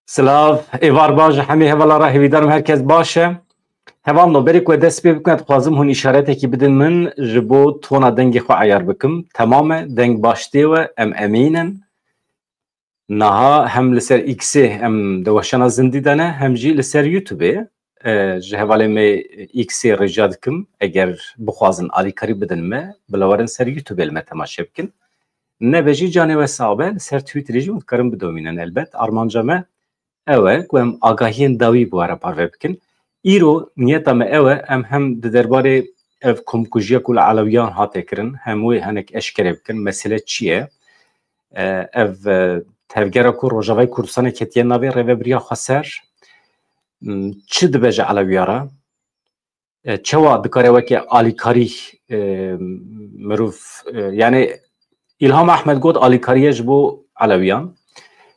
Slav, Evar baş, hemi hevala ra hevîdarim herkes baş e. Hevan no berê ku dest pê bikin dixwazim hûn îşaretekî bidin min ji bo tona dengê xwe eyar bikim. Temam e, deng baş tê we, em emînin. Niha hem li ser X'ê em di weşana zindî de ne, hem jî li ser YouTubeê. Ji hevalê me X'ê rêca dikim, eger bixwazin alîkarî bidin me, bila werin ser YouTubeê li me temaşe bikin. Nebe jî canê we sax be, li ser Twitterê jî hûn dikarin bidomînin elbet. Armanca me ew e ku em agahiyên dawî bi were parve bikin. Îro niyeta me ew e em hem di derbarê ev komkujiya ku li Elewiyan hate kirin hem wê hinek eşkere bikin. Mesele çi ye? Ev tevgera ku Rojavayê Kurdistanê ketiye navê rêveberiya Xweser çi dibe ji Elewiya re? Çawa dikare weke alîkarî mirov yani İlham Ahmed got alîkariye ji bo Elewiyan.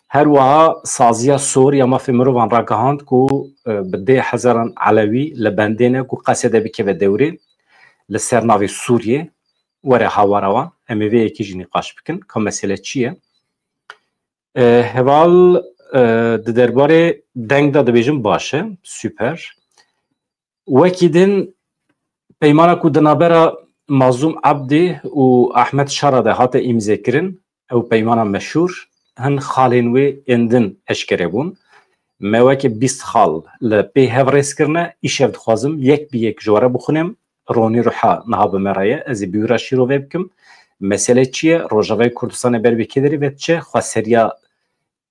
Her wiha saziya sor ya mafê mirovan ragihand ku bi dê hezaran Elewî li bendê ne ku qesede bikeve dewrê li ser navê Sûriyê were hawara wan em ê vê yekî jî nîqaş bikin ka mesele çi ye. Heval di derbarê deng de dibêjim baş e, süper. Wekî din peymana ku di navbera Mazlûm Ebdî û Ahmed Şara de hate îmzêkirin, ew peymana meşhûr hin xalên wê ên din eşkere bûn. Me weke 20 xal li pê hevrêzkirine îşev dixwazim yek bi yek ji were bixwînim. Ronî Ruha niha bi me re ye, ez ê bîwîra şîrovê bikim. Mesele çi ye? Rojavayê Kurdistanê ber vê kêderî ve çi xweseriya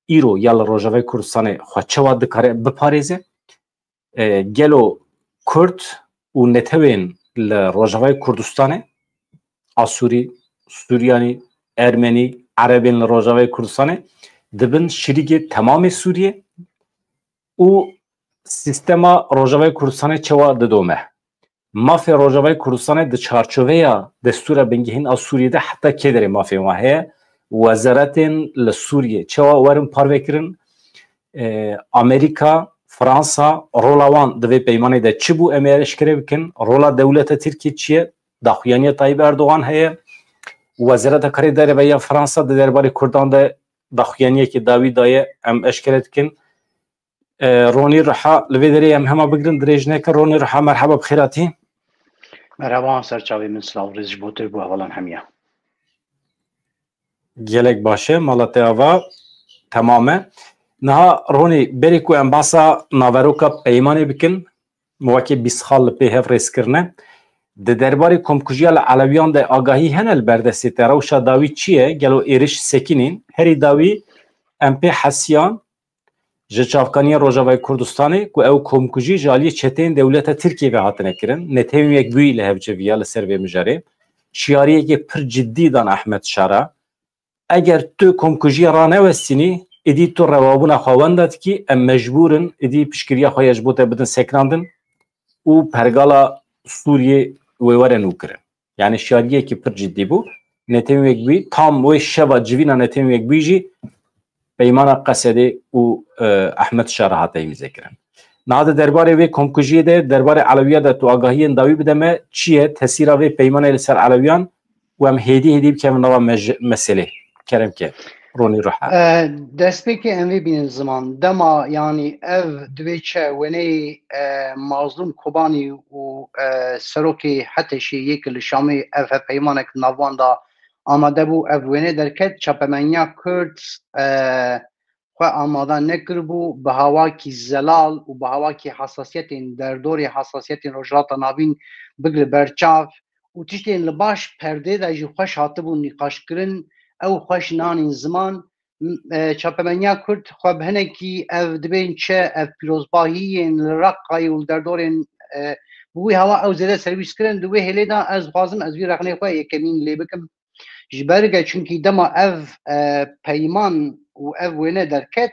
îro ya li Rojavayê Kurdistanê xwe çawa dikare biparêze? Gelo Kurd û netewên li Rojavayê Kurdistanê, Asûrî, Sûryanî, Ermenî, Erebên li Rojavayê Kurdistanê dibin şirîgê temamê Sûriyê û sîstema Rojavayê Kurdistanê çawa didome. Mafê Rojavayê Kurdistanê di çarçoveya destûra bingehîn a Sûriyê de heta kêderê mafê wan heye. Wezaretên li Sûriyê çawa werin parvekirin. Amerîka, Fransa rola wan di vê peymanê de çi bû em ê eşkere bikin? Rola dewleta Tirkiye çi ye? Daxuyaniya Tayyip Erdogan heye. Wezareta Karê Derve Fransa di derbarê Kurdan de daxuyaniyekê dawî daye em eşkere dikin. Ronî Ruha li vê derê em hema bigirin dirêjneke. Ronî Ruha merheba bi xêr hatî. Merhaba serçavê min silav rêz ji bo te bu hevalan hemiya. Gelek baş e mala te ava temam e. Niha Ronî berê ku em basa naveroka peymanê bikin wekî 20 xal li pê hevrêzkirine. Di derbarê komkujiya li Elewiyan de agahî hene li berdestê te rewşa dawî çi ye? Gelo êriş sekînên herî dawî em pê hesiyan ji çavkaniya Rojavayê Kurdistanê ku ew komkujî ji aliyê çeteyên dewleta Tirkiye ve hatine kirin. Netewên yek bûyî li hevceviya li ser vê mijarê. Şiyariyekê pir ciddî dan Ahmed Şara. Eger tu komkujiya ranewestînî êdî tu rewabûna xwewenda dikî em mecbûrin êdî piştgiriya xwe ya ji bo te bidin sekinandin û pergala Sûriyê wê were nû kirin. Yani şiyariyekî pir ciddî bû. Netewên yek bûyî tam wê şeva civîna netewên yek bûyî jî peymana Qesedê û Ahmed Şara hate îmzêkirin. Niha di derbarê vê komkujiyê de derbarê Elewiya de tu agahiyên dawî bide me çi ye? Tesîra vê peymanê li ser Elewiyan û em hêdî hêdî bikevin nava meselê. Keremke Ronî Ruha. Destpêkê em vê bînin ziman dema yanî ev divê çe wenê Mazlûm Kobanî û serokê Heteşê yekî li Şamê ev hevpeymanek navwan da amade bû ev wenê derket çapemeniya Kurd xwe amada nekiribû bi hawakî zelal û bi hawakî hesasiyetên derdorê hesasiyetên rojhilata navîn bigire berçav û tiştên li baş perdê de jî xweş hatibûn nîqaşkirin ew xweş nanên ziman çapemeniya Kurd xwe bi hinekî ev dibên çe ev pîrozbahiyên li Reqqayê û li derdorên bi wî hewa ew zêde serwîs kirin. Di wê hêlê de ez dixwazim ez vî rexnê xwe yekemîn lê bikim ji ber ke çunkî dema ev peyman û ev wêne derket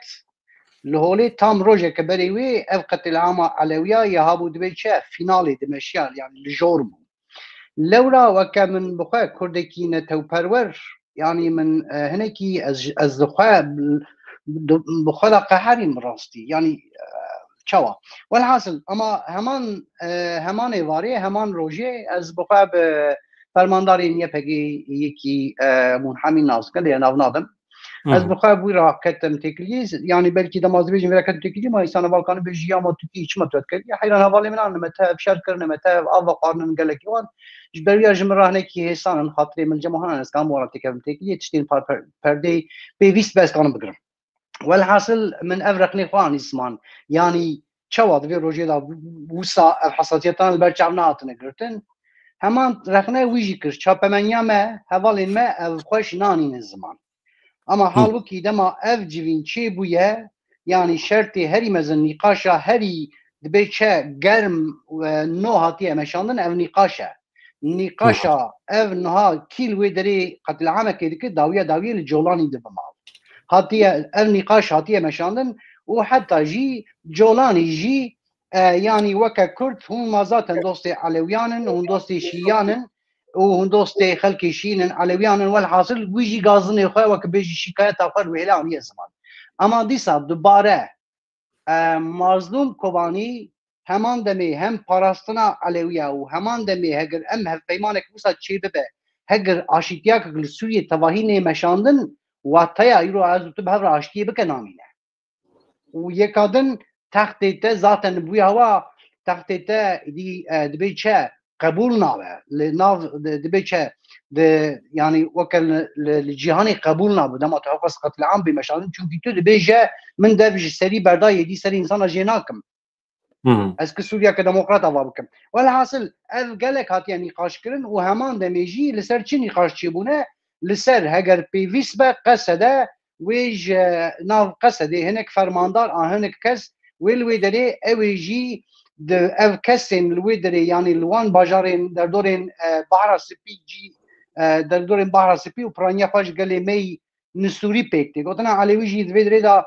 li holê tam rojeke berê wê ev qetilama Elewiya ya habû dibê çe fînalê dimeşiya yani li jor bû. Lewra weke min bixwe Kurdekî netewperwer yani min hinekî ez dixwe bi xwe de qeherîm rastî yani çawa. Welhasıl ama heman êvarê heman rojê ez bixwe bi fermandarên YPG yekî Munhemîn Nazgil ya nav nadim. از بخواه بوی را کتم تکلیه یعنی بلکی دمازده بیجیم ویرا کتم تکلیه ما ایسان والکانه بیجی اما توکی ایچ مطلت کردی حیران حوالی من آنه متعب شر کرنه متعب آوا قارنن گلکی وان جبریا جمرانه کی حسان خاطره من جمعان از کام ورا تکم تکلیه تشتین پرده بیویست بس کانم بگرم والحاصل من افرق نخوان اسمان يعني شواد في روجي دا وسا حساسيتان البرچاو ناتن گرتن همان رخنه ويجي كر چاپمنيا ما حوالين ما اف خوش نانين الزمان اما حالو كي دما اف جوين چي بويه يعني شرطي هري مزن نقاشا هري دبيچه گرم نو هاتيه مشاندن اف نقاشا اف نها كيلو دري قتل عامه كده داويه الجولاني دبمال هاتيه اف نقاش هاتيه مشاندن وحتى جي جولاني جي يعني وكا كرد هم مازاتن دوستي علويانن وهم دوستي شيانن وهم دوستي خلقي شينن علويانن والحاصل ويجي غازن يخوي وك بيجي شكايات اخر وهلان يزمان اما ديسا دوباره مظلوم كوباني همان دمي هم پاراستنا علويا و همان دمي هگر ام هف پیمانك موسا چي ببه هگر آشتياك لسوريا تواهيني مشاندن واتايا يرو عزو تبهر آشتيه بکنامينه ويكادن تختيته ذاتا بوي هوا تختيته دي دبيچه قبول نابه لناف دبيچه يعني وكل الجهاني قبول نابه دما تحقق قتل عام بمشان چونكي تو دبيجه من دبج سري برداي دي سري انسان جيناكم اسك سوريا كديمقراطا وابكم والحاصل الجلك هات يعني نقاش كرن وهمان دميجي لسر چي نقاش چيبونه لسر هگر بيفيس با قصده ويج ناف قصده هناك فرماندار هناك كس والويدري اويجي د اف كسن الويدري يعني الوان باجارين در دورين بحر سبي جي در دورين بحر سبي وبرانيا فاج قال مي نسوري بيكتي قلنا على ويجي الويدري دا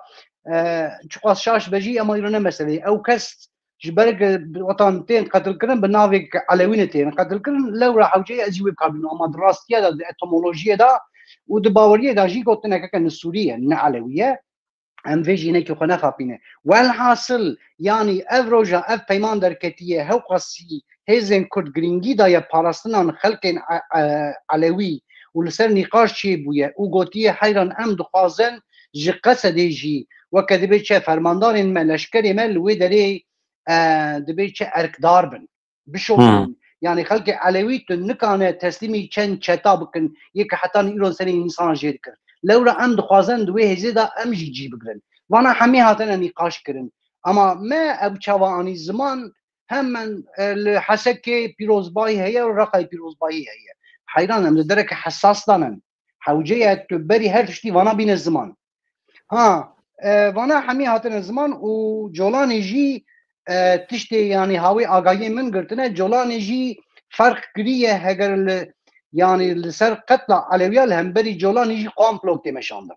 تشقاس شاش بجي اما يرنا مسألة او كس جبرك وطنتين قتل كرن بنافك علوينتين قتل كرن لو راح وجي اجيب كابينو اما دراستيا دا اتمولوجيا دا ودباوريه دا جي قلت لك كان السوريه النعلويه ام فيجي نيكو خنا خابينه والحاصل يعني افروجا اف بيمان دركتيه هو قصي هيزن كود جرينجي دا يا باراستان خلقين علوي ولسر نقاش شي بويا وقوتيه حيران ام دخوازن جي قصدي جي وكذبت فرماندار ملشكري مل ودري دبيت اركدار بن بشوفن يعني خلق علوي نكانه تسليمي چن چتا بكن يك حتى ايران سنه انسان جيركر لورا ام دخوازن دوي هزيدا ام جي بگرن وانا همي هاتن نقاش كرن اما ما ابو چواني زمان هم من الحسكه بيروزباي هي ورقاي بيروزباي هي حيران ام درك حساس دانن حوجيه تبري هر تشتي وانا بين الزمان ها وانا همي هاتن الزمان وجولاني جي تشتي يعني هاوي آگاهی من قرتنا جولاني جي فرق كريه هگر يعني لسر قتل علوية الهمبري جولاني جي قوام بلوكتي مشانده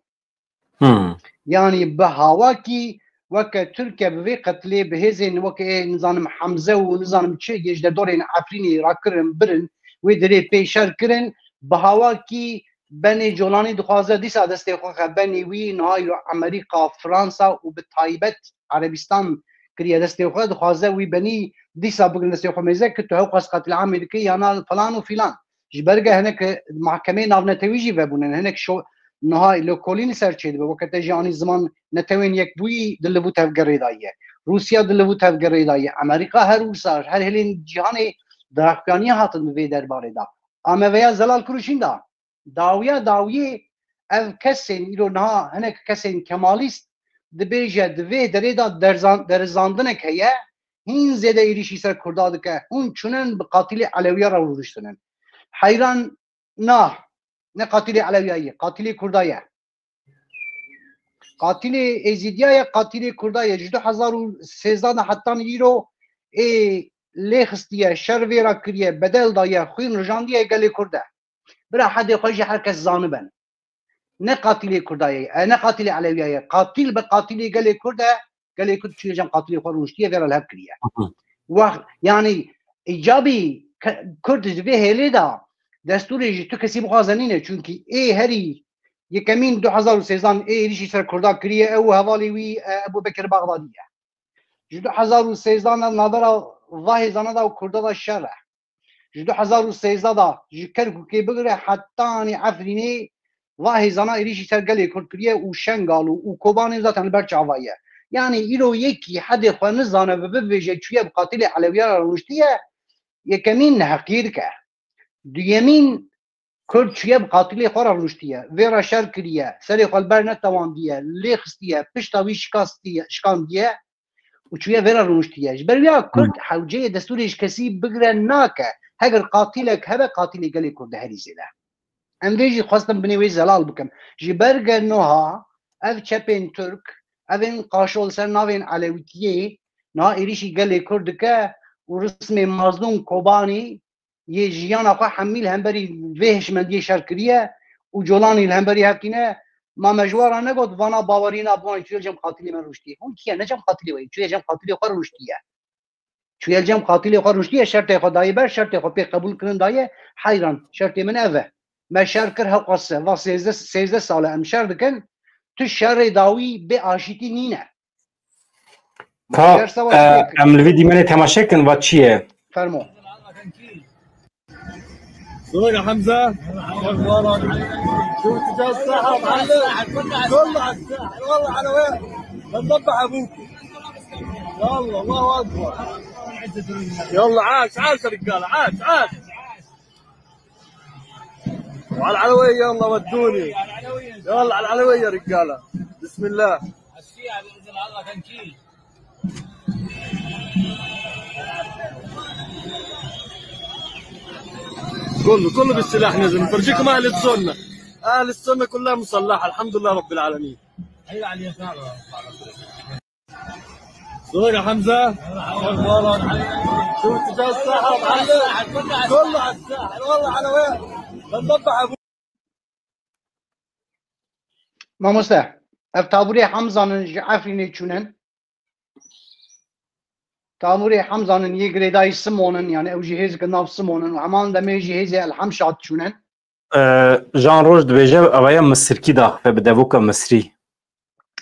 يعني بهاواكي وكا تركيا بوي قتلي بهزين وكا نظام حمزة ونظام تشي يجد دورين عفريني راكرن برن ويدري بيشار كرن بهاواكي بني جولاني دخوازه ديسا دستي خوخه بني وي نهاي امريكا فرنسا وبتايبت عربستان كريا دستي خو دخوازه وي بني ديسا بغل دستي خو ميزه كتو هو قسقت العام دكي انا فلان وفلان جبرجه هناك محكمه ناف نتويجي وبون هناك شو نهاي لو كولين سيرچيد وقت جاني زمان نتوين يك بوي دلبو تفقريدايه روسيا دلبو تفقريدايه امريكا هر وسار هر هلين جهاني دراخياني هاتن في درباري دا اما ويا زلال كروشين دا داويه اف كسين يرو نها هناك كسين كماليست دبیجه دوی دریدا درزاندنک هیا هین زیده ایریشی سر کرداد که اون چونن به قاتل علویه را روشتنن حیران نه قاتل علویه قاتل کردایه قاتل ازیدیه قاتل کردایه جدو 2013 حتی ایرو لیخستیه شرویرا کریه بدل دایه خوین رجاندیه گلی کرده برا حد خویجه هرکس زانبن نه قاتل كردايه نه قاتل علويه قاتل بقاتل قال كرد شي جان قاتل خروشتيه غير الهكريه يعني ايجابي كرد به هليدا دستور يجي تو كسي مخازنينه چونكي هري يكمين 2013 ريشي سر كردا كريه او حوالي وي ابو بكر بغداديه 2013 نادر واحد زنده كردا الشرع 2013 ذكر كي بغره حتى عفريني واهی زنا ایریشی سر گلی کرد کریه و شنگال و کوبانی زاتن بر چاوایه یعنی ایرو یکی حد خوان زانه به بویژه چویه قاتل علویه روشتیه یکمین حقیر که دویمین کرد چویه قاتل خورا روشتیه ویرا شر کریه سری خالبر نتوان دیه لیخستیه پشتاوی شکان دیه و چویه ویرا روشتیه جبریا کرد حوجه دستورش کسی بگره ناکه هگر قاتلک هبه قاتل گلی کرده هری زیده ام ویجی خواستم بنوی زلال بکم جبرگ نوها اف چپین ترک اوین قاشول سر ناوین علویتیه نا ایریشی گلی کرد که و رسم مظلوم کوبانی یه جیان آقا حمیل همبری وحش مندیه شرکریه و جولانی الهمبری هکینه ما مجوارا نگود وانا باورینا بوانی چویل جم قاتلی من روشتیه اون کیه نجم قاتلی وی چویل جم قاتلی خور روشتیه چویل جم قاتلی خور روشتیه شرط خدایی بر شرط خود پی قبول کرن دایه حیران شرط من اوه ما شر کر هقصه و 13 ساله ام شر دکن تو شر داوی به آشیتی نینه تا املوی دیمنه تماشا کن و چیه؟ فرمو صور يا حمزه اخبارك شو تجاوز الساحه معلم والله على الساحه والله على وين بنذبح ابوك يلا الله اكبر يلا عاش عاش يا رجاله عاش عاش وعلى العلويه يلا ودوني يلا على العلويه يا رجاله بسم الله الشيعة باذن الله تنكيل كله بالسلاح نزل نفرجيكم اهل السنه كلها مسلحه الحمد لله رب العالمين. ايوه على اليسار صور يا حمزه اخبارك شو تجاوز الساحه معلم كله على الساحه والله على وين بنذبح ابوك ما مسته اف تابوري حمزه عفريني چونن تاموري حمزان يجريداي سمونن يعني او جهاز كناف سمونن وعمان دمي جهاز الحمشات شونن جان روج دبيجه اويا مصركي داخل بدوكا مصري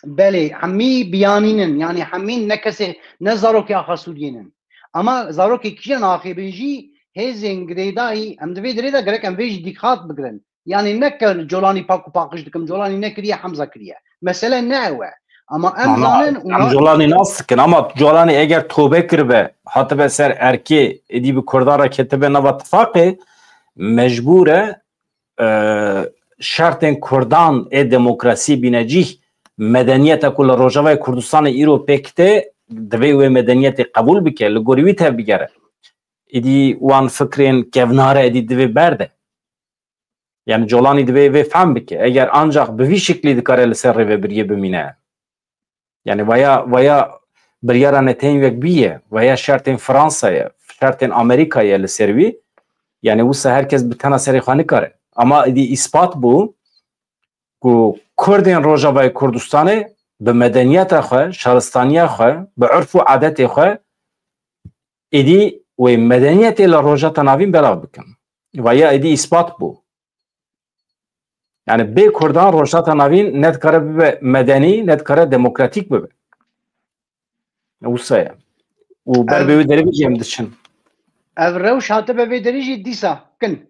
بله حمي بيانينن يعني حمين نكسه نزاروك يا خسودينن اما زاروك كيجن اخي بيجي هيزين جريداي ام دبي دريدا غريك ام بيجي ديخات بگرن يعني نكر جولاني باكو باقش دكم جولاني نكريا حمزه كريا مثلا نعوه اما ام زانن جولانی ناسکن اما جولانی اگر توبه کرده حتی به سر ارکی ادی به کردارا کتبه نو اتفاقه مجبوره شرط کردان ای دموکراسی بینجی مدنیت کل روجاوی کردستان ایرو پکته دوی و مدنیت قبول بکه لگوریوی تا بگره ادی وان فکرین کوناره ادی دوی برده یعنی جولانی دوی و فهم بکه اگر آنجاق به وی شکلی دکاره لسر رو بریه بمینه يعني ويا بريارة نتين وك بيه ويا شرطين فرنسا شرطين أمريكا يا لسروي يعني وسا هركز بتنا سري خاني كاره أما دي إثبات بو كو كردين روجاوي كردستان بمدنيات أخوة شارستانية أخوة بعرف وعادات أخوة إدي ومدنيات إلى روجا تناوين بلا بكم ويا إدي إثبات بو يعني بي كردان روشات ناوين ند كاره ببه مدني ند كاره ديمقراطيك ببه وصايا وبر بيو دريجي يمدشن روش هاته به دريجي ديسا كن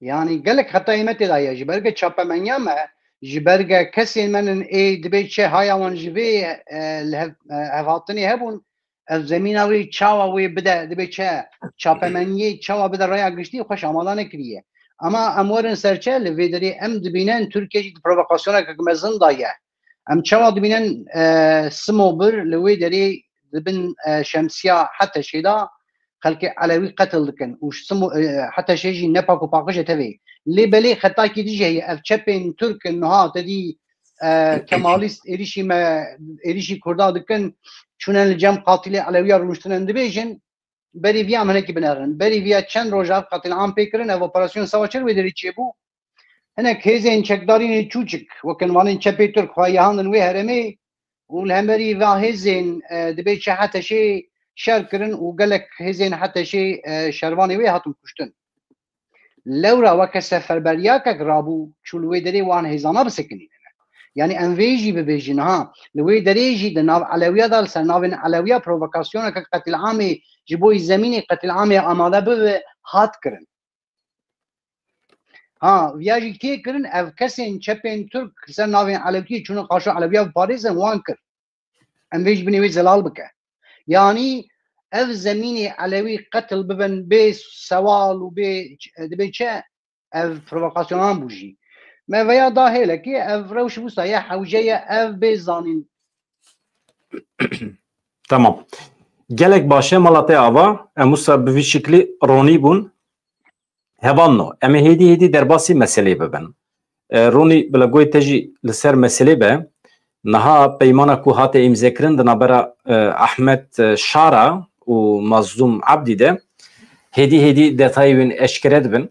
يعني قالك حتى ايمتي دايا جبرگه چاپا منياما جبرگه كسي من اي دبي چه هايوان جبي هفاتني هبون زميناوي چاواوي بدا دبي چه چاپا منيه چاوا بدا رايا گشتي خوش آماده نكريه اما امورن سرچه لویدری ام دبینن ترکیه پرووکاسیونه که مزن دایه ام چوا دبینن سمو بر لویدری دبن شمسیا حتی شیدا خلق علوی قتل دکن و سمو حتی شیجی نپاک و پاکش تبی لی بلی خطا کی دیجه هی اف چپین ترک نها تدی کمالیست ایریشی کردا دکن چونن الجم قاتل علویا روشتنن دبیجن بری ویا منه کی بنارن بری ویا چند روزا قتل عام پیکرن او اپراسیون سواچر ودری چی بو هناك هيزين چکدارین چوچک وكن وانين چپی ترک خواهی هاندن وی هرمی و الهمبری و هيزين دبی چه حتی شی شر کرن و گلک هيزين حتی شی شروانی وی هاتم کشتن لورا وک سفربریا که رابو چولوی دری وان هیزانا بسکنین يعني انفيجي ببيجنها لوي دريجي دناف علوية دال سنافن علوية بروفوكاسيون كقتل عامي جبوي زميني قتل عامي اماده به هات كرن ها ویاجی کی کرن اف کسین چپین ترک سر ناوین علوی چون قاشو علوی پاریس وان کر ام بیج بنوی زلال بکه یعنی اف زمینی علوی قتل ببن به سوال و به چه اف پرووکاسیونان بوجی ما ویا داهله کی اف روش بوسا یا حوجه اف بزانین تمام gelek باشه مالاتي آوا اموسا بوی شکلی رونی بون هوانو اما هیدی درباسی مسئله ببن رونی بلگوی تجی لسر مسئله به نها پیمانا کو هات امضا کرن دنابرا احمد شارا و مظلوم عبدی ده هیدی detayı وین اشکرد بن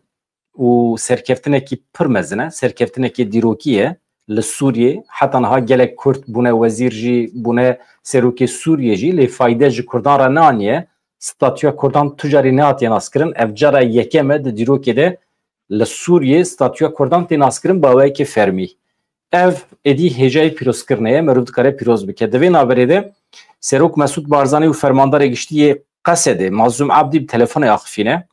و سرکفتنه کی پرمزنه سرکفتنه کی دیروکیه لسوریه حتی نها gelek کرد بونه وزیر جی بونه سروکی سوریه جی لی فایده جی کردان را نانیه ستاتیو کردان تجاری نهات ناسکرن افجارا یکمه ده دیروکی ده لسوریه ستاتیو کردان تی ناسکرن باوی که فرمی ev edi hecai piroz kirneye merud kare piroz bike devê naberê de Serok Mesud Barzanî û fermandarê giştiyê Qesedê Mazlum Abdî bi telefonê axivîne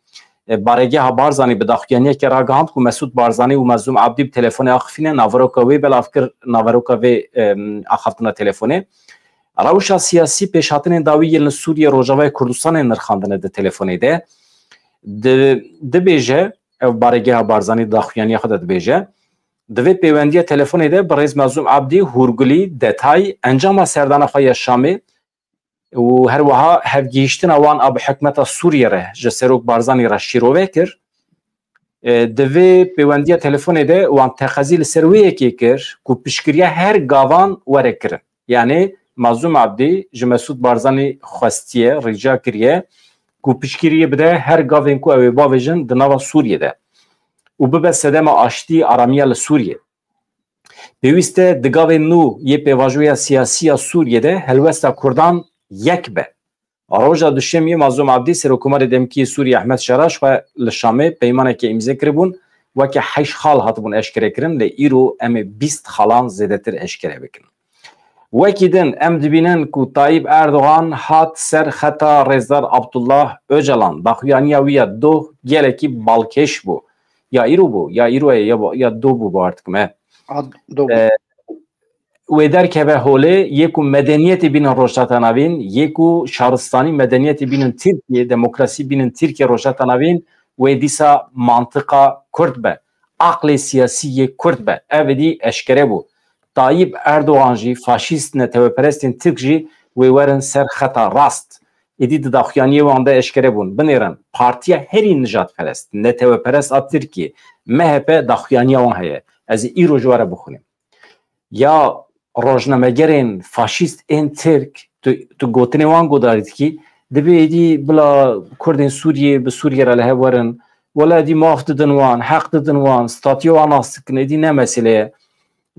baregeha Barzanî bi daxuyaniyekê ragihand ku Mesud Barzanî û Mazlum Abdî bi telefonê axivîne naveroka wê belav kir naveroka vê axaftina telefonê rewşa siyasî pêşhatinên dawî yên li Sûriye Rojavayê Kurdistanê nirxandine di telefonê de dibêje ev baregeha Barzanî daxuyaniya xwe de dibêje دوی پیوندی تلفنی ده برای مظلوم عبدی هورگلی detay انجام سردان خواهی شامی و هر وها هفگیشتن آوان اب حکمت سوریه ره جسروک بارزانی را شیروه کر دوی پیوندی تلفنی ده وان تخزی لسرویه کی کر کو پشکریه هر گاوان وره کر یعنی مظلوم عبدی جمسود بارزانی خواستیه رجا کریه کو پشکریه بده هر گاوین کو اوی باویجن دناوا سوریه ده و ببه سدما آشتی آرامیه لسوریه پیوسته دگاوی نو یه پیواجوی سیاسی سوریه ده هلوستا کردان یک به روژا دوشمی مظلوم عبدی سرکومار دمکی سوریه احمد شراش و لشامه پیمانه که امضا کربون و که 8 خال هاتبون اشکره کرن لی ایرو ام 20 خالان زیادتر اشکره بکن وکیدن ام دبینن کو طایب اردوغان هات سر خطا رزدار عبدالله öcalan داخویانیا ویا دو گلکی بالکش بو یا ایرو بو یا ایرو یا دو بو artık me و در که به حوله یکو مدنیت بینن روشتا نوین یکو شهرستانی مدنیت بینن ترکیه دموکراسی بینن ترکیه روشتا نوین و دیسا منطقه کرد به عقل سیاسی کرد به اودی اشکره بو طایب اردوغان جی فاشیست نتو پرستین ترک جی و ورن سر خطا راست ایدی داخیانی وانده اشکره بون بنیرن پارتیا هری نجات پرست نتو پرست ات ترکیه مهپه داخیانی وان هیه از ایرو جواره بخونیم یا روزنامه‌گرین فاشیست این ترک تو گوتنی وان گودارید که دبی دی بلا کردین سوریه به سوریه را له ورن ولا دی مافت دنوان حق دنوان ستاتیو آناستکن دی نه مسئله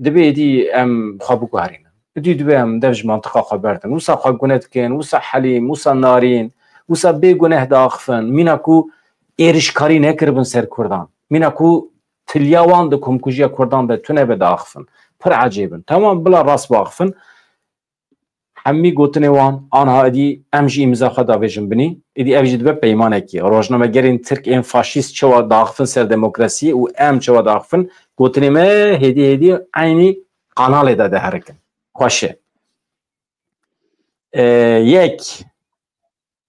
دبی دی ام خابو گارین دی دبی ام دفج منطقه خبرتن وسا خاگونت کن وسا حلیم وسا نارین وسا بیگونه داخفن میناکو ایرشکاری نکربن سر کردان میناکو تلیاوان د کومکوجیا کردان ده تونه به داخفن پر عجیبن تمام بلا راست واقفن همی گوتنی وان آنها ادی امجی امضا خدا ویژن بنی ادی اوجد به پیمانه کی روزنامه‌گرین ترک این فاشیست چوا داخفن سر دموکراسی و ام چوا داخفن گوتنی ما هدی عینی قنال داده هرکن خوشه یک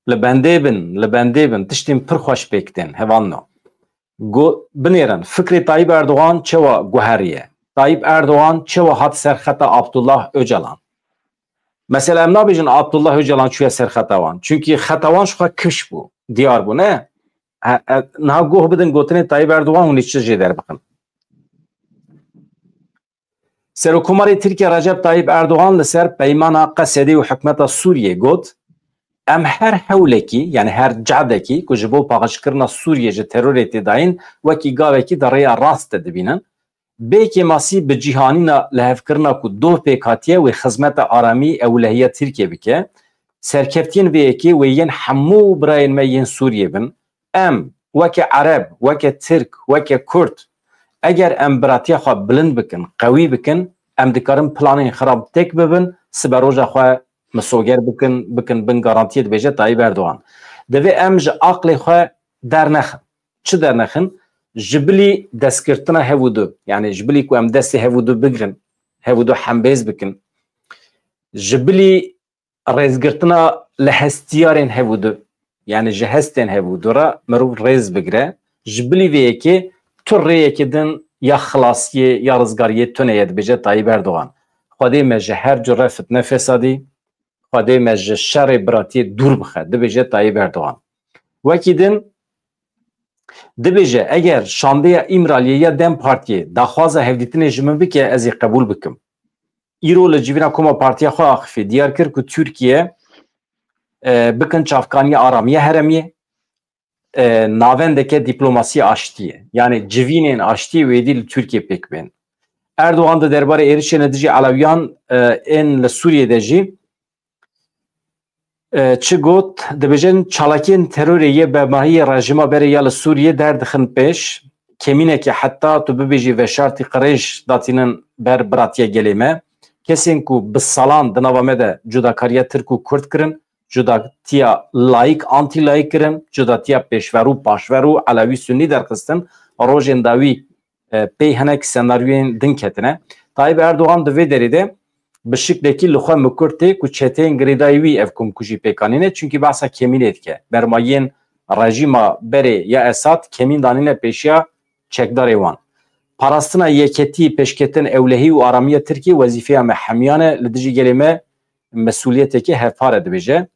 لبنده بن تشتیم پر خوش بکتن هوانو بنیرن فکر طایب اردوغان چوا گوهریه طایب اردوغان چوا هات سرخطا عبدالله öcalan mesela ne yapacağın Abdullah Öcalan çuya serxatavan çünkü xatavan şu kış bu diyar bu ne ne goh bidin gotine Tayyip Erdoğan onu içe jeder bakın Serokkumari Türkiye Recep Tayyip Erdoğan li ser peymana Qesedê û hikûmeta Sûriye got em her hewlekî yani her cadekî ku ji bo paxişkirina Sûriye ji terorê tê dayîn wekî gavekî di rêya rast de dibînin Bêkê masî bi cîhanîna lehevkirina ku doh pêk hatiye wê xizmeta aramî ewlehiya Tirkiye bike serkeftiyên vê yekê wê yên hemû birayên me yên Sûriye bin em weke Ereb weke Tirk weke Kurd eger em biratiya xwe bilind bikin qewî bikin em dikarin planên xirab têk bibin sibe roja xwe misoger bikin bin garantiye dibêje Tayyip Erdoğan divê em ji aqlê xwe dernexin çi dernexin جبلی دستگرتنا هودو یعنی جبلی کو ام دست هودو بگرن هودو حمبیز بکن جبلی رزگرتنا لهستیارن هودو یعنی جهستن هودو را مرو رز بگره جبلی وی که تو ری که دن یا خلاصیه یا رزگاریه تو نید بجه طایب اردوغان خواده مجه هر جره فتنه فسادی خواده مجه شر براتی دور بخه ده بجه طایب اردوغان وکی دن ده بجه اگر شانده امرالیه یا دم پارتیه دخوازه هفدیتنه جمعه بکه ازی قبول بکم ایرو لجیوینا کما پارتیا خواه آخفی دیار کر که ترکیه بکن چافکانی آرامیه هرمیه ناوندکه دیپلوماسی آشتیه یعنی جوینین آشتی ویدی ترکیه پک بین اردوغان da derbarê êrişê nedicî Alewiyan ên li Sûriyê de jî çi got dibêjin çalakiyên terorê yê bemahiyê rejima berê ya li Sûriyê derdixin pêş kemînekê heta tu bibêjî veşartî qirêj datînin ber biratiya gelê me kesên ku bi salan di nava me de cudakariya Tirk û Kurd kirin cudatiya layık anti layık kirin cudatiya pêşver û paşver û Alewî Sunnî derxistin rojên dawî pey hinek senaryoyên din ketine Tayyip Erdoğan di vê derê de bi şiklekî li xwe mikurtê ku çeteyên girêdayî wî ev ku jî pêkanîne çünkü behsa kemînê dike bermayên rejîma berê ya Esad kemîn danîne pêşiya çekdarê wan parastina yeketî pêşketin ewlehî û aramiya Tirkiye wezîfeya me hemiyan e li dijî gelê me mesuliyeteke hevpar e dibêje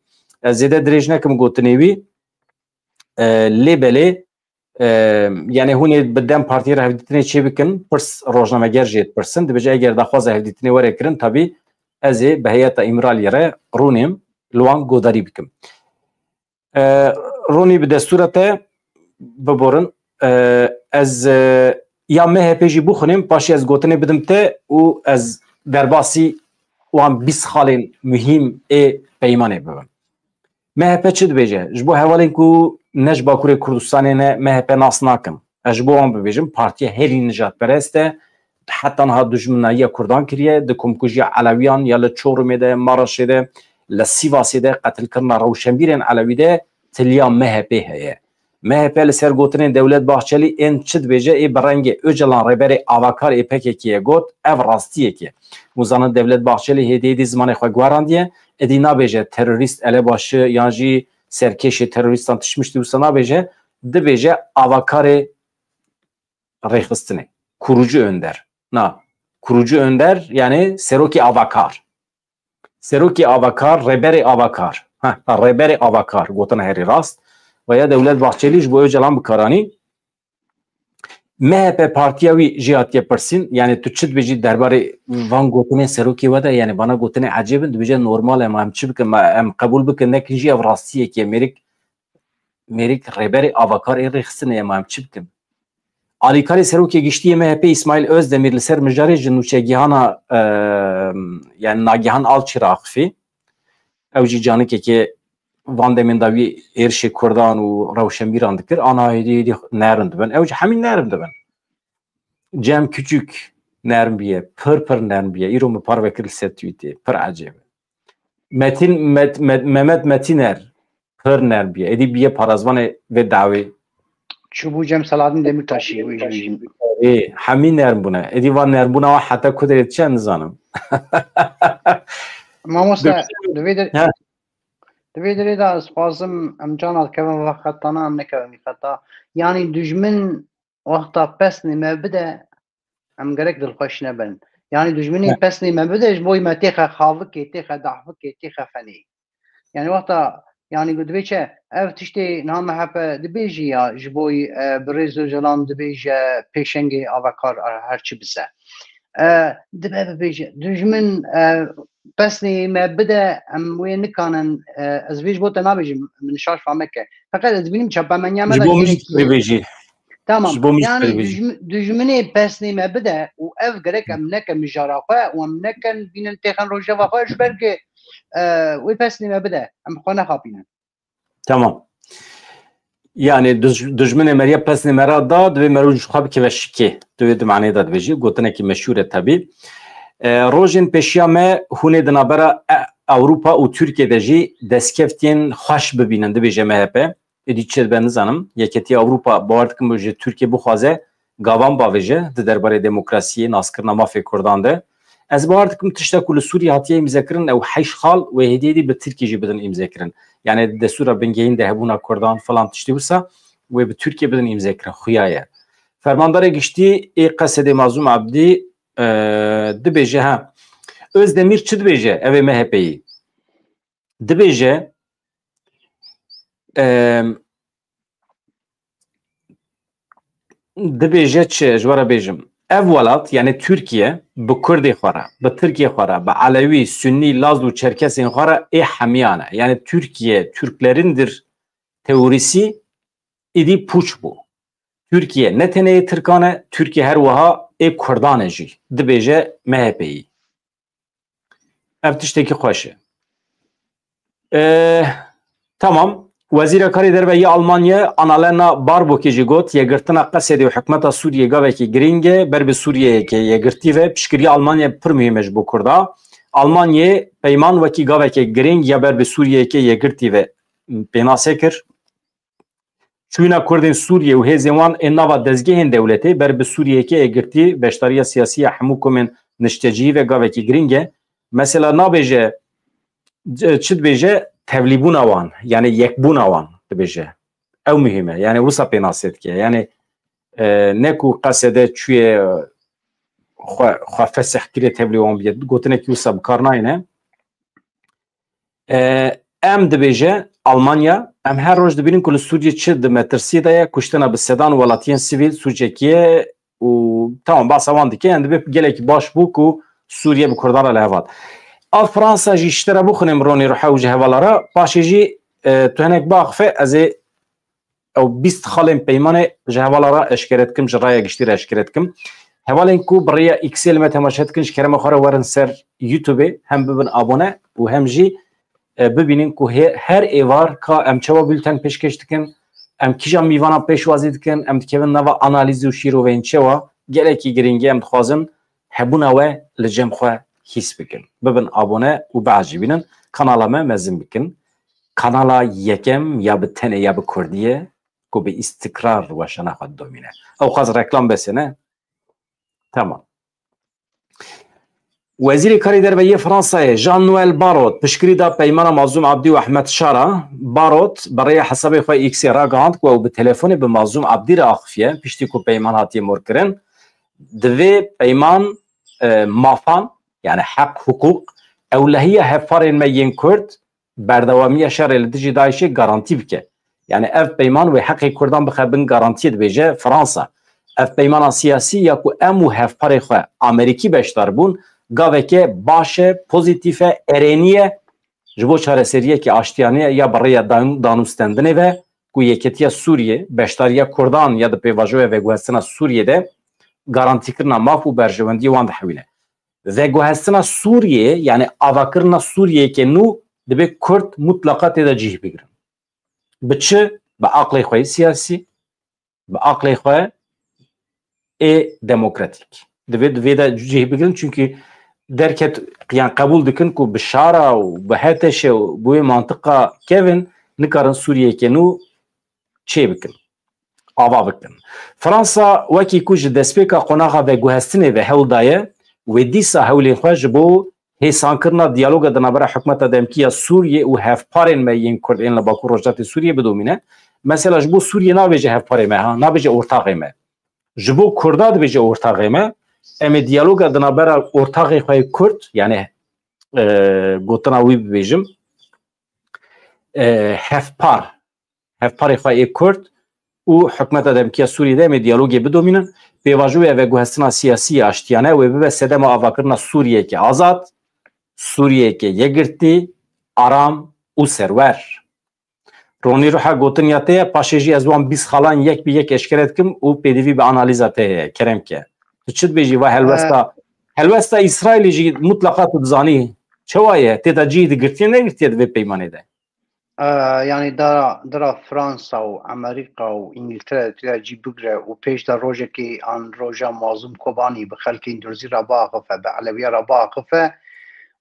ez zêde dirêj nekim gotinê wî lê belê yani hûnê bi dem partiyê re hevdîtinê çê bikin pirs rojnameger jê pirsin dibêje eger daxwaza hevdîtinê were kirin tabî ez ê bi heyeta îmraliyê re rûnêm li wan godarî bikim rûnî bi destûra te biborin ez ya MHP jî bixwînim paşê ez gotinê bidim te û ez derbasî wan 20 xalên muhîm ê peymanê bibim MHP çi dibêje ji bo hevalên ku ne ji Bakurê Kurdistanê ne MHP nas nakim ez ji bo wan bibêjim partiya herî nijadperest e heta niha dijminayiya Kurdan kiriye di komkujiya Elewiyan ya li Çorumê de Maraşê de li Sîvasê de qetilkirina rewşenbîrên Elewî de tiliya MHP heye MHP li ser gotinên Dewlet Bahçelî ên çi dibêje ê bi rengê Öcalan rêberê avakar ê PKK'ye got ev rastiyekê Muzanin Dewlet Bahçelî hêdî zimanê xwe gwarandiye êdî nabêje terorîst elebaşi yan jî serkeşê terorîstan tişmiştî wisa nabêje dibêje avakarê rêxistinê kurucu önder na kurucu önder yani serokê avakar serokê avakar rêberê avakar rêberê avakar gotina herî rast veya Dewlet Bahçelî ji bo Öcalan bikaranî MHP partiya wî jî hatiye pirsîn yani tu çi dibêjî derbarê van gotinên serokê we de yani bana gotinê ecêbin dibêje normal em em çi bikin em qebûl bikin nekin jî ev rastiyekê mêrik rêberê avakar ê rêxistinê em çi bikin alîkarê serokê giştiyê MHP İsmail Özdemir li ser mijarê ji nûçegihana yani nagihan alçîra axivî ew jî canîkekê van demên da wî êrişê Kurdan û rewşenbîran dikir ana hêdî nerin dibin ew jî hemîn nerin dibin Cem Küçük nerin biye pir nerin biye îro min par vekir li ser tweetê pir ecêb Mehmet Metiner pir nerin biye êdî biye parazvanê vê dawê çûbû Cem Selahattin Demirtaşî hemîn nerin bûne êdî van nerinbûna we heta ku derê diçe nizanim mamoste divê derê de ez xwazim em cana dikevin ve xetana em nekevin xeta yanî dijmin wexta pesnê me bide em gerek dilxweş nebin yanî dijminê pesnê me bide ji bo me têxe xavikê têxe dahvikê têxe fenê yani wexta yani divê çi ev tiştê niha MHP dibêjî ya ji bo bi rêz Öcalan dibêje pêşengê avakar her çi bise dibe bibêje dijmin pesnê me bide em wê nikanin ez vê ji bo te nabêjim min şaş fameke feqet ez dibînim çepemeniya me bêjî tamam yani dijminê pesnê me bide û ev gerek em nekin mijara xwe û em nekin bînin têxin rojeva xwe ji ber ku wê pesnê me bide em xwe nexapînin tamam yani dijminê meriya pesnê me ra da divê merû ji xwe bikeve şikê divê di manê da dibêjî gotinekî meşhûr e tabî rojên pêşiya me hûnê di navbera Ewropa û Tirkiye de jî destkeftiyên xweş bibînin dibêje MHP ادی چه بنزانم یکیتی اروپا باور دکم بجه ترکیه بخوازه گاوان باویجه درباره دموکراسی ناسکرنا مافی کردان ده از باور دکم تشتا کل سوریه هاتیه امضا کردن او حیش خال و هدیه به ترکیه جی بدن امضا کردن یعنی دستور بنگهین ده هبونا کردان فلان تشتی وسا و به ترکیه بدن امضا کردن خویایه فرماندار گشتی ای قصد مازوم عبدی دبیجه ها Özdemir çi dibêje ev ê MHP'yî dibêje çi ji were bêjim ev welat yani Türkiye bi Kurdê xwe re bi Tirkiye xwe re bi Alewî, Sünnî, Laz û Çerkesên xwe re ê hemiyan e yani Türkiye Türklerindir teorîsî êdî pûç bû Türkiye ne tenê Tirkan e Türkiye her wiha ê Kurdan e jî dibêje MHP'yî ev tiştekî xweş e tamam Wezîra Karê Derve Almanya Annalena Baerbockê jî got yekgirtina Qesedê û hikûmeta Sûriyê gavekî giring e ber bi Sûriyeyekê yekgirtî ve piştgiriya Almanya pir mühim e ji bo Kurda Almanyê peyman wekî gavekê giring ya ber bi Sûriyeyekê yekgirtî ve pênasê kir çûna Kurdên Sûriye û hêzên wan ên nava dezgehên dewletê ber bi Sûriyeyekê yekgirtî beşdariya siyasî ya hemû komên niştecî ve gavekî giring e mesela nabêje çi dibêje tevlîbûna wan yani yekbûna wan dibêje ew mühim e yani wisa pênasê dike yani ne ku qesede çûye xwe fesih kirê tevlî wan biye gotinekî wisa bikar nayîne em dibêje Almanya em her roj dibînin ku li Sûriye çi di metirsî de ye kuştina bi sedan welatiyên sivîl Sûriyekê û tamam basa wan dike yani dibe gelekî baş bû ku Sûriye bi Kurdan re lehevat a Fransa jî ji te re bixwînim ronî rihe û ji hevalara paşê jî tu hinek biaxife ez ê ew 20 xalên peymanê ji hevalara eşkere dikim ji raya giştî re eşkere dikim hevalên ku bi rêya X'ê li me temaşe dikin ji kerema xwe re werin ser YouTubeê hem bibin abone û hem jî bibînin ku her êvar ka em çawa bülten pêşkêş dikin em kîja mîvana pêşwazî dikin em dikevin nava analîzî û şîroveyên çawa gelekî giringî em dixwazin hebûna we li cem xwe hîs bikin bibin abone û biacîbînin kanala me mezin bikin kanala yekem ya bi tenê ya bi Kurdî ku bi istikrar weşana xwe domîne ew xwaz reklam bes e ne tamam Wezîrê Karê Derve Fransayê Jean-Noël Barrot piştgirî da peymana Mazlûm Abdî û Ehmed Şara Barrot bi rêya hesabê xwe X'ê ragihand ku ew bi telefonê bi Mazlûm Abdî re axifiye piştî ku peyman hatiye morkirin di vê peyman mafan yani hak hukuk ewlehiya hevfarên me yên Kurd berdewamiya şerê li dijî Daişê garantî bike yani ev peyman wê heqê Kurdan bixe bin garantiyê dibêje Fransa ev peymana siyasî ya ku em û hevparê xwe Amerîkî beşdar bûn gaveke baş e pozîtîf e erênî ye ji bo çareseriyekê aştiyanê ya bi rêya danûstendinê ve ku yeketiya Sûriye beşdariya Kurdan ya di pêvajoya veguhestina Sûriyê garantîkirina maf û berjewendiyê wan dihewîne veguhestina Sûriyê yani avakirina Sûriyekê nû dibe Kurd mutlaka têde cih bigirin bi çi bi aqlê xwe siyasî bi aqlê xwe ê demokratîk divê divê de cih bigirin çünkü derket yani qebûl dikin ku bi şara û bi heteşê û bu mantıqa kevin nikarin Sûriyekê nû çê bikin ava bikin Fransa wekî ku ji destpêka qonaxa veguhestinê ve hewl daye wê dîsa hewlên xwe ji bo hêsankirina diyaloga di navbera hikûmeta demkî ya Sûriye û hevparên me yên Kurd ên li Bakur Rojdatê Sûriye bidomîne mesela ji bo Sûriye nabêje hevparê me ha nabêje ortağê me ji bo Kurda dibêje ortağê me em ê diyaloga di navbera ortağê xwe Kurd yani gotina wî bibêjim hevparê xwe ê Kurd û hikûmeta demkî ya Sûriyê de em ê diyalogê bidomînin pêvajoya veguhestina siyasî aştiyane wê bibe sedema avakirina Sûriyekê azad Sûriyekê yekgirtî aram û serwer ronî riha gotinya te ye paşê jî ez wan 20 xalan yek bi yek eşkere dikim û pêdivî bi analîza te heye keremke tu çi dibêjî ve helwesta İsraîlê jî mutlaka tu dizanî çawa ye têda cih digirtiye negirtiye divê peymanê de yani dara Fransa û Amerîka û İngiltere têda cih bigire û pêş de rojekê an roja Mazlûm Kobanî bi xelkên Durzî re biaxife bi Elewiya re biaxife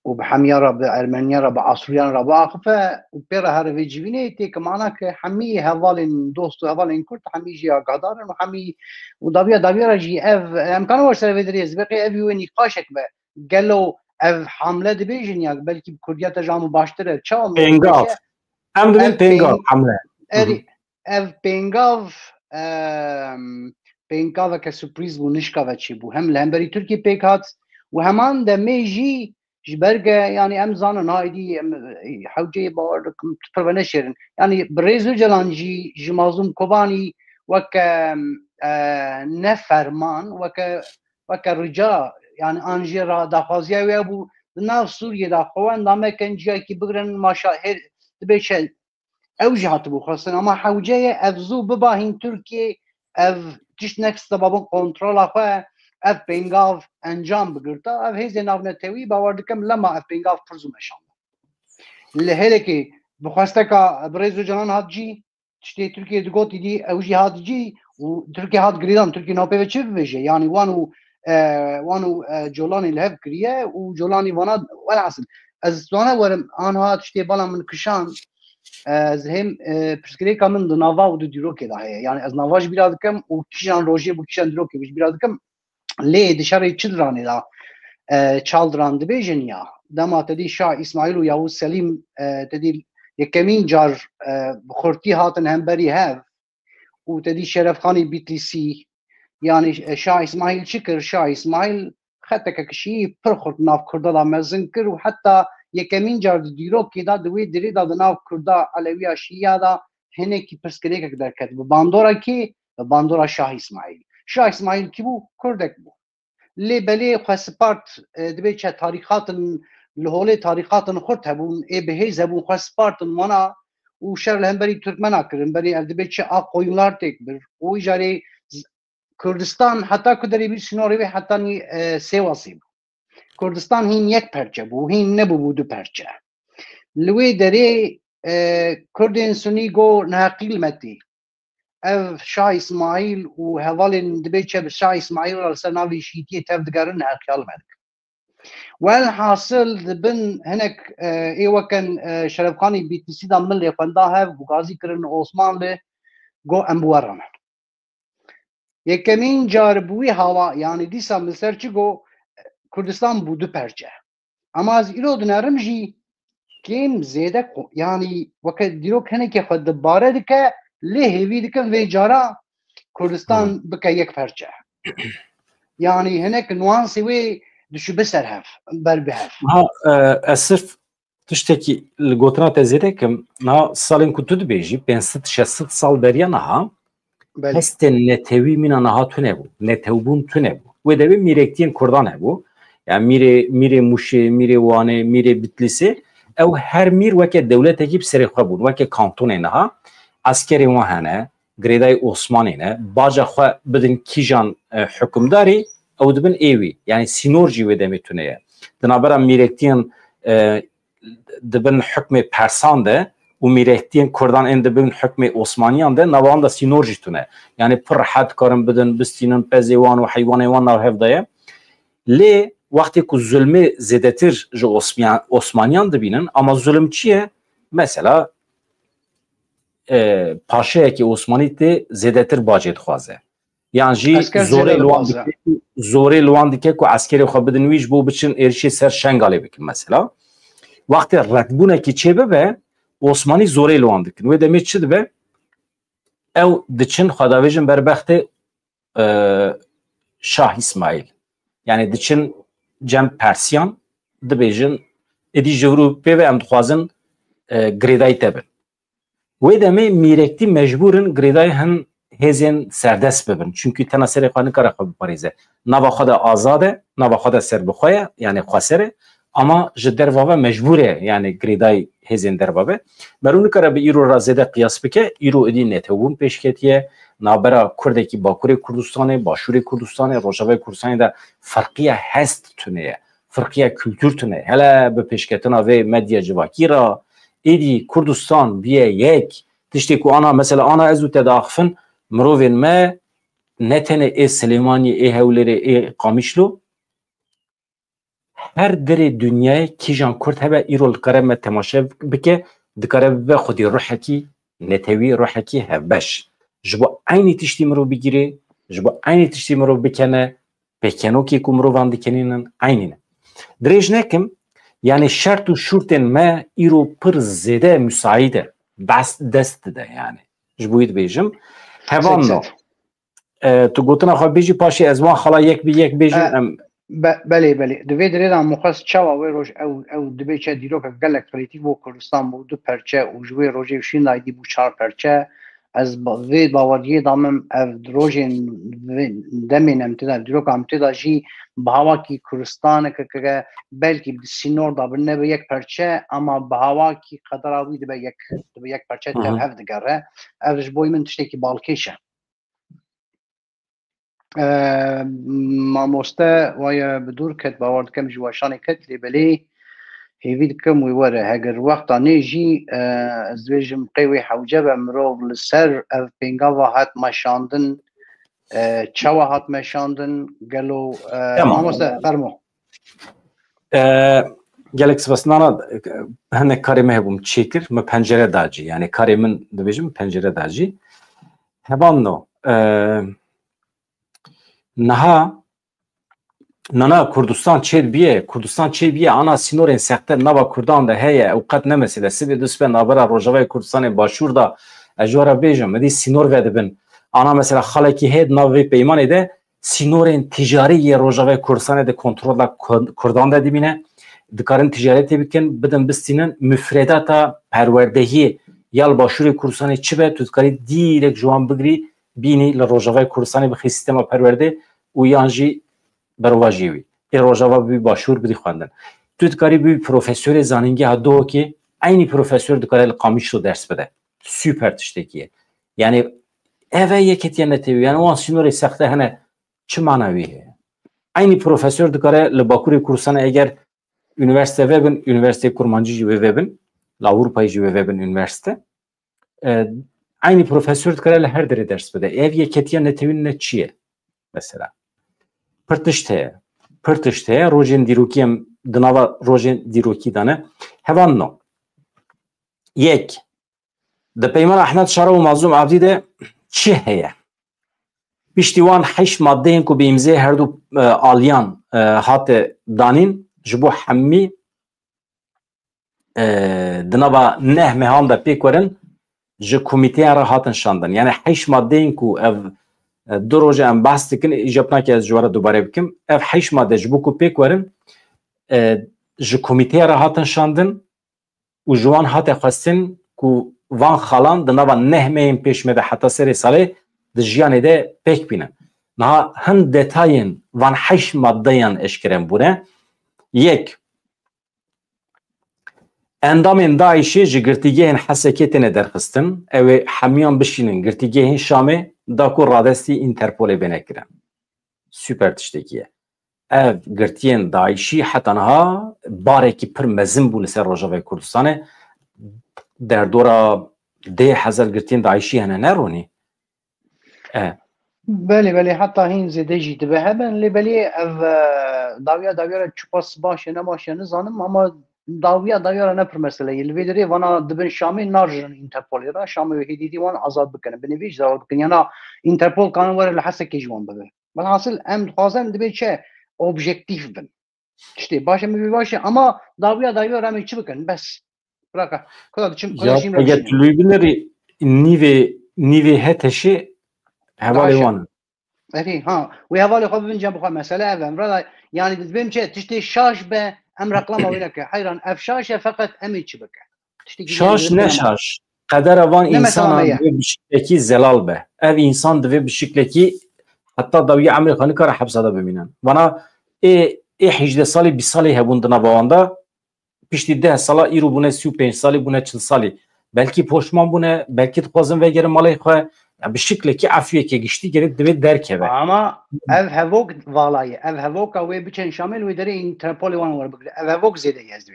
وبحمية را بأرمنيا را بعصريان را بعقفة وبيرا هرفي جيبيني تيك معناك حمي هذالين دوست وهذالين كرت حمي جي قادارن وحمي ودابيا جي اف امكان ورس دريز بقي افي وين نقاشك به قالوا اف حمله دبيجن ياك بلكي بكرديات جامو باشتره تشاو بينغاف هم دبين بينغاف حمله اري اف بينغاف بينغاف كسوربريز ونشكا وتشي بو هم لهمبري تركي بيكات وهمان دميجي جبرجة يعني أمزان هايدي حوجي باوركم تبرنشرن يعني بريزو جلانجي جمازم كوباني وك نفرمان وك رجال يعني أنجيرا دخازيا ويابو ناف سوريا دخوان دامه كنجي كي بقرن مشاهير تبيش أوجهات بو خاصة أما حوجي أفزو بباهين تركيا أف تش نكست بابون كنترول أخوة اف بينغاف انجام بگرتا اف هیز ناونتوی باور دکم لما اف بينغاف پرزو مشان اللي هلكي بخواستكا بريزو جنان هات جي تشتي تركيا دقوتي دي اوجي هات جي وتركيا هات قريدان تركيا نوبي بچه بيجي يعني وانو جولاني الهف كريه وجولاني وانا والعسل از وانا ورم انا هات تشتي بالا من كشان از هم پرسكريكا من دناوا ودو ديروكي ده يعني از نواج بيرادكم وكشان روجي بكشان دروكي بيش بيرادكم ليه دشاري چلراني دا چالدران دبيجن يا دما تدي شاه اسماعيل وياهو سليم تدي يكمين جار بخورتي هاتن همبري هاف وتدي شرف خاني بيتليسي يعني شاه اسماعيل شكر شاه اسماعيل خطك كشي برخورت ناف كردا دا مزنكر وحتى يكمين جار ديرو كيدا دوي دري دا ناف كردا علويا شيا دا هنكي پرسكريك در كتب باندورا كي باندورا شاه اسماعيل شاه اسماعیل کی بو کردک بو لی بلی خسپارت دبی چه تاریخات لهوله تاریخات خورد هبون ای بهیز هبون خسپارت مانا و شر لهمبری ترکمنا کرن بلی دبی چه آقویلار تک بر او جاری کردستان حتی کدری bir سنوری و حتی نی سیواسی بو کردستان هین یک پرچه بو هین نبو دو پرچه لوی دری کردین سنی گو نهقیل متی اف شاه اسماعیل و هوالين دبيتشه بشاه اسماعيل رسناوي شيتي تفدقرن اخيال ملك والحاصل دبن هناك اي وكان شرفخاني بيتسي دا ملي قنداها وغازي كرن عثمان له جو امبورن يكمين جاربوي هوا يعني ديسا مسرچ جو كردستان بودو پرچه اما از ایرو دنرمجي كيم زيده يعني وقت ديروك هناك خد باره دكه ليه بيدكم في جارا كردستان بك يك فرجة يعني هناك نوانسي وي دشو بسرهف بربهف ها اسف تشتكي الجوتنا تزيدكم نا سالين كنت بيجي بين 6 سال بريانا ها هست نتوي من انا هاتونبو نتوبون تونبو ودبي ميركتين كردان هبو يعني ميري موشي ميري وانه ميري بتلسي او هر مير وك دولت اجيب سري خبون وك كانتون انها عسكري وهنا غريداي عثمانينه باجا خو بدن كيجان حكمداري او دبن ايوي يعني سينورجي ودمتونه دنابرا ميركتين دبن حكم پرسان ده و ميركتين كردان ان دبن حكم عثمانيان ده نوان ده سينورجي تونه يعني پر حد كارن بدن بستينن پزيوان و حيوانيوان نو هفدايه لي وقتی که ظلم زیادتر جو عثمانیان دبینن اما ظلم چیه مثلا پاشه که عثمانی ته زیادتر باجت خوازه یعنی جی زوره لوان که عسکری خو بدن ویش بو بچن ارشی سر شنگاله بکن مثلا وقتی ردبونه که چه به عثمانی زوره لوان دکن و دمی چه به او دچن خداویجن بربخت شاه اسماعیل yani diçin cem Persiyan dibêjin êdî ji Ewropê ve em dixwazin girêdayî te bin. Wê demê mîrektî mecbûrin girêdayî hin hêzên serdest bibin. Çünkü tena serê xwe nikare xwe biparêze. Nava xwe de azad e, nava xwe de serbixwe ye, yani xweser e, ama ji derva ve mecbûr e, yani girêdayî hêzên derva ve. Berû nikare bi îro re zêde qiyas bike, îro êdî netewbûn pêşketiye, nabera Kurdekî Bakurê Kurdistanê, Başûrê Kurdistanê, Rojavayê Kurdistanê de farqiya hest tune, farqiya kültür tune. Hele bi pêşketina vê medya civakî ra êdî Kurdistan biye yek tiştê ku ana mesela ana ez û te daxifin mirovên me ne tenê ê Silêmaniyê, ê Hewlêrê, ê Qamişlo هر در دنیای کیجان کرد هبه ایرول قرم تماشا بکه دکاره به خودی روحکی نتوی روحکی هبش جبو عینی تشتی مرو بگیره جبو عینی تشتی مرو بکنه بکنو که مرو واندی کنینن عینینه دریج نکم yani şart و şurt ما ایرو پر زده مساعده بس دست ده yani جبوید بیجم هوانو تو گوتنا خواه بیجی پاشی از وان خلا یک بی یک بیجم بله دوی دریدان مخص چاوا وی روش او دوی چه دیرو که گلک پلیتیک و کردستان بود دو پرچه و جوی روژه وشین لایدی بود 4 پرچه از وی باوریه دامم او روژه دمین امتدا دیرو که امتدا جی بهاوا کی کردستان که بلکی سینور دا بنه به یک پرچه اما بهاوا کی قدراوی دو به یک پرچه تل هف دگره او جبوی من تشتی که بالکیشه مامۆستا وایە بدور کەت باوەڕ دەکەم ژواشانی کەت لێبەلێ هێوی دکەم وی وەرە هەگەر وەختا نێژی ئەزێژم قەیوی حەوجە بە مرۆڤ لەسەر ئەv پێنگاوا هات مەشاندن چاوە هات مەشاندن گەلۆ مامۆستا فەرمۆ gelek sivasnana hene karê me hebûm çêkir me pencere dacî yani karê min dibêjim pencere dacî hebanno Naha nana Kurdistan çêbiye ana sînorên sexte nava Kurdan de heye ew qet ne mesele sibê duspe navbera Rojavayê Kurdistanê başûr da ez ji were bêjim edî sînor vedibin ana mesela xalekî hê di nav vê peymanê de sînorên tijariyê Rojavayê Kurdistanê de kontrola Kurdan de dibîne dikarin ticaretê bikin bidin bistînin müfredata perwerdehiyê ya li başûrê Kurdistanê çi be tu dikarî dîrek ji wan bigirî bînî li Rojavayê Kurdistanê bixî sîstema perwerdê û yan jî berwajî wî ê Rojava bî başûr bidî xwendin tu dikarî bî profesörê zanîngeha dohokê aynî profesör dikare li qamişlo ders bide süper tiştekî ye yani ev yeketiye netewî yani wan sînorê sexte hene çi mana wî heye aynî profesör dikare li Bakurê Kurdistanê eger üniversite vebin üniversiteyê Kurmancî jî wê vebin li Awropayê jî wê vebin üniversite aynı profesör dikare her derê ders bide ev yeketiya netewî ne çi ye mesela pir tişt heye rojên dîrokî em di nava rojên dîrokî de ne hevan no yek di peymana Ehmed Şara û Mazlûm Abdî de çi heye piştî wan heşt maddeyên ku bi îmzê her du aliyan hate danîn ji bo hemî di nava neh mehan de pêk werin ji komîteya re hatin şandin yani heşt maddeyên ku ev du roje em behs dikin îjab nake ez ji were dubare bikim ev heşt madde ji bo ku pêk werin ji komîteya re hatin şandin û ji wan hate xwestin ku van xalan di nava neh meyên pêşme de heta serê salê di jiyanê de pêk bînin niha hin detayên van heşt maddeyan eşkere bûne yek endamên Daişê ji girtîgehên Hesekê têne derxistin ew ê hemiyan bişînin girtîgehên Şamê da ku radestî Interpolê bênekirin süper tiştekî ye ev girtiyên Daişî heta niha barekî pir mezin bû li ser Rojavayê Kurdistanê derdora 10,000 girtiyên Daişî hene neronî بله حتی هین زده جی دبه هبن لبلی اف داویا چپاس باشه نباشه نزانم اما داویا نپر مسئله الویدری وانا دبن شامی نارجن اینترپولی را شامی و هیدیدی وان آزاد بکنه بنویش زاواد بکنه یعنی اینترپول کانون وره لحسه که جوان بده بل حاصل ام خوازم دبه چه اوبژکتیف بن işte باشه میبی باشه اما داویا را چی بکن بس براکا ya eğer tülübinleri nive heteşi هوالي وان اي ها وي هوالي خو بنجم بخو مساله امرا يعني دبم چه تشتي شاش به ام رقلما وينك حيران افشاشه فقط امي çبك شاش ne şaş قدر وان انسان بشكلكي زلال به ev insan dve bişikleki hatta dawiye Amerikanı kara hapsada beminen bana hicde sali bir sali hebunduna bavanda pişti 10 sala iru bune 35 sali bune 40 sali belki poşman bune belki tkazın ve geri malay xwe bir şekilde afiyet geçti gelip de derke ve ama ev hevok valayı ev hevoka ve bütün şamil ve deri Interpol'e var bugün ev hevok zede yazdım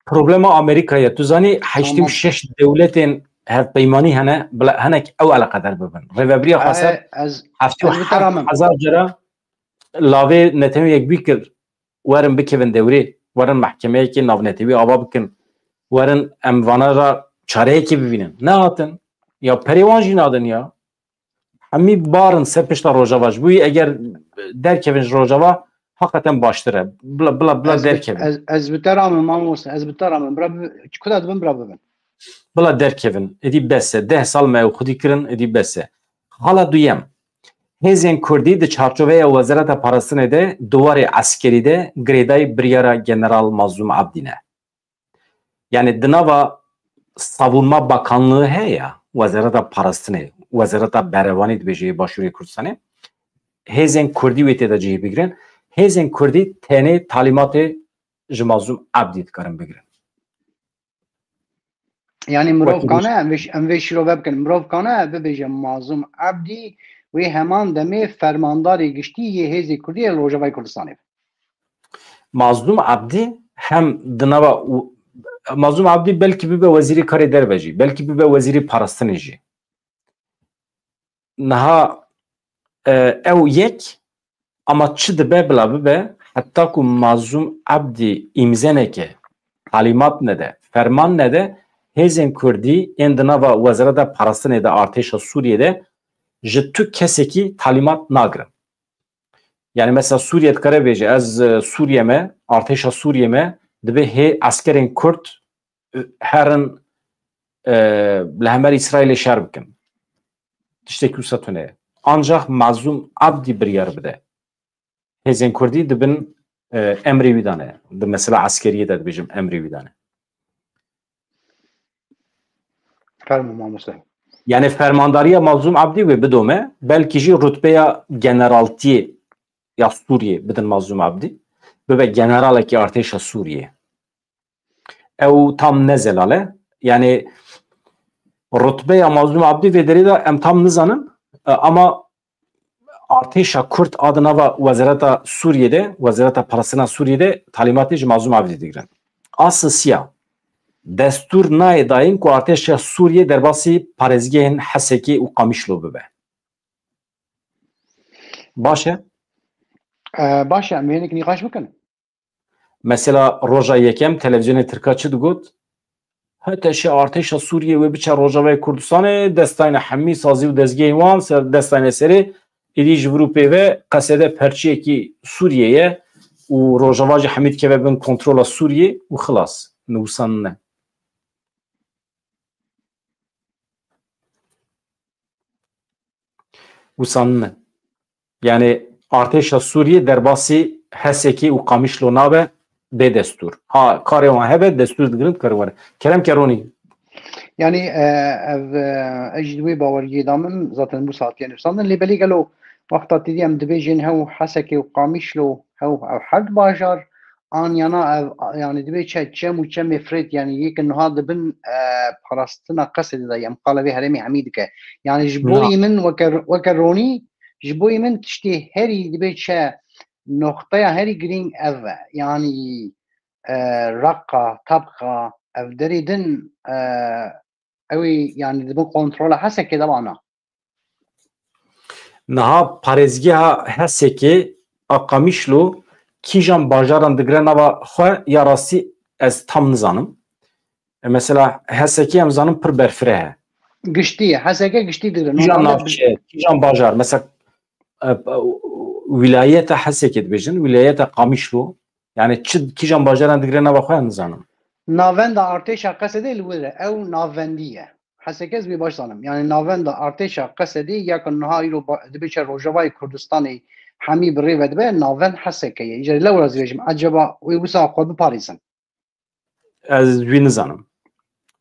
problema Amerika'ya tuzani haştim 6 devletin hev peymani hene bla henek evvel kadar bibin revebriya xasar haftu hazar jara lave netemi yek bikir warın bikevin devri ورن محکمه کی ناونتوی آوا بکن ورن اموانا را چاره کی ببینن نه هاتن یا پریوانجی نادن یا همی بارن سر پشت روجاواج بوی اگر درکوین روجاوا حقیقتا باشتره بلا درکوین از بترام ماموس از بترام برا کداد بن برا ببن بلا درکوین ادی بسه 10 سال ما خودی کرن ادی بسه حالا دویم هزین کردی د چارچوبه وزارت پاراستنه ده دوار عسکری ده گریدای بریارا جنرال مظلوم عبدینه yani dınava savunma bakanlığı he ya wazarata parastine wazarata berevani dibeci başvuru Kürdistan'e hezen Kurdi ve tedacıyı bigirin hezen Kurdi tane talimatı jmazlum abdi dikarin bigirin yani mrovkane em şiro bebkin mrovkane bebece mazlum abdi ve heman deme fermandarı geçti ye hezi Kurdi Rojava Kürdistan'e mazlum abdi hem dınava Mazlum Abdi belki bir veziri kare derbeci, belki bir veziri parastınıcı. Naha ev yek ama çıdı be bla be hatta ku Mazlum Abdi imzeneke talimat ne de ferman ne de hezen Kurdi endinava vezirada parastını da arteşa Suriye'de jitü keseki talimat nagırım. Yani mesela Suriye kare beci az Suriye'me arteşa Suriye'me دبه هی عسکرین کرد هرن لهمر İsrail'e şer bikin. İşte kusatune. Ancak mazlum abdi bir yer bide. Hezen Kurdi dibin emri vidane. Mesela askeriye de dibicim emri vidane. Yani fermandariye mazlum abdi ve bidome belki ji rütbeya generalti ya Suriye bidin mazlum abdi. Böyle generaleki arteşa Suriye. Ev tam ne zelale. Yani rütbeya mazlum abdi ve deri de em tam nizanın ama arteşa Kürt adına ve vazirata Suriye'de, vazirata parasına Suriye'de talimatı mazlum abdi digirin. Asıl siyah. Destur nae dayin ku arteşa Suriye derbasi parezgehin haseki u kamışlo bebe. Başa? Başa, menik nikaş bakın. Mesela roja yekem televizyona Türkçe dugut. Hatta arteşa Suriye ve biçar Rojava Kurdistan'e destayna hammi sazi ve dezgehwan ser destayna seri İdiş Avrupa ve kasede perçeki Suriye'ye u Rojava Hamid kebebin kontrola Suriye u xalas nusan ne. Usan ne. Yani arteşa Suriye derbasi heseki u kamışlo nabe de destur. Ha karıvan hebe destur digirin karıvan. Kerem Keroni. Yani ecdüvi bavariyê damın zaten bu saat yani sandın libeli gelo vakta diyem dibêjin hew heseki û qamişlo hew herd bajar an yana ev yani dibê çem û çemê fred yani yekin niha dibin parastina qesedê de yem qala vê herêmê hemî dike. Yani ji boî min weke ronî ji boî min tiştê herî dibê çe noktaya herî girîng ev e. Yani Rakka, Tabqa ev derî din evi yani dibin kontrola heseki de bana. Naha parezgeha heseki aqamışlo kijan bajaran digre nava xwe ya rastî ez tam nizanim. Mesela heseki em zanim pir berfire he. Giştî, heseke giştî digre. Kijan navçe, kijan bajar. Mesela vilayeta heseki dibêjin, vilayeta qamışlo. Yani kijan bajaran digre nava xwe nizanim. Navenda arteşa qesedê li wê re ew navendiye. Hesekez bir başlanım. Yani navenda arteşa qesedê yakin niha îro dibe çe Rojavayê Kurdistanê hemî bi rê ve dibe navend hesekeye. İjê li were dibêjim acaba wê wisa xwe biparêzin. Ez wî nizanim.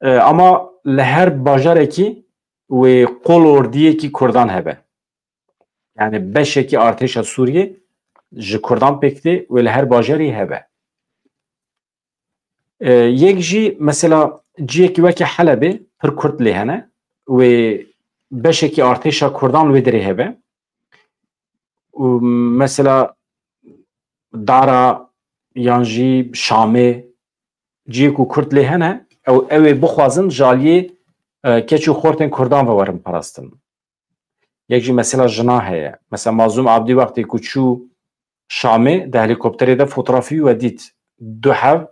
Ama li her bajarekî wê qol ordiyekî Kurdan hebe. Yani beşekî arteşa Suriye ji Kurdan pêktê wê li her bajarî hebe. Yek jî mesela ciyekî weke Helebê pir Kurd lê hene wê beşekî artêşa Kurdan wê derê hebe. Mesela Dara yan jî Şamê ciyek û Kurd lê hene ew ê bixwazin ji aliyê keç û xortên Kurdan ve werin parastin. Yek jî mesela jina heye. Mesela Mazlum Abdî wextê ku çû Şamê di helîkopterê de fotoğrafî we dît. دو هف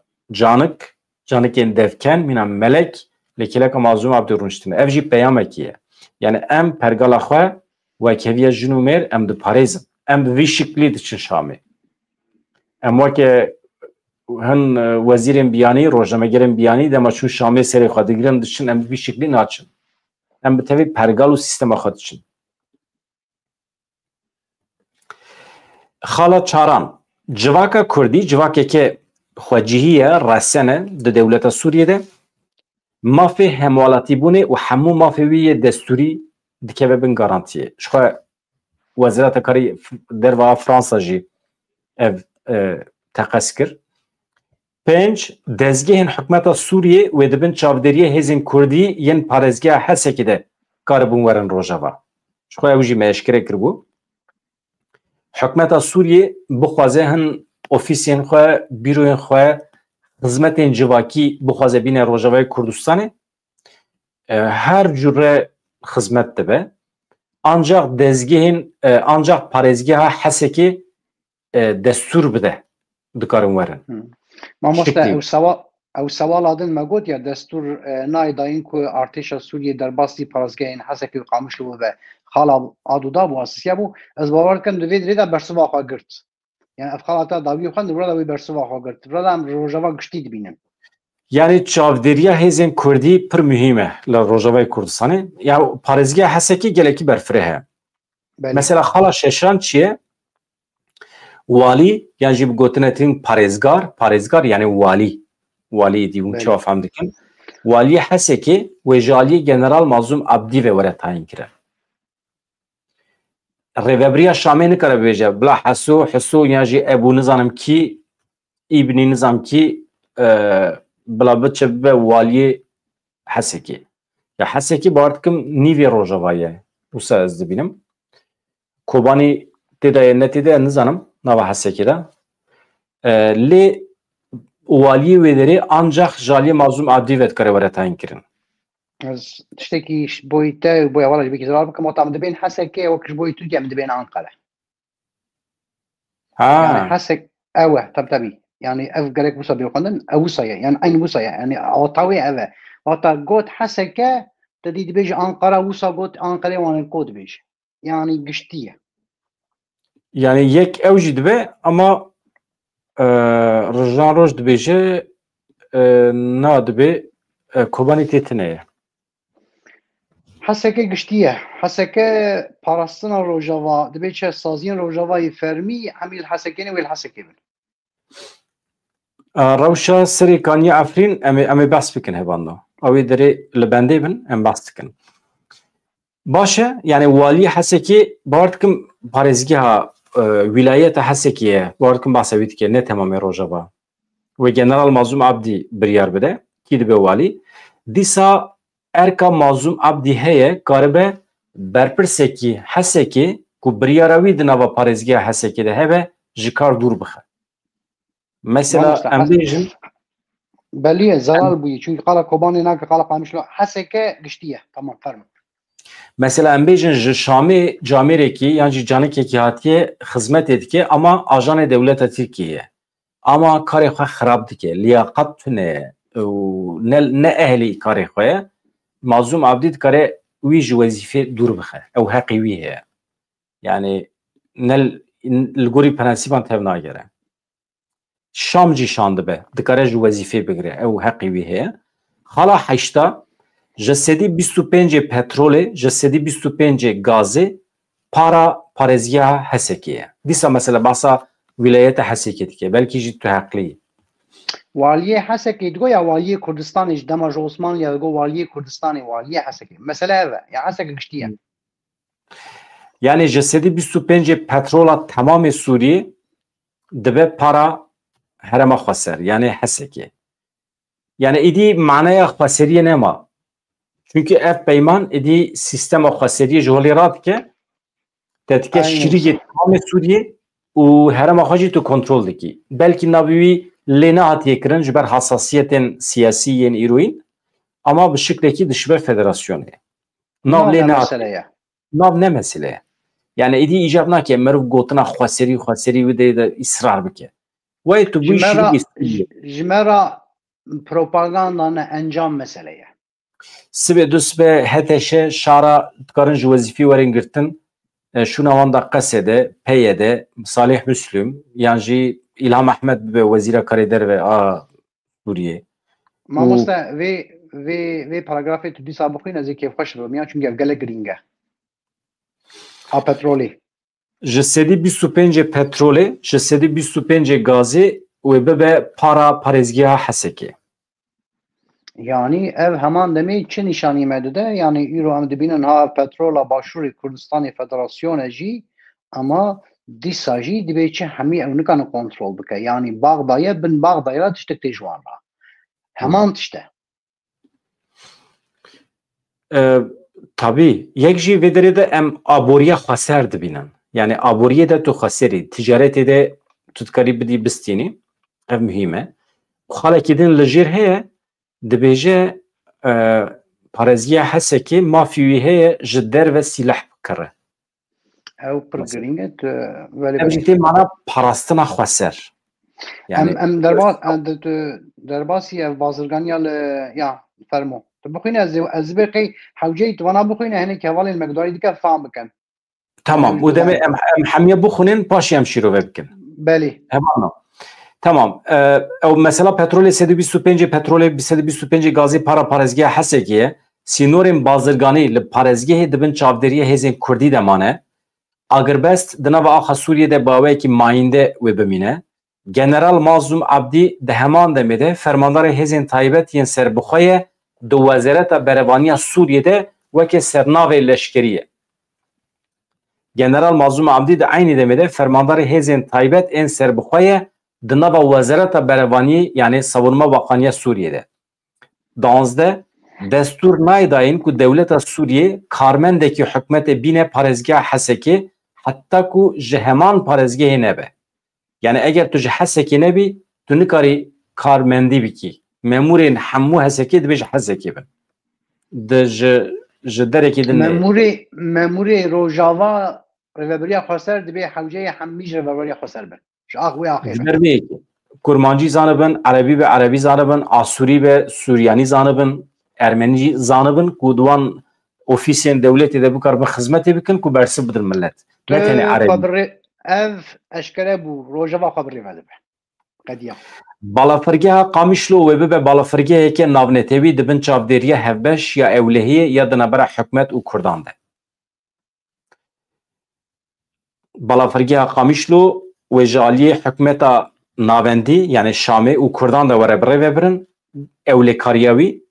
جانکین devken مینا melek لکیلک مازوم عبد رونشتن اف جی پیامه کیه یعنی ام پرگالا خو و کیویا جنومر ام د پاریزم ام وی شکلی دچن شامه ام وکه هن وزیرین بیانی روزنامه‌گرین بیانی دما چون شامه سری خودگیرن دچن ام وی شکلی ناچن ام به تبی پرگال و سیستم خودشن خالا چاران جواکا کردی جواکه که خواجهیه رسنه د دولت سوریه ده مافی هموالاتی بونه و همو مافیوی دستوری دکه ببین گارانتیه شخوا وزارت کاری در و فرانسا جی تقص کر 5 دزگه حکومت سوریه و دبن چاودریه هزین کردی ین پارزگه حسه که ده کاربون ورن روژاوا شخوا اوجی مشکره کربو حکومت سوریه بخوازه هن ofisyen xwe bîroyên xwe hizmetên civakî bixwaze bîne Rojavayê Kurdistanê her cure hizmet dibe ancak dezgehên ancak parêzgeha Hesekê destûr bide dikarin werin mamoste ew sewala din me got ya destûr nayê dayîn ku artêşa Sûriyê derbasî parêzgehên Hesekê û Qamişlî ve xala aduda bû asisiya bû ez bawer dikim di vê dirê de bersiva xwe girt yani efxalata davi xwe burada wî bersiva xwe girt burada em rojava giştî dibînin yani çavderiya hêzên Kurdî pir mühim e li Rojavayê Kurdistanê ya parêzgeha Hesekê gelekî berfirê heye mesela xala şeşan çi ye walî yan jî bi gotinetîn parêzgar yani walî dîwin çawa fehm dikin walî Hesekê wê ji aliyê General Mazlûm Abdî ve were tayin kire Rêveberiya Şamê nikare bêje bila Hesû yan jî ebû nizanim kî îbnî nizam kî bila biçe bibe waliyê Hesekê ya Hesekê bawer dikim nîvê Rojavayê ye wisa ez dibînim Kobanî têda ye ne têda ye nizanim nava Hesekê de lê waliyê wê derê ancak ji aliyê Mazlûm Abdî ve dikare were tayin kirin ez tiştekî boî te û boya wala ji bêkî zirar bikim heta min dibên Hesekê wek ji boî Tirkiye min dibên Ankara yani Hesek ew e tabii yani ev gerek wisa bêxwendin ew wisa ye yani eyn wisa ye yani awatawê ev e heta got Heseke te dî dibêje Ankara wisa got Ankara'yê wan ko dibêje yani giştî ye yani yek ew jî dibe ama rojan roj dibêje nadibe Kobanî têtine ye Heseke giştî ye Heseke parastina Rojava dibe çi saziyên Rojavayê fermî hemî li Hesekê ne wê li Hesekê bin rewşa serê kaniya Efrîn em ê behs bikin hevanda ew ê derê li bendê bin em behs dikin baş e yani walî Hesekê bawer dikim parêzgeha wilayeta Hesekê ye bawer dikim behsa wî dike ne temamê Rojava wê General Mazlûm Abdî biryar bide kî dibe walî dîsa erka Mazlûm Abdî heye karibe berpirsekî Hesekê ku biryara wî di nava parêzgeha Hesekê de hebe ji kar dûr bixe mesela em bêjin belî zarar bûye çünkü qala Kobanî nake qala Qamişlo Heseke giştî ye tamam fermin mesela em bêjin ji Şamê camerêkî yan jî canekekî hatiye xizmetê dike ama ajanê dewleta Tirkiyeyê ama karê xwe xirab dike liyaqat tune ne ehlî karê xwe ye Mazlûm Abdî dikare wî ji wezîfê dûr bixe ew heqî wî heye yani ne li gorî prensîban tev nagere Şam jî şan dibe dikare ji wezîfê bigire ew heqî wî heye xala heşta ji sedî 25 petrolê ji sedî 25 gazê para parêzgeha Hesekê ye dîsa mesela basa wilayeta Hesekê dike belkî jî tu heqlî waliyê Hesekê digo ya waliyê Kurdistanê ji dema ji Osmanlîya digo waliyê Kurdistanê waliyê Hesekê mesele ev e ya Heseke giştî ye yani ji sedî 25 petrola temamê Sûriyê dibe para herema xweser yani Hesekê yani îdî manaya xweseriyê nema çünkü ev peyman îdî sistema xweseriyê ji holê radike te dike şîrîgê temamê Sûriyê û herema xwe jî tu kontrol dikî belkî navî wî lê nehatiye kirin ji ber hasasiyetên siyasî yên îroyîn ama bi şiklekî dişibe federasyonê nav lê nehatiye nav ne mesele yani îdî îcab nake meriv gotina xweserî wê de îsrar bike وای تو بوی شروع جمرا پروپاگاندا نه انجام مسئله سبه دوست به هتشه شارع کارن جو وظیفی ورین گرتن شون آن دا قصده پیده صالح مسلم یعنی جی إلهام أحمد بوزير كاري در سوريا ما مستا في باراجرافي تدي سابقين زي كيف خوش بميان چون گل گرینگه بترولي جسدي 25 بترولي جسدي 25 غازي وببه پارێزگیها حسكي يعني ev heman demê çi nîşanî me dide yani îro em dibînin ha petrola Başûrê Kurdistanê Federasyonê jî ama dîsa jî dibê çi hemî ew nikane kontrol bike yani Baxdayê bin Baxdayê tiştek tê ji wan re heman tişte tabii yek jî vê derê de em aboriya xweser dibînin yani aboriyê de tu xweserî ticaretê de tu dikarî bidî bistînî ev mühîm e xalekî din li jêr heye dibêje parêziya Hesekê mafî heye ji derve sîlah bikire ew pir girîng e em jî tê mana parastina xweser em derbasî ev bazirganiya li ya fermo tu bixwîne ez bêqî hewceyî tu wana bixwîne hinek hevalên mekdarî dike fam bikin tamam û demê em hemiye bixwînin paşê em şîrove bikin belê hemana tamam ew mesela petrolê 125 petrolê 125 gazê para parêzgeha Hesekê ye sînorên bazirganî li parêzgehê dibin çavdêriya hêzên Kurdî de mane Agirbest di nava axa Sûriyê de baweyekî mayînde wê bimîne General Mazlum Abdî di heman demê de fermandarê hêzên taybet yên serbixwe ye di Wezareta Berevaniya Sûriyê de weke sernavê leşkerî ye General Mazlum Abdî di aynî demê de fermandarê hêzên taybet ên serbixwe ye di nava Wezareta Berevanî yani Savunma Bakanîya Sûriyê de 12 destûr nayedayîn ku dewleta Sûriyê karmendekî hikûmetê bîne parêzgeha Hesekê heta ku ji heman parêzgehê nebe yani eger tu ji Hesekê nebî tu nikarî karmendî bikî memûrên hemû Hesekê dibe ji Hesekê bin di ji derekê din memûrê Rojava rêveberiya xweser dibe hewceyê hemî ji rêveberiya xweser bin ji ax wê axê Kurmancî zanibin Erebî be Erebî zanibin Asûrî be Sûryanî zanibin Ermenî zanibin ku diwan ofîsên dewletê de bikar bi xizmetê bikin ku bersiv bidin millet ne tenê Erebî ev eşkere bû Rojava xwe bi rêve dibe qediya Balafirgeha Qamişlo wê bibe balafirgeheke navnetewî dibin çavdêriya hevbeş ya ewlehiyê ya di navbera hikûmet û Kurdan de balafirgeha Qamişlo wê ji aliyê hikûmeta navendî yani Şamê û Kurdan de were bi rêve birin ewlêkariya wî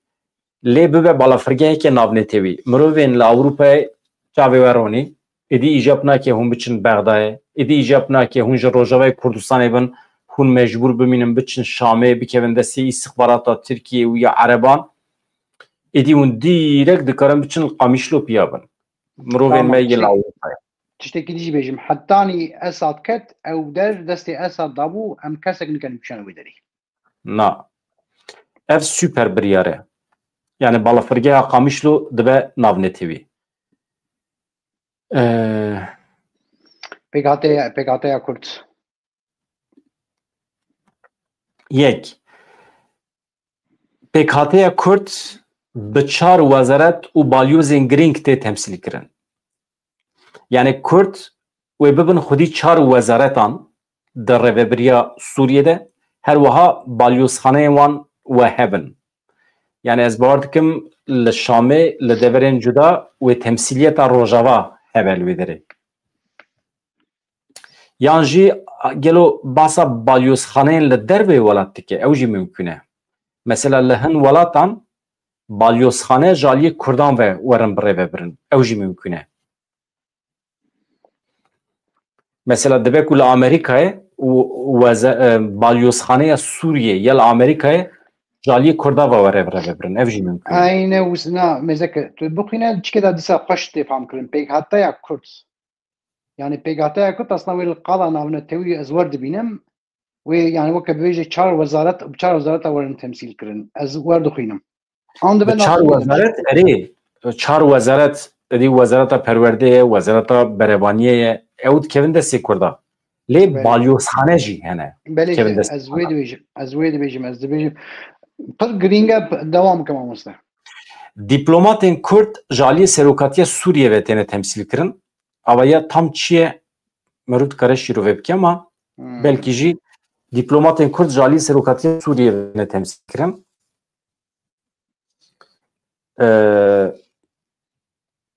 lê bibe balafirgeheke navnetewî mirovên li Ewropayê çavê we ronî êdî îjab nake hûn biçin Bexdayê êdî îjab nake hûn ji Rojavayê Kurdistanê bin hûn mecbûr bimînin biçin Şamê bikevin destê îstixbarata Tirkiye û ya Ereban êdî hûn dîrek dikarin biçin Qamişlo piya bin mirovên me yê li Ewropayê tiştekî dijî bêjim hetanî Esad ket ew der destê Esad dabû em kesek nikarin bişane wê derê na ev süper biryar e yani balafirgeha Qamişlo dibe navnetewî pêkhateya Kurd yek pêkhateya Kurd bi çar wezeret û balyozên girîng tê temsîl kirin yani Kurd wê bibin xwedî çar wezeretan di rêveberiya Sûriyê her wiha balyozxaneyên wan we hebin yani ez bawer dikim li Şamê li deverên cuda wê temsîliyeta Rojava hebe li wê derê yan jî gelo basa balyozxaneyên li dervê welat dike ew jî mümkün e mesela li hin welatan balyozxane ji aliyê Kurdan ve werin bi rêve birin ew jî mümkün e mesela dibe ku li Amerîkayê balyozxaneya Sûriyê ya li Amerîkayê ji aliyê Kurda ve were bi rêve birin ev jî mümkün e ayne wîsna mêzeke tu bixwîne çikê dîsa xweş têfam kirin pêkhateya Kurd yani pêkhateya Kurd aslan wê li qala navnetewî ez werdibînim wê yani weke bêje çar wezareta werin temsîl kirin ez werdixwînim çar wezaret erê çar wezaret edî wezareta perwerdeyê wezareta berevaniyê ye ew dikevin destê Kurda لی بالیوزخانه جی هنه بله از وید بیجم پر گرینگه دوام کم آموسته دیپلوماتین کرد جالی سروکاتی سوریه و تینه تمثیل کرن اویا tam çiye merut kare şiro vebke ama belki jî diplomatên Kurd jalî serokatiya Sûriye ne temsil kirin.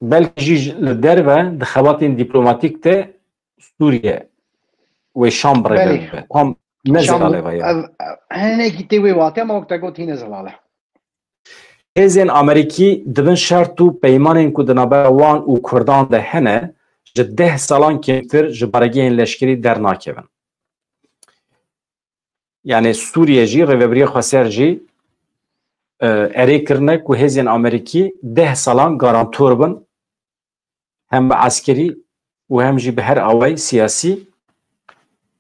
Belki jî li derve di xebatên diplomatîk de Sûriye ve Şam birêve tam nezalê veye. Hinekî tê wê wate ama wekta got hîne zelale. Hêzên Amerîkî dibin şert û peymanên ku di navbera wan û Kurdan de hene ji 10 salan kêmtir ji baregehên leşkerî dernakevin. Yani Sûriye jî rêveberiya Xweser jî erê kirine ku hêzên Amerîkî 10 salan garantor bin hem bi askerî û hem jî bi her awayî siyasî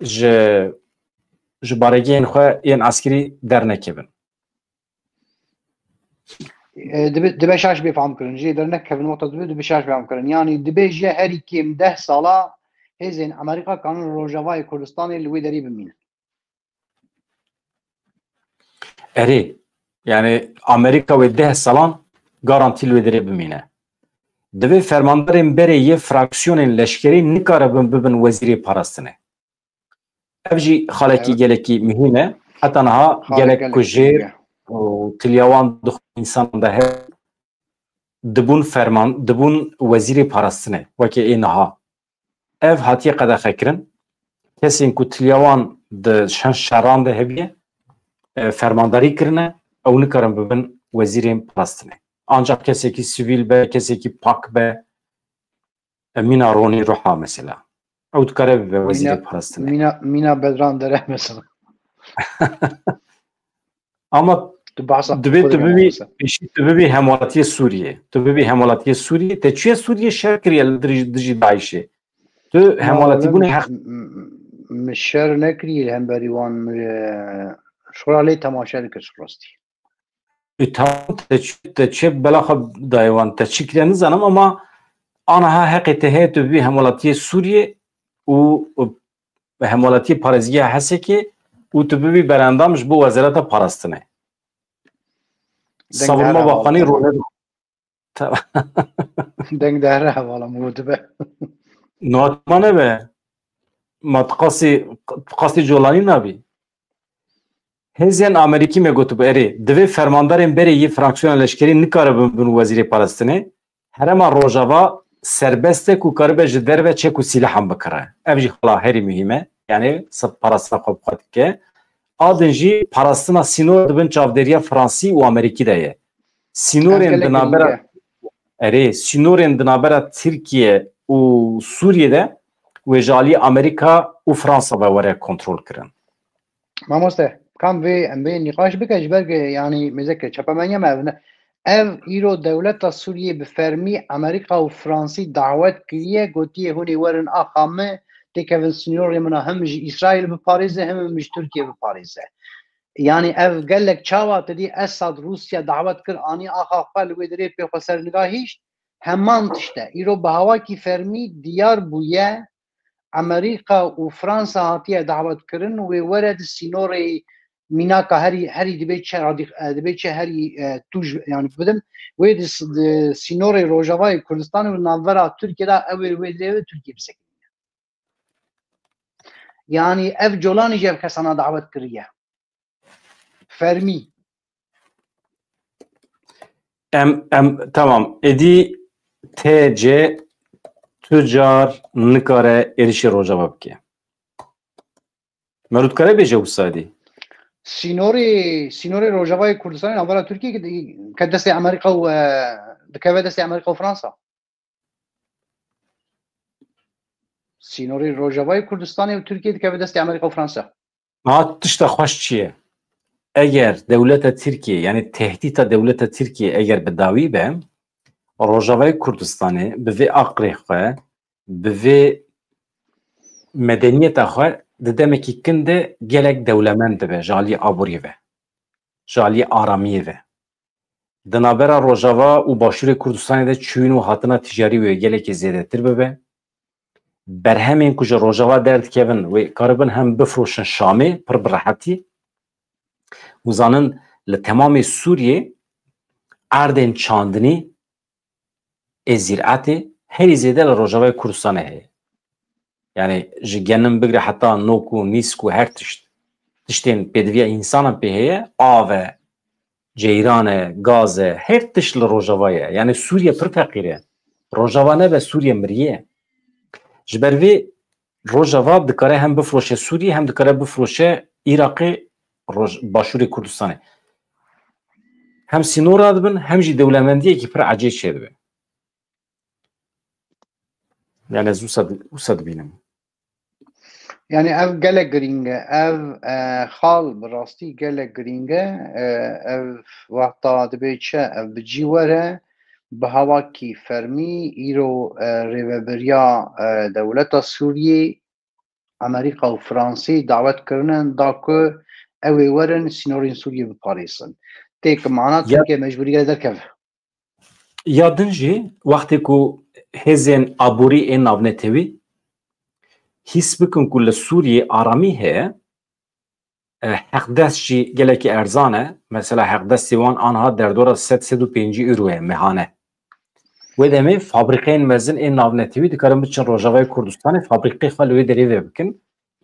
ji baregehên xwe yên askerî dernekevin. Dibe şaş bêfam kirin jê dernekevin wata dibe şaş bêfam kirin yanî dibe jî herî kêm 10 sala hêzên Amerîka kanûn Rojavayê Kurdistanê li wê derî bimînin. Erê yani Amerika ve 10 salan garantî li wê derê bimîne. Divê fermandarên berê yê fraksiyonên leşkerî nikaribin bibin wezîrê parastinê. Ev jî xalekî gelekî mühim e. Heta niha gelek ku jêr û tilyawan insan de heye dibûn ferman dibûn wezîrê parastinê wekî ê niha. Ev hatiye qedexekirin kesên ku tilyawan di şeran de hebiye fermandarî kirine ew nikarin bibin wezîrên parastinê. Ancak kesekî sivîl be, kesekî pak be, Mîna Ronî Ruha mesela. Ew dikare bibe wezîrê parastinê. Mîna Bedran dere mesela. Ama tu bibî hemalatiye Sûriye. Tu bibî hemalatiye Sûriye. Te çiye Sûriye şer kiriye li dijî Daişê. Tu hemalatî bûnê heq min şer nekiriye hemberî wan şora lê temaşe dikir rastî. Tamam te çi belaxa dayvan te çi kiriye nizanim ama aniha heqê te heye tu bibî hemalatiye Sûriye û hemalatiye parêzigeha Hesekê û tu bibî berendam ji bo wezareta parastinê. Savunma Bakanı rolü. Deng dehre hevala mudibe. Notmane be. Matqasi Jolani nabi. Hêzên Amerîkî me gotu erê divê fermandarên berê yê fraksiyona leşkerî nikaribin bin wezîrê parastinê herema Rojava serbest e ku karibe ji derve çek û sîlahan bikire. Ev jî xala herî mühim e. Yani parastina xwe bixwe dike. Adin jî parastina sînor dibin çavdêriya Fransî û Amerîkî de ye. Sînorên di navbera erê sînorên di navbera Tirkiye û Sûriye'de wê ji aliyê Amerîka û Fransa ve were kontrol kirin. Mamoste kam vê em vê nîqaş bike ji ber yanî mêzeke çepemeniya me evne ev îro dewleta Sûriyê bi fermî Amerîka û Fransî dawet kiriye gotiye hûn ê werin axa me têkevin sînorê min hem ji İsraîl biparêze hem ji Tirkiye biparêze. Yani ev gelek çawa tedî Esad Rusya dawet kir anî axa xwe li wê derê pê xwe sernigahîşt heman tişte îro bi hawakî fermî diyar bûye Amerîka û Fransa hatiye dawet kirin wê were di sînorê mînaka herî dibe çi herî tuj yani bidim wê di sînorê Rojavayê Kurdistanê û navbera Tirkiye de ew wê derê Tirkiye bisekin. Yani ev colanî jî ev kesana dawet kiriye. Fermi. Tamam. Edi TC tüccar nikare erişi Rojava bike. Merut kare beje usadi. Sînorê Rojavayê Kurdistanê navbera Tirkiye ke destê Amerîka û dikeve destê Amerîka û Fransa. Sînorê Rojavayê Kurdistanê û Tirkiye dikeve destê Amerîka û Fransa. Ha tişta xweş çi ye? Eğer devleta Tirkiye yani tehdita devleta Tirkiye eğer bi dawî be Rojavayê Kurdistanê bi vê aqrê xwe bi vê medeniyeta xwe di demekî kin de gelek dewlemend dibe ji aliyê aboriyê ve ji aliyê aramiyê ve di navbera Rojava û Başûrê Kurdistanê de çûyîn û hatina tijarî wê gelekî zêdetir bibe برهمین کجا روجاوا درد کهون و کاربن هم بفروشن شامی پر براحتی وزانن لتمام سوریه اردن چاندنی ازیراتی هری زیده لروجاوای کردستانه هی یعنی جگنم بگره حتی نوکو نیسکو هر تشتین پیدویا انسانم به هی آوه جیران گاز هر تشت لروجاوایه یعنی سوریه پر فقیره روجاوانه به سوریه مریه جبروی روجاوا دکاره هم بفروشه سوریه هم دکاره بفروشه عراقی باشور کردستانه هم سینورا دبن هم جی دولمندیه که پر عجیب شده به يعني وصد بينهم يعني اف گله گرینگه اف خال براستی گله گرینگه اف وقتا دبی چه اف بجیوره به هوا کی فرمی ایرو ریوبریا دولت سوریه امریکا و فرانسی دعوت کردن دا که اوی ورن سینورین سوریه بپاریسن تیک معنا ترکیه مجبوری در کف یادن جی وقتی که هزین آبوری این ناونتوی حس بکن که لسوریه آرامی هه حق دست جی گله که ارزانه مثلا حق دستی وان آنها در دور 105 یوروه مهانه و دمی فابریکه مزن این ناونتوی دکارم بچن روجاوای کردستان فابریکه خالوی دریوه بکن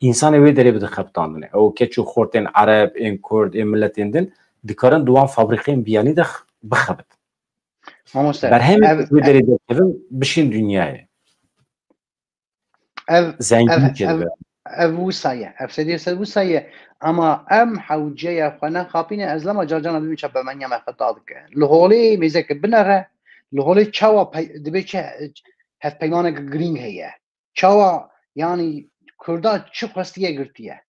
انسان وی دریوه دخبتاندنه او که چو خورتین عرب این کرد این ملتین دن دکارن دوان فابریکه بیانی دخ بخبت بر همین وی دریوه بشین دنیاه زنگی کرده وسایه افسدی سد وسایه اما ام حوجه خنا خاپینه از لما جاجانا ببین چه به من یم خطا دکه لهولی میزک بنره لهولی چاوا دبی چه هف پیمان گرینگ هیه چاوا یعنی کردا چه خواستیه گرتیه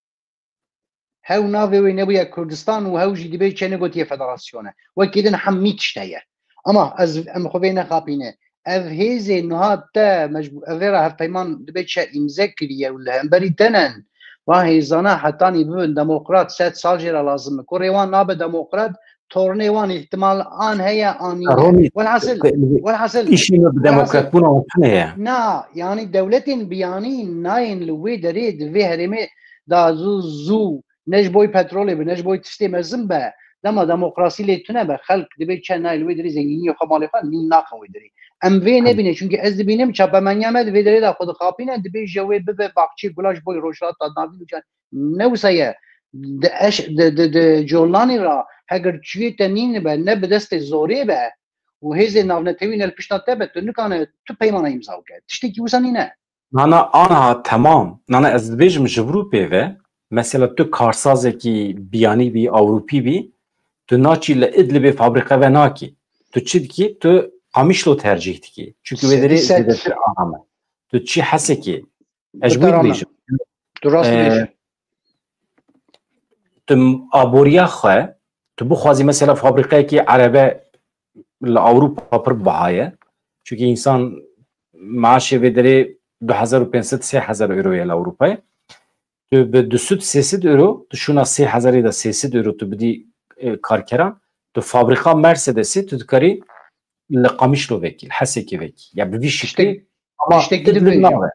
هاو ناوی نبویا کردستان و هاو جی دبی چه نگوتیه فدراسیونه و کدن حمیتشتیه اما از ام خوبه خاپینه اف هیزی نهاد تا مجبور افیرا هف پیمان دبی چه امزه کریه ولی هم بری تنن و هیزانا حتانی ببین دموکرات 100 سال جیرا لازمه کوریوان نابه دموکرات تورنی وان احتمال آن هیا آنینه والحاصل ایشی نو دموکرات بونا مطمئه نا یعنی دولتین بیانی ناین لوی درید وی هرمه دا زو نجبوی پترولی به نجبوی تستی مزم به دما دموکراسی لیتونه به خلق دبی چه نای لوی دری زنگینی و خمالفان نیم ناخوی دری ام وی نبینه چونکه از دبینم چپا من یامد وی دری دا خود خاپینه دبی جوی به باقچی گلاش بوی روشات تا ناوی بچن نوسایه د جولانی را هگر چوی تنین به نه به دست زوری به و هیز ناونتوین الپشتات به تو نکنه تو پیمان امضا کرد تشتی کی وسانی نه نانا آنها تمام نانا از بیجم جبرو پیوه مثلا تو کارسازه کی بیانی بی اوروپی بی تو ناچی لادلب فابریکه و ناکی تو چی کی تو قامیشلو ترجیح کی چونکه ودری زیادتر آهامه تو چی حسه کی اجبوری بیجم درست بیجم تو آبوریا خواه تو بخوازی مثلا فابریکه کی عربه لأوروپا پر بهایه چونکه انسان معاش ودری 2500 3000 euroya لأوروپا تو به 200 euro تو شونا 3000 دا 300 euro تو بدی کارکران تو فابریکه مرسدسی تو دکاری لقامیش رو وکیل حسی که وکیل یا به شکلی اما تدلنا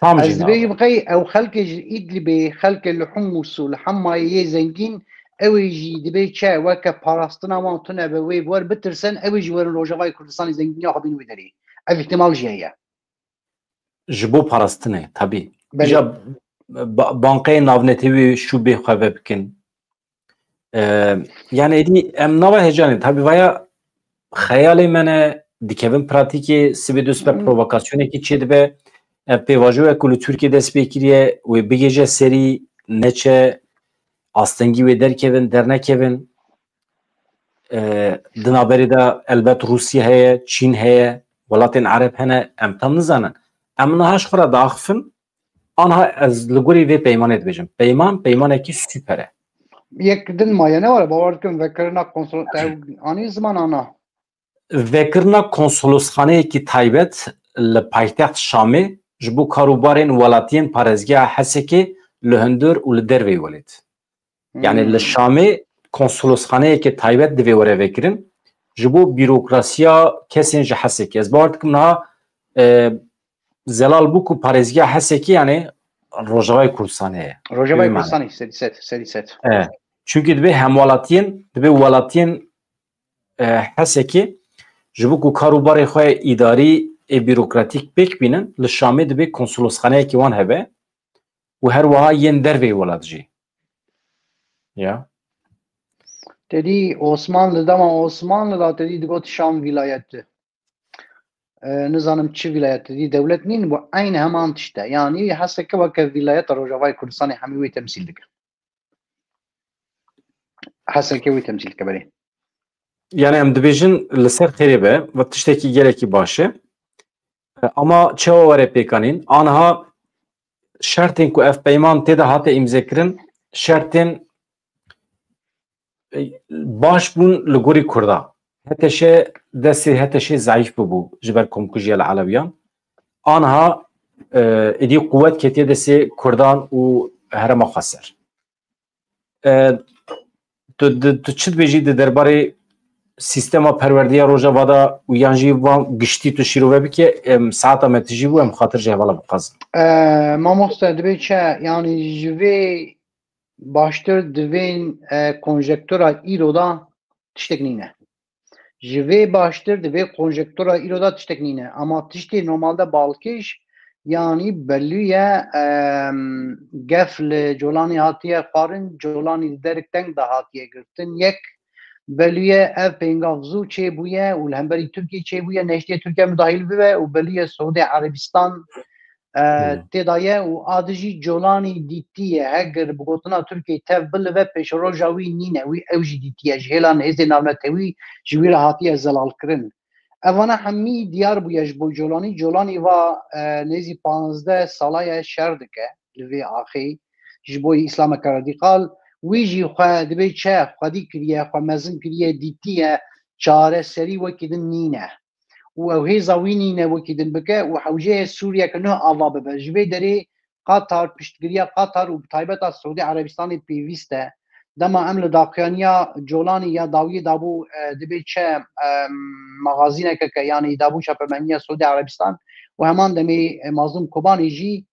از بيبقى او خلق ادلبي خلق الحمص والحمايه زنجين اويجي دبي تشا وكا باراستنا وانتنا بوي بور بترسن اويجي ور روجاي كردستان زنجين ياخذين ويدري احتمال جايه جبو باراستنه طبيعي جاب بانقي نافنتي شو بخواه بكن يعني دي ام نوع هجاني طبيعي ويا خیال من دیکهون پراتیکی سبیدوس به پرووکاسیونه کی چید به پیواجو کل ترکیه دست بکریه و بگیجه سری نچه آستنگی و در کهون در نکهون دنابری دا البته روسیه هیا چین هیا ولاتین عرب هنه امتام نزانن اما نهاش خورا داخفن آنها از لگوری وی پیمانت بجم پیمانه کی سوپره یک دن مایه نواره باور کن وکرنا کنسول آنی زمان آنها وکرنا کنسولوسخانه کی تایبت لپایتخت شامی جبو کاروبارین ولاتین پارزگاه حسی که لهندر و لدروی ولید یعنی لشامی کنسولوسخانه کی تایبت دوی وره وکرن جبو بیروکراسیا کسین جه حسی که از بارد کم نها zelal bû ku parêzgeha Hesekê yani Rojavayê Kurdistanê ye. Rojavayê Kurdistanê serî set. Çünkü dibe hemwalatiyên dibe welatiyên Hesekê ji bo ku karûbarê xwe îdarî ê bîrokratîk pêk bînin li Şamê dibe konsolosxaneyekî wan hebe û her wiha yên dervê welat jî. Ya. Dedi Osmanlı dema Osmanlı da dedi digot Şam vilayeti. Nizanim çi vilayet dedi devlet nîn bu aynı heman tişte. Yani Heseke veke vilayet Rojavayê Kurdistanê hemî wê temsîl dike. Heseke wê temsîl dike berê. Yani em dibêjin li ser xêrê be ve tiştekî gelekî baş e. Ama çawa were pêkanîn aniha şertên ku ev peyman têde hate îmzêkirin şertên baş bûn li gorî Kurda. Heteşe destê heteşê zayıf bibû ji ber komkujiya li Elewiyan. Aniha êdî quwet ketiye destê Kurdan û herêma Xweser. Tu çi dibêjî di derbarê sistema perwerdiya Rojava da û yan jî wan giştî tu şîrove bike saeta me tijî bû em xatir ji hevala bixwazin. Mamoste dibe çe yani ji vê baştir divên konjektura îro da tiştek nîne. Ji vê baştir divê konjektura îro da tiştek nîne. Ama tiştê normalde balkêş yani bellûye gef li Colanî hatiye xwarin Colanî derek deng da hatiye girtin. Yek bellûye ev pêngavzû çêbûye û li hemberî Tirkiye çêbûye neştiye Tirkiye müdahil bibe û bellûye Suudi Arabistan têda ye û adî jî Colanî dîtiye heger bi gotina Tirkiye tev bilive pêşroja wî nîne wî ew jî dîtiye ji hêla hêzên navnetewî ji wî re hatiye zelalkirin. Evana hemî diyar bûye ji bo Colanî. Colanî va nêzî 15 sala ye şer dike li vê axê ji bo İslameka radîkal. Wî jî xwe dibe çe xwedî kiriye xwe mezin kiriye dîtiye çareserî wekî din nîne. û ew hêza wî nîne wekî din bike û hewceyê Sûriyeke nû ava bibe. Ji vê derê Qatar piştgiriya Qatar û bi taybeta Suudi Arabistanê pêwîst e. Dema em li daqiyaniya Colanî ya dawiyê dabû dibe çe magazînekeke yani dabû şapemeniya Suudi Arabistan û heman demê Mazlûm Kobanî jî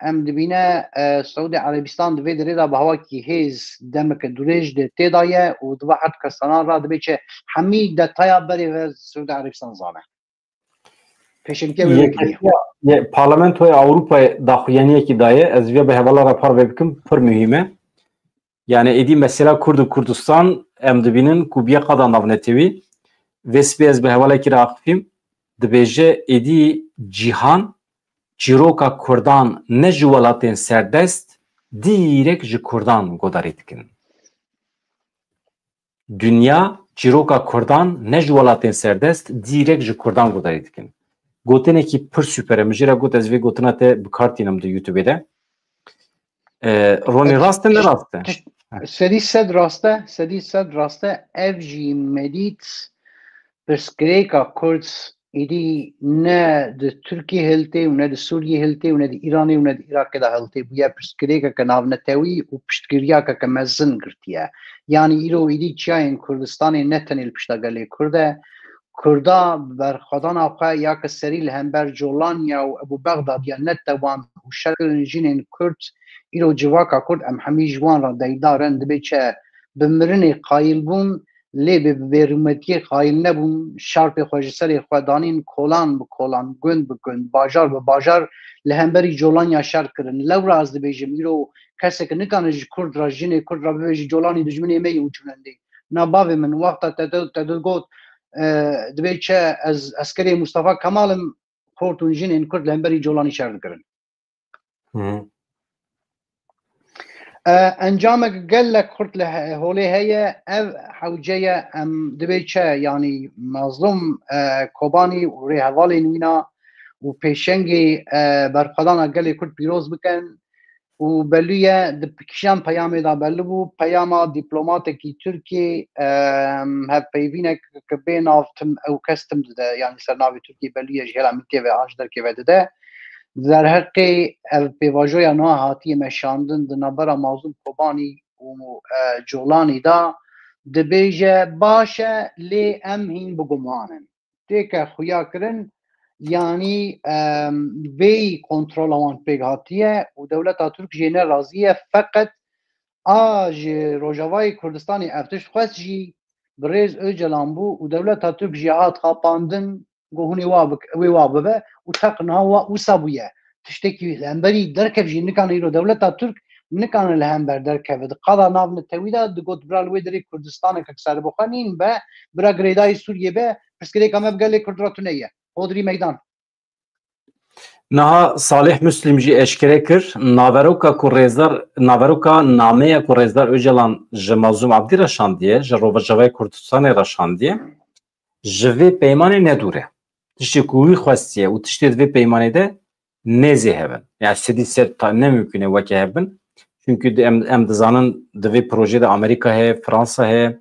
em dibîne Suudi Arabistan di vê derê da bi hewakî hêz demeke dirêj de têda ye û dibe hert kesanan ra dibe çe hemî detaya berê ve Suudi Arabistan zane. Peşimke wê vekiriye. Parlamentoya Avrupa'ya daxuyaniyekî daye ez vê bi hevala re par vebikim pir mühim e. Yani êdî mesela Kurd û Kurdistan em dibînin ku biya qada navnetewî vê spê ez bi hevalekî re axivîm dibêje êdî cîhan çîroka Kurdan ne ji welatên serdest dîrek ji Kurdan godarî dikin. Dünya çîroka Kurdan ne ji welatên serdest dîrek ji Kurdan godarî dikin. Gotinekî pir süper e min jî re got ez vê gotina te bikartînim di YouTube'ê de. Ronî rast e ne rast e? Sedî sed rast e ev jî medît pirsgirêka Kurd êdî ne di Tirkiye hiltê û ne di Sûriye hiltê û ne di Îranê û ne di Iraqê da hiltê bûye pirsgirêkeke navnetewî û piştgiriyakeke mezin girtiye. Yani îro êdî çiyayên Kurdistanê ne tenê li pişta gelê Kurd e. Kurda berxwedana xwe ya ke serî li hember Colanya û Ebu Bexdadiya netewan û şerkirin jinên Kurd îro civaka Kurd em hemî ji wan re deydarin dibe çe bi mirinê qayîl bûn lê bi bêrûmetiyê qayîl nebûn şarpê xwe ji serê xwe danîn kolan bi kolan gund bi gund bajar bi bajar li hemberî Colanya şer kirin. Lewra ez dibêjim îro kesek nikane ji Kurd re jinê Kurd re bibêje Colanî dijminê me û çûnendê. Na bavê min wexta te got dibe çe ez eskerê Mustafa Kemal'im Kurd û jinên Kurd li hemberî Colanî şer dikirin. Encamek gelek Kurd li holê heye ev hewceye em dibe çe yani Mazlûm Kobanî û rêhevalên wîna û pêşengê berxwedana gelê Kurd pîroz bikin û bellûye di kişan peyamê da belli bû peyama dîplomatekî Tirkiye hevpeyvînek ki bê nav tim ew kes tim dide yani ser navê Tirkiye bellûye ji hêla Tirkiye ve aj derkê ve dide. Derheqê ev pêvajoya nû hatiye meşandin di navbera Mazlûm Kobanî û Colanî da dibêje baş e lê em hîn bigumanin. Têke xuya kirin yani vê kontrola wan pêk hatiye û dewleta Türk jê ne razî ye feqet a ji Rojavayê Kurdistanê ev tişt xwest jî bi rêz Öcalan bû û dewleta Türk jî hat xapandin got hûnê wê wa bibe û teqina wisa bûye tiştekî hemberî derkev jî nikane îro dewleta Türk nikane li hember derkeve di qada nav netewî de digot bira li wê derê Kurdistaneke serbixwe nîn be bira girêdayî Sûriyê be pirsgirêka me bi gelê Kurd re tune ye hodrî meydan. Naha Salih Müslim jî eşkere kir naveroka ku rêzdar naveroka nameya ku rêzdar Öcalan ji Mazlûm Abdî reşandiye ji Rojavayê Kurdistanê reşandiye ji vê peymanê nedûre tiştê ku wî xwestiye û tiştê di vê peymanê de nezê hebin yani sedî sed ta nemimkün e weke hebin çünkü em dizanin di vê projê de Amerîka heye Fransa heye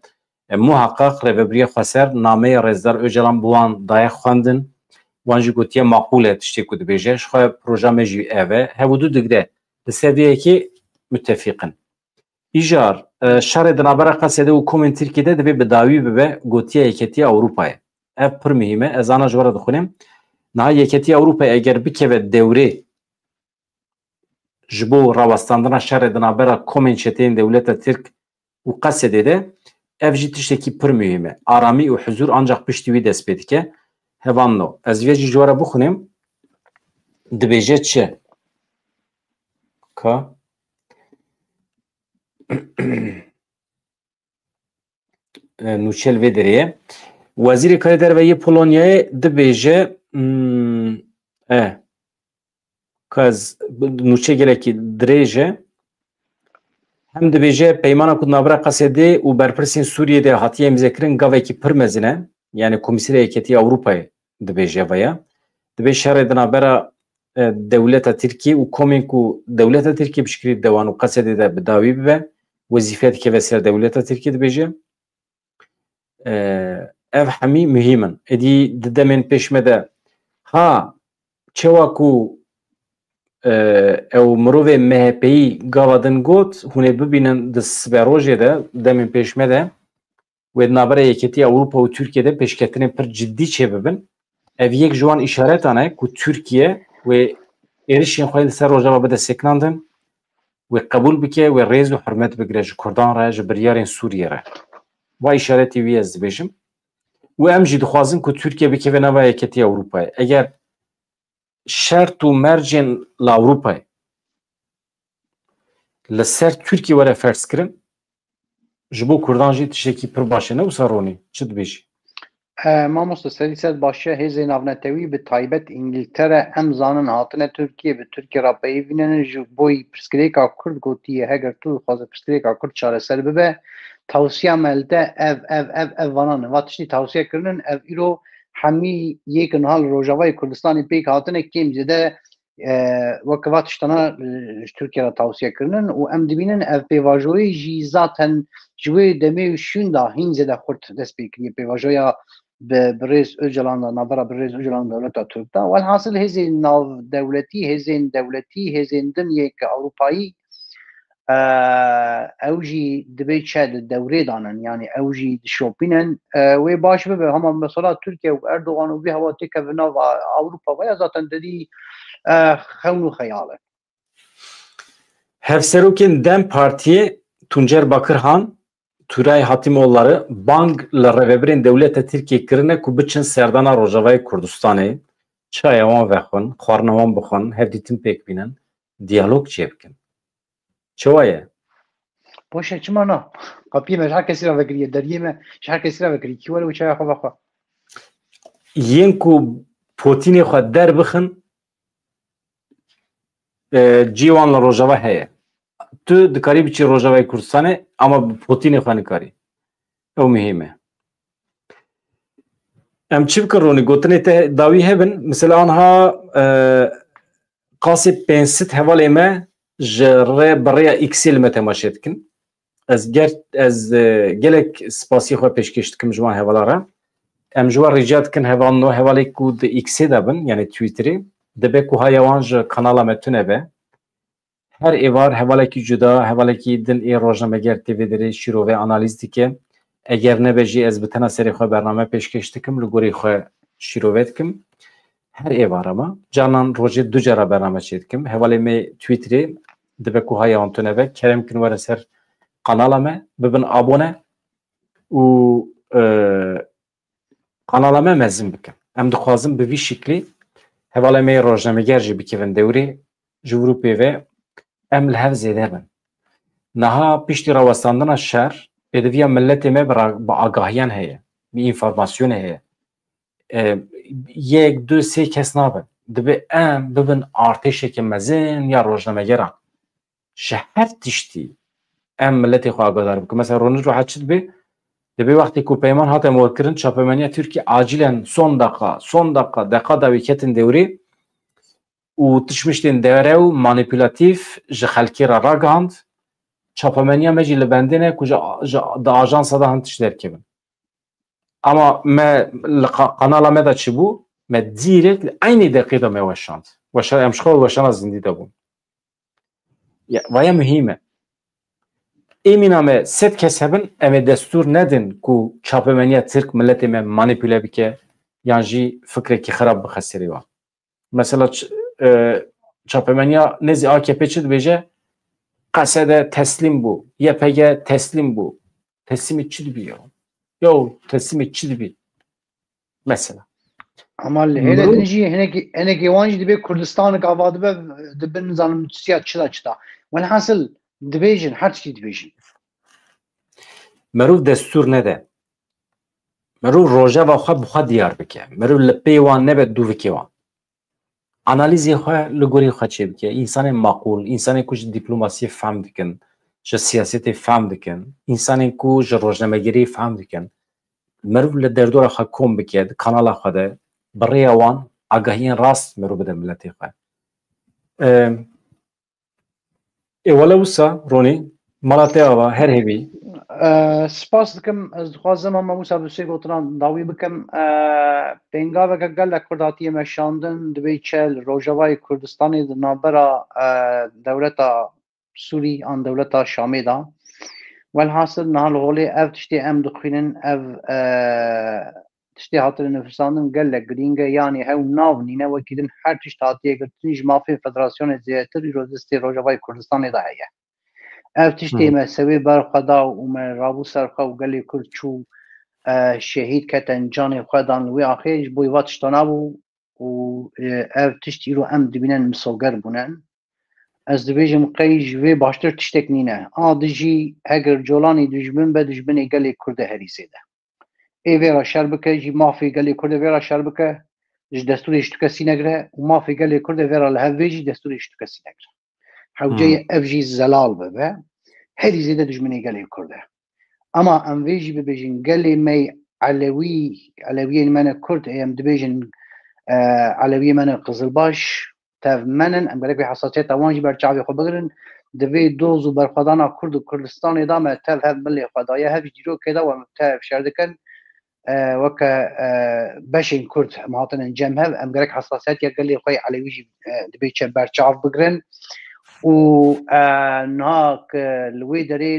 muhaqqaq rêveberiya Xweser nameya rêzdar Öcalan bi wan daye xwendin wan jî gotiye maqûl e tiştê ku dibêje ji xwe proja me jî ev e hevû du digre li seviyeyekê mütefîqin. İjar şerê di navbera Qesedê û komên Tirkiyeyê de divê bi dawî bibe gotiya Yeketiya Ewropayê. Ev pir mühîm e ez ana ji we re dixwînim. Niha Yeketiya Ewropayê eger bikeve dewrê ji bo rawestandina şerê di navbera komên çeteyên dewleta Tirk û Qesedê de ev jî tiştekî pir mühîm e. Aramî û huzûr ancak piştî wî dest pê dike. Hevanno. Ez vê jî ji we re bixwînim dibêje çi? Ka nûçel vê derê Wezîrê Karê Derveyê Polonyayê dibêje kez nûçe gelekî dirêj e hem dibêje peymana ku navbera Qesedê û berpirsên Sûriyê de hatiye imzêkirin gavekî pir mezin e yani Komîsera Yeketiya Ewropayê dibêje veya dibe şerê di navbera dewleta Tirkiye û komên ku dewleta Tirkiye bişkirî dewan û Qesedê de bi dawî bibe wezîfe dikeve ser dewleta Tirkiye dibêje ev hemî mühîm in. Êdî di demên pêş me de ha çewa ku ew mirovê MHP'yî gava din got hûn ê bibînin di siberojê de demên pêş me de wê di navbera Yeketiya Ewropa û Tirkiyeyê de pêşketinên pir ciddî çê bibin. Ev yek ji wan îşaretan e ku Tirkiye wê êrişên xwe li ser Rojava bide sekinandin wê qebûl bike wê rêz û hurmet bigire ji Kurdan re ji biryarên Sûriyê re. Wa îşaretê wî ez dibêjim. û em jî dixwazin ku Tirkiye bikeve nava Yeketiya Ewropayê. Eger şert û mercên li Ewropayê li ser Tirkiye were ferz kirin ji bo Kurdan jî tiştekî pir baş e ne wisa Ronî çi dibêjî? Mamosta serî ser baş e hêzên navnetewî bi taybet İngiltere em zanin hatine Tirkiye bi Tirkiye re peyivînin ji boî pirsgirêka Kurd gotiye heger tu dixwaze pirsgirêka Kurd çareser bibe tawsiya me li te ev vanan e va tiştî tawsiye kirinin ev îro hemî yek niha li Rojavayê Kurdistanê pêk hatine kêm zêde weke va tiştana ji Tirkiye re tawsiye kirinin û em dibînin ev pêvajoyî jî zaten ji wê demê û şûn da hîn zêde xurt dest pê kiriye pêvajoya bi rêz Öcalan da navbera bi rêz Öcalan dewleta Türk da welhasıl hêzên navdewletî hêzên dewletî hêzên dinyeke Ewropayî ew jî dibe çe li dewrê danin yani ew jî dişopînin wê baş bibe hema mesela Tirkiye û Erdogan û vê hewa têkeve nav Ewropa veya zaten dedî xewn û xeyal e. Hevserokên Dem Partiyê Tuncer Bakırhan Turay Hatimoğulları bang li rêveberên dewleta Tirkiye kirine ku biçin serdana Rojavayê Kurdistanê çaya wan vexwin, xwarina wan bixwin, hevdîtin pêk bînin, diyalog çê bikin. Çawa ye? Boş e çima na. Kapiyê me ji her kesî re vekiriye deriyê me ji her kesî re vekirî kî were û çaya xwe vexwe. Yên ku Putinê xwe derbixin cîwan li Rojava heye. Tu dikarî biçî Rojavayê Kurdistanê ama Putinê xwe nikarî. Ew mühîm e. Em çi bikin Ronî gotinê te dawî hebin mesela anha qasê pênsit hevalê me ji rê bi rêya X'ê li me temaşe dikin. Ez gelek spasî xwe pêşkêş dikim ji wan hevala re. Em ji wan rica dikin hevan no hevalê ku di X'ê de bin yani Twitterê dibe ku haya wan ji kanala me tune be. Her êvar hevalekî cuda, hevalekî din ê rojnameger tê vê derê şîrove analîz dike. Eger nebe jî ez bi tena serê xwe bername pêşkêş dikim li gorî xwe şîrove dikim. her ev arama. Canan roje du cara bername çetkim. Hevale me Twitter'ı dibe ku haya antone ve kerem kin var ser kanala me bibin abone u kanala me mezin bikim. Em dixwazim bi vî şeklî hevale me rojnameger jî bikevin dewrê ji Ewropê ve em li hev zêde bin. Niha piştî rawestandina şer êdiviya milletê me bi agahiyan heye, bi înformasyonê heye. Yek, du, sê kes nabin. Dibe em bibin artêşekê mezin ya rojnamegeran. Ji her tiştî em milletê xwe agadar bikin. Mesela Ronî Roha çi dibe? Dibe wextê ku peyman hate morkirin çapemeniya Tirkiye acilen son dakika deqa dawî ketin dewrê û tişmiştên dere û manipülatîf ji xelkê re ragihand çapemeniya me jî li bendê ne ku ji ajansa de hin tiş derkevin. Ama me li kanala me da çi bû? Me direkt li aynê deqê de me weşand. Em ji xwe weşana zindî de bûn. Vaya mühim e. Emîna me sed kes hebin em ê destûr nedin ku çapemeniya Tirk milletê me manipüle bike yan jî fikrekî xirab bixe serê wan. Mesela çapemeniya nêzî AKP çi dibêje? Qesede teslim bû, YPG teslim bû. Teslimê çi dibî ya? Yo teslimê çi dibî? Mesela. Ama hele dinci heneki wan jî dibe Kurdistanê ava dibe dibin zanim çiya çıda. Velhasıl dibêjin her tiştî dibêjin. Merov destûr nede. Merov rojeva xwe bi xwe diyar bike. Merov li pê wan nebe dûvikê wan. Analîzê xwe li gorî xwe çê bike. İnsanên maqûl, insanên ku ji dîplomasiyê fehm dikin, ji siyasetê fehm dikin, insanên ku ji rojnamegerî fehm dikin. Merov li derdora xwe kom bike, di kanala xwe de bi rêya wan agahiyên rast merov bide milletê xwe. Wele wisa Ronî mala te ava her hêvî Spas dikim ez dixwazim ama Musa bi sê gotinan dawî bikim pêngaveke gelek Kurd hatiye meşandin divê çe li Rojavayê Kurdistanê di navbera dewleta Sûrî an dewleta Şamê da. Welhasıl niha li holê ev tiştê em dixwînin ev tiştê hatine nifisandin gelek girîng e yanî hew nav nîne wekî din her tişt hatiye girtin ji mafê Federasyonê zêdetir îro destê Rojavayê Kurdistanê da heye. Ev tiştê me sevê berxwe da û me rabû ser xwe û gelê Kurd çû şehîd ketin canê xwe dan li wê axê ji bo îva tişta nabû û ev tişt îro em dibînin misalger bûnin. Ez dibêjim qey ji vê baştir tiştek nîne. A dijî heger colanî dijmin be dijminê gelê Kurd e herî zêde. Ê vêra şer bike jî mafê gelê Kurd e vêra şer bike ji destûrê ji tu kesî negire û mafê gelê Kurd e vêra li hev vê jî destûrê ji tu kesî negire. Hewceyê ev jî zelal bibe herî zêde dijminê gelê Kurd e. Ama em vê jî bibêjin gelê me Elewiyên me ne Kurd em dibêjin Elewiyê me ne Qizilbaş tev menin em gelek wê hesasiyeta wan jî berçavê xwe bigirin divê doz û berxwedana Kurd û Kurdistanê da me tev hev milê xwe daye hev dîrokê da we tev şer dikin weke beşên Kurd em hatinin cem hev em gerek hesasiyetiya gelê xwe Elewî jî dibê çe berçav bigirin û niha li wê derê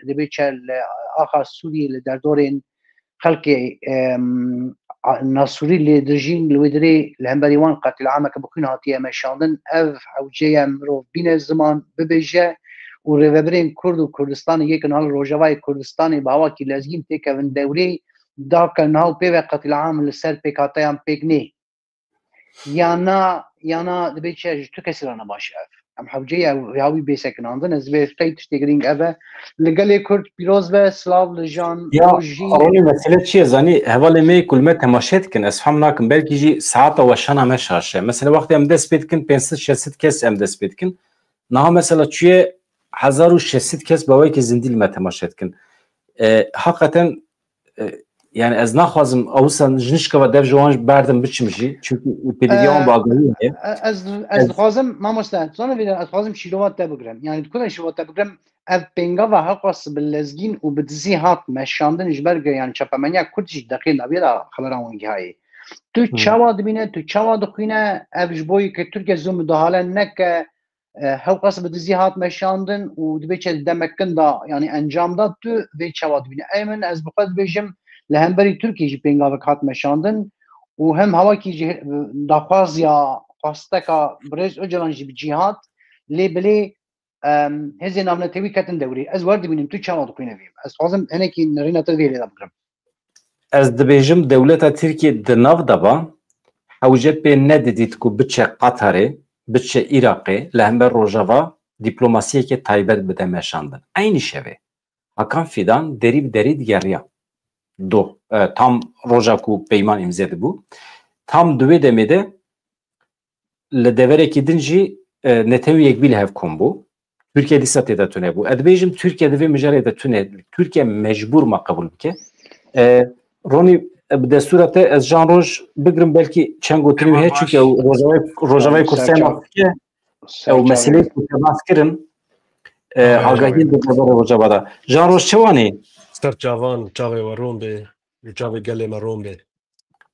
dibê çe li axa Sûriyê li derdorên xelkê Nasûrî lê dijîn li wê derê li hemberî wan qetilîameke bixwîn hatiye meşandin ev hewceya mirov bîne ziman bibêje û rêveberên Kurd û Kurdistanê yekin hal Rojavayê Kurdistanê bi hawakî lezgîn têkevin dewrê dake niha û pêve qetilîam li ser pêkhateyan pêk nê. Yana dibê çe ji tu kesî re nebaş ev. Em hewceya hawî bêsekinandin ez vê qey tiştê girîng ev e li gelê Kurd pîroz ve silav li jan rojî mesele çi ye zanî hevalê me ku li me temaşe dikin ez fehm nakim belkî jî saeta weşana me şaşe mesela wextê em dest pê dikin 500-600 kes em dest pê dikin niha mesela çiye 1600 kes bi wekî zindî li me temaşe dikin heqeten yani ez naxwazim awsan ji nişkeva dev ji wan berdim biçim jî çünkü pêdiviya wan bagirî heye ez dixwazim mamoste zana vê ez dixwazim şîrova te bigirim yani dikune şîrova te bigirim ev pêngava heqas bi lezgîn û bi dizî hat meşandin ji ber yani çapemeniya Kurd jî deqîn navê da xeberan wan gihayê tu çawa dibîne tu çawa dixwîne ev ji bo yekê Tirkiye zû müdahale neke heqas bi dizî hat meşandin û dibê çe demekin da yani encam da tu vê çawa dibîne ey min ez bi xwe dibêjim li hemberî Tirkiye jî pêngavek hat meşandin و هم هواکی دخواز یا خواستکا برز اجلانجی بجیهات لی بلی هزی نامنتوی کتن دوری از وارد بینیم تو چند آدو کنیم از خوازم اینه که نرین تا ویلی دبگرم از دبیجم دولت ترکیه دناف دبا حوجه به ندیدید که بچه قطره بچه عراقی لهم روژاوا دیپلوماسیه که تایبت بده مشاندن aynı şeve Hakan Fidan derib gerya do tam roja ku peyman imzedi bu tam dve demede le devereki dinci netevi yekbil hev kombu Türkiye disate da tüne bu edbejim Türkiye'de ve mücadele tüne Türkiye mecbur ma kabul bike Roni de surete ez Jean Roj bigrim belki çengo tüne he çünkü rojavay kursen afke o mesele kutebaskirin آگاهی به خبر وجباده جان روز چوانی سر جوان چاوی و روم به چاوی گله ما به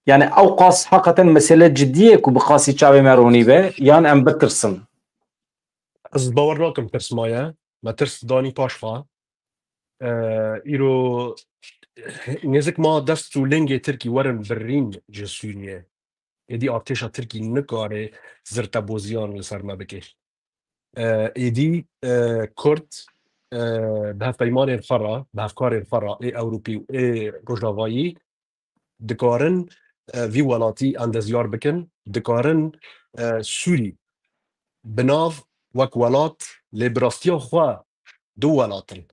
یعنی اوقاس حقیقتا مسئله جدیه که بخواسی چاوی مرونی به یان ام بترسن از باور ناکم ترس مایه ما ترس دانی پاشفا ایرو نزک ما دست و لنگ ترکی ورن برین جسونیه ایدی ارتشا ترکی نکاره زرتا بوزیان لسر ما بکش ایدی کرد به پیمان الفرا به افکار الفرا ای اوروپی ای روجاوایی دکارن وی ولاتی اندازیار بکن دکارن سوری بناو وک ولات لیبراستیا خوا دو ولاتن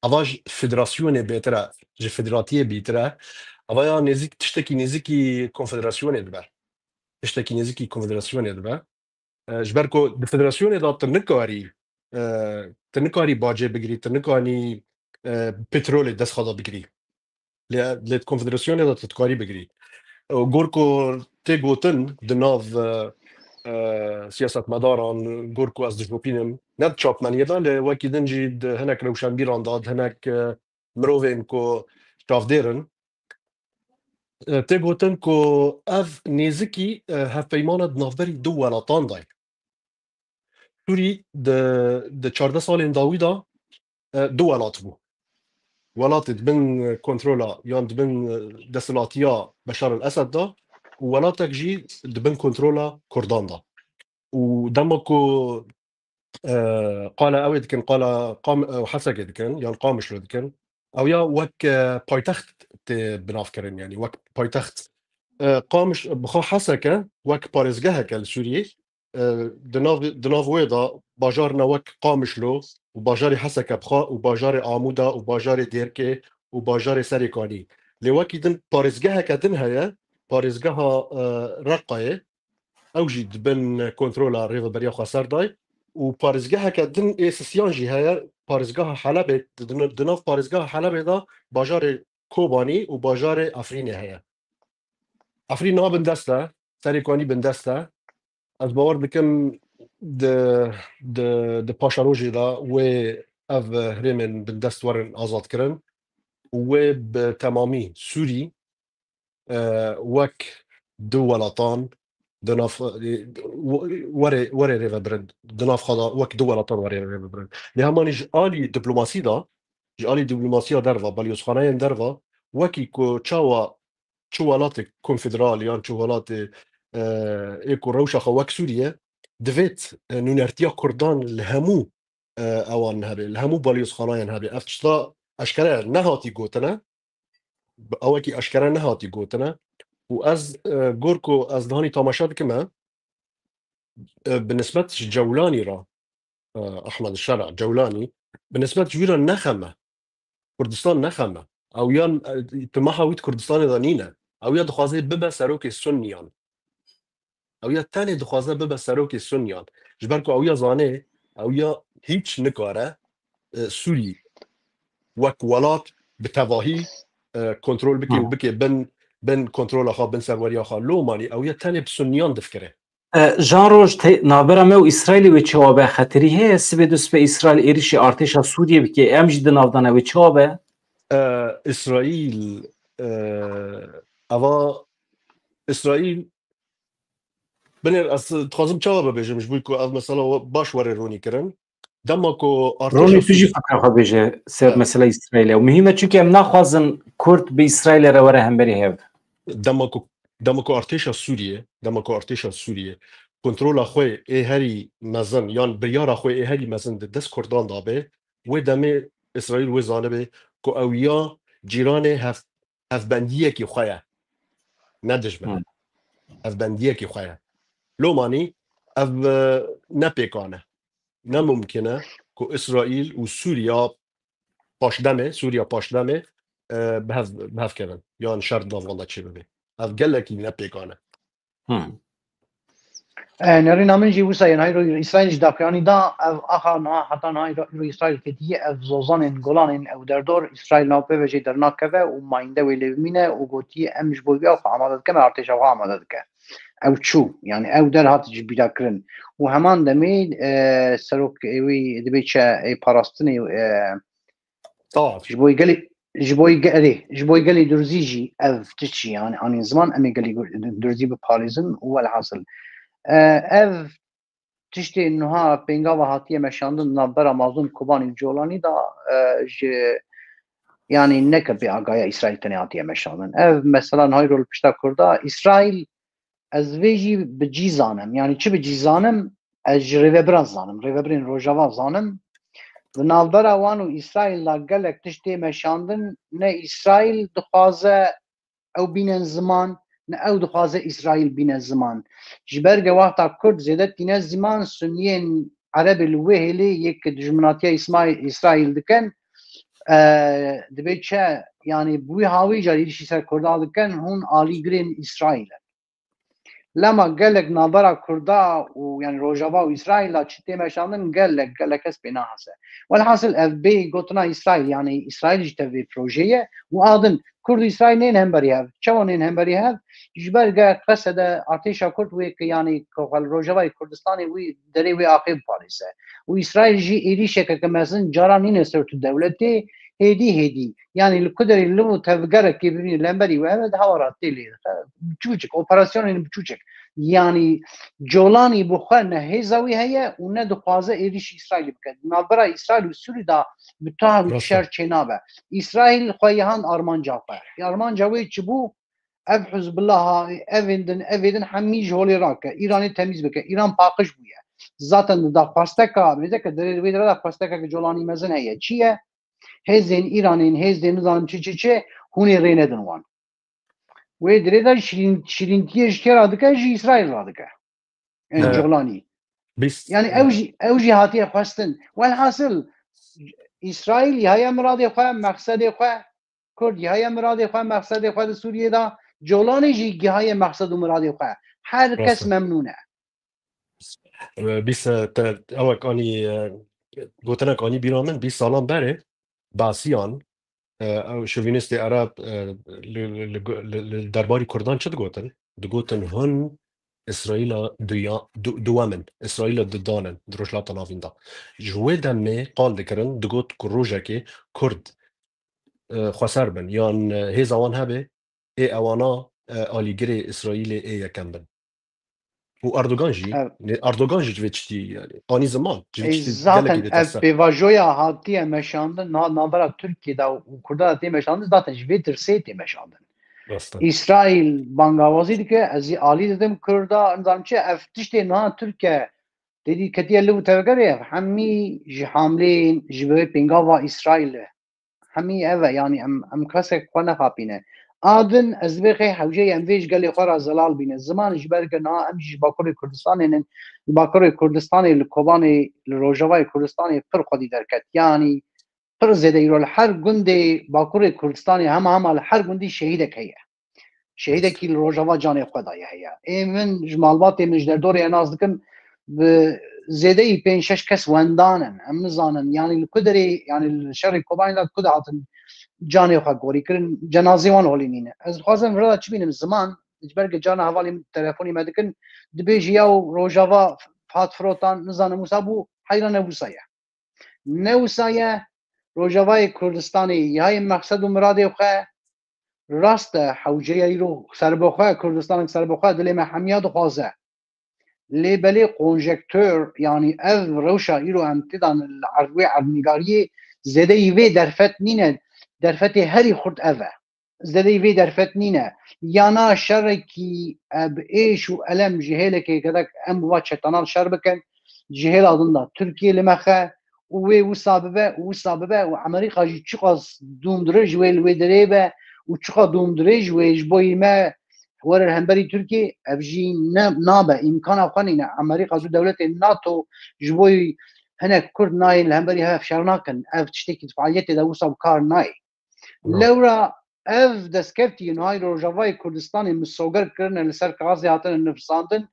اواج فدراسیون بیتره جه فدراتیه بیتره اوایا نزیک تشتکی نزیکی کنفدراسیون دبه تشتکی نزیکی کنفدراسیون دبه جبر کو د فدراسیون دا تنکاری باجه بگیری تنکانی پترول دست خدا بگیری ل کنفدراسیون دا تنکاری بگیری گورکو تی گوتن د ناو سیاست مداران گورکو از دجوپینم ند چاپ منیه دا ل وکی دنجی هنک روشنبیران داد هنک مروین کو چاف دیرن تی گوتن کو اف نیزکی هف پیماند نافبری دو ولاتان دای سوری د 14 سالین داویدا دو ولات بو ولات دبن کنترولا یان دبن دسلاتیا بشار الاسد دا و ولاتك جي دبن كنترولا كردان دا ودمكو قال اويد كان قال قام حسك كان يعني قامش لو كان او يا وك بايتخت بنافكرن يعني وك بايتخت قامش بخو حسكه وك بارزجها كالسوري دناف ويدا باجارنا وك قامش له وباجاري حسكه بخا وباجاري عمودا وباجاري ديركي وباجاري سريكاني لوكي دن بارزجها كدن هيا بارزجها رقايه اوجي دبن كنترولا ريفا بريا خسر داي وبارزجها كدن اساسيان جي هيا بارزجها حلب دناف بارزجها حلب دا باجاري كوباني وباجاري افريني هيا افرين نا بندسته سريكاني بندسته از باور بكم د باشاروجي دا و اف هرمن بندست ورن آزاد کرن و بتمامی سوري وك دو ولاتان دناف وري ريفا برند دناف خدا وك دو ولاتان وري ريفا برند لهمان جالي دبلوماسي دا جالي دبلوماسيا درفا بليوس خاناين درفا وكي كو تشاوا شوالات كونفدرال يعني شوالات ايكو روشا خواك سوريا دفيت نونرتيا كردان الهمو اوان هبي الهمو باليوس خاناين هبي افتشتا اشكرا نهاتي قوتنا اوكي اشكرا نهاتي قوتنا واز غوركو از دهاني تماشات كما بالنسبه جولاني را احمد الشرع جولاني بالنسبه جويرا نخمه كردستان نخمه او يان تمحاويت كردستان دانينا او يا دخوازي ببا سروك السنيان او يا تاني دخوازي ببا سروك السنيان جبركو او يا زاني او يا هيچ نكاره سوري وك ولات بتواهي كنترول بكي وبكي بن كنترول اخا بن سروري اخا لو ماني او يا تاني بسنيان دفكره جان روج نابرا مو اسرائیل و چوابه خطری هست سبدوس به اسرائیل ایریش ارتش سوریه بکی امجد نافدانه و چوابه اسرائيل اوا اسرائيل بنر اس تخازم چاوه بيجه مش بيكو از مثلا باش وري روني كرن دمكو روني تجي فكره خو بيجه سر مثلا اسرائيل و مهمه چونكه ام نخوازن كرد به اسرائيل رو وره هم بری هف دمكو دمکو ارتشا سوریه کنترل خوی هری مزن یان بریار خوی هری مزن دست کردان دابه و دم اسرائیل و زانبه که اویا جیران هف بندیه کی خواه ندش به هف بندیه کی خواه لو مانی اف نپیکانه نممکنه که اسرائیل و سوریا پاشدمه بهف کردن یان شرط داوانده چی ببه اف گلکی نپیکانه نری نامن جی وسا ینای رو اسرائیل داکیانی دا آخر نه حتی نه رو اسرائیل که دیگه افزوزان گلان او در دور اسرائیل ناپه وجه در ناکوه و ماینده ویلی مینه و گوتی امش بویه و آماده که ارتش آقا آماده که او چو یعنی او در هات جی بیدا کرن و همان دمید سروک اوی دبیچه ای پاراستنی جبوی گلی درزیجی اف تشی يعني عن زمان امي گلی درزی به پاریزن و الحاصل اف تشتی انها بینگا و هاتیه مشاندن نبرا مازون کوبانی جولانی دا يعني نکر بی آگایا اسرائیل تنی هاتیه مشاندن اف مثلا های رول پشتا کرده اسرائیل از ویجی بجی زانم يعني چه بجی زانم از ریوبران زانم ریوبرین روژاوا زانم و نالبرا وانو اسرائیل لا گلک تشتی مشاندن نه اسرائیل دخوازه او بین زمان نه او دخوازه اسرائیل بین زمان جبرگ وقتا کرد زیده تینه زمان سنیین عرب الوهلی یک دجمناتی اسرائیل دکن دبی چه یعنی بوی هاوی جاری دیشی سر کرده دکن هون آلی گرین اسرائیل لما قالك نابرا كردا ويعني روجافا واسرائيل تشتي مشاندن قالك اس بناحسه والحاصل اف بي قلتنا اسرائيل يعني اسرائيل جتبي بروجيه وادن كرد اسرائيل نين همبريها شلون نين همبريها جبال قصد ارتيشا كرد ويك يعني كوال روجافا كردستاني وي دري وي اخي باريسه واسرائيل جي ايدي شكل كمسن جارانين سرت دولتي هدي يعني القدر اللي تفجر كبيرين لامبري وهذا هورات تيلي بچوچك اوبراسيون بچوچك يعني جولاني بخنا هزاوي هي وند خوازه ايريش اسرائيل بكد نابرا اسرائيل وسوري دا بتاع شر چنابه اسرائيل خويهان ارمان جاقه ارمان جاوي چبو اف حزب الله ايدن همي جولي راكه ايراني تمیز بك ايران باقش بويه ذاتا دا خواستکا میذک در ویدرا دا خواستکا که جولانی مزن هي چیه هزين ايرانين هزين نظام چه هوني رينه دنوان و دريدا شيرينتي اشترا دكا جي اسرائيل رادكا ان جولاني يعني اوجي هاتي خواستن والحاصل اسرائيل هيا مراد خو مقصد خو كرد هيا مراد خو مقصد خو سوريا دا جولاني جي هيا مقصد و مراد خو هر کس ممنونه بس اوك اني گوتنك اني بيرامن 20 سالان بره باسیان او شوینیست عرب درباری کردان چه گوتن؟ گوتن هن اسرائیل دوامن اسرائیل ددانن دروشلات ناویندا جوه دمه قال دکرن دگوت کروجه که کرد خسر بن یان هزوان هبه ای اوانا آلیگری اسرائیل ای یکم بن و اردوغان جی جویچتی یعنی قانی زمان zaten bevajoya hatiye meşandın nabara Türkiye'de و Kurdada te meşandın zaten jvetir se te meşandın İsrail bangavazi ki az ali dedim Kurda nizamçı eftişte na Türkiye dedi ketiye lu tevgere hammi hamlein jve pingava İsrail hammi eve yani am kasek kona kapine adın azbeqi hawje emvej gali qara zalal bine zaman jberge na amji bakuri Kurdistan'ın bakuri Kurdistan'ı Kobani Rojava Kurdistan'ı per qadi derket yani per zede yol her günde bakuri Kurdistan'ı hem her günde şehidek heye şehidek ki Rojava canı qadaya heye emin jmalbat emjder dor yanazdıkın zede 5-6 kes wendanen emzanen yani kudri yani şerri Kobani kudatın جاني خا گوری کرن جنازه وان هولینینه از خوازم ولا چی بینم زمان جبرگ جان حوالی تلفنی مدکن دبیجیا و روجاوا فات فروتان نزانه موسابو حیران وسایه نوسایه روجاوای کردستانی یای مقصد و مراد خو راست حوجه رو سربخوا کردستان سربخوا دل محمیاد خوازه لیبلی کنجکتور یعنی اف روشا ایرو امتدان العربی عربنگاری زده یوی درفت نینه درفت هری خورد اوه زدي في درفتنينا يانا شركي بإيش وألم جهلك كذاك أم واتش تنال شربكن جهل أظن تركيا لمخا وساببه وأمريكا جي تشخص دوم درج والودريبه وتشخص دوم درج ويجبوي ما ور الهمبري تركيا أبجي نابه إمكان أفغانينا أمريكا دو دولة الناتو جبوي هنا كرد ناي الهمبري هاف شارناكن أف تشتكي فعاليات دا وصاب كار ناي لورا اف دسكفتي نهاي روجاواي كردستاني مسوگر کرن لسر کازی هاتن نفساندن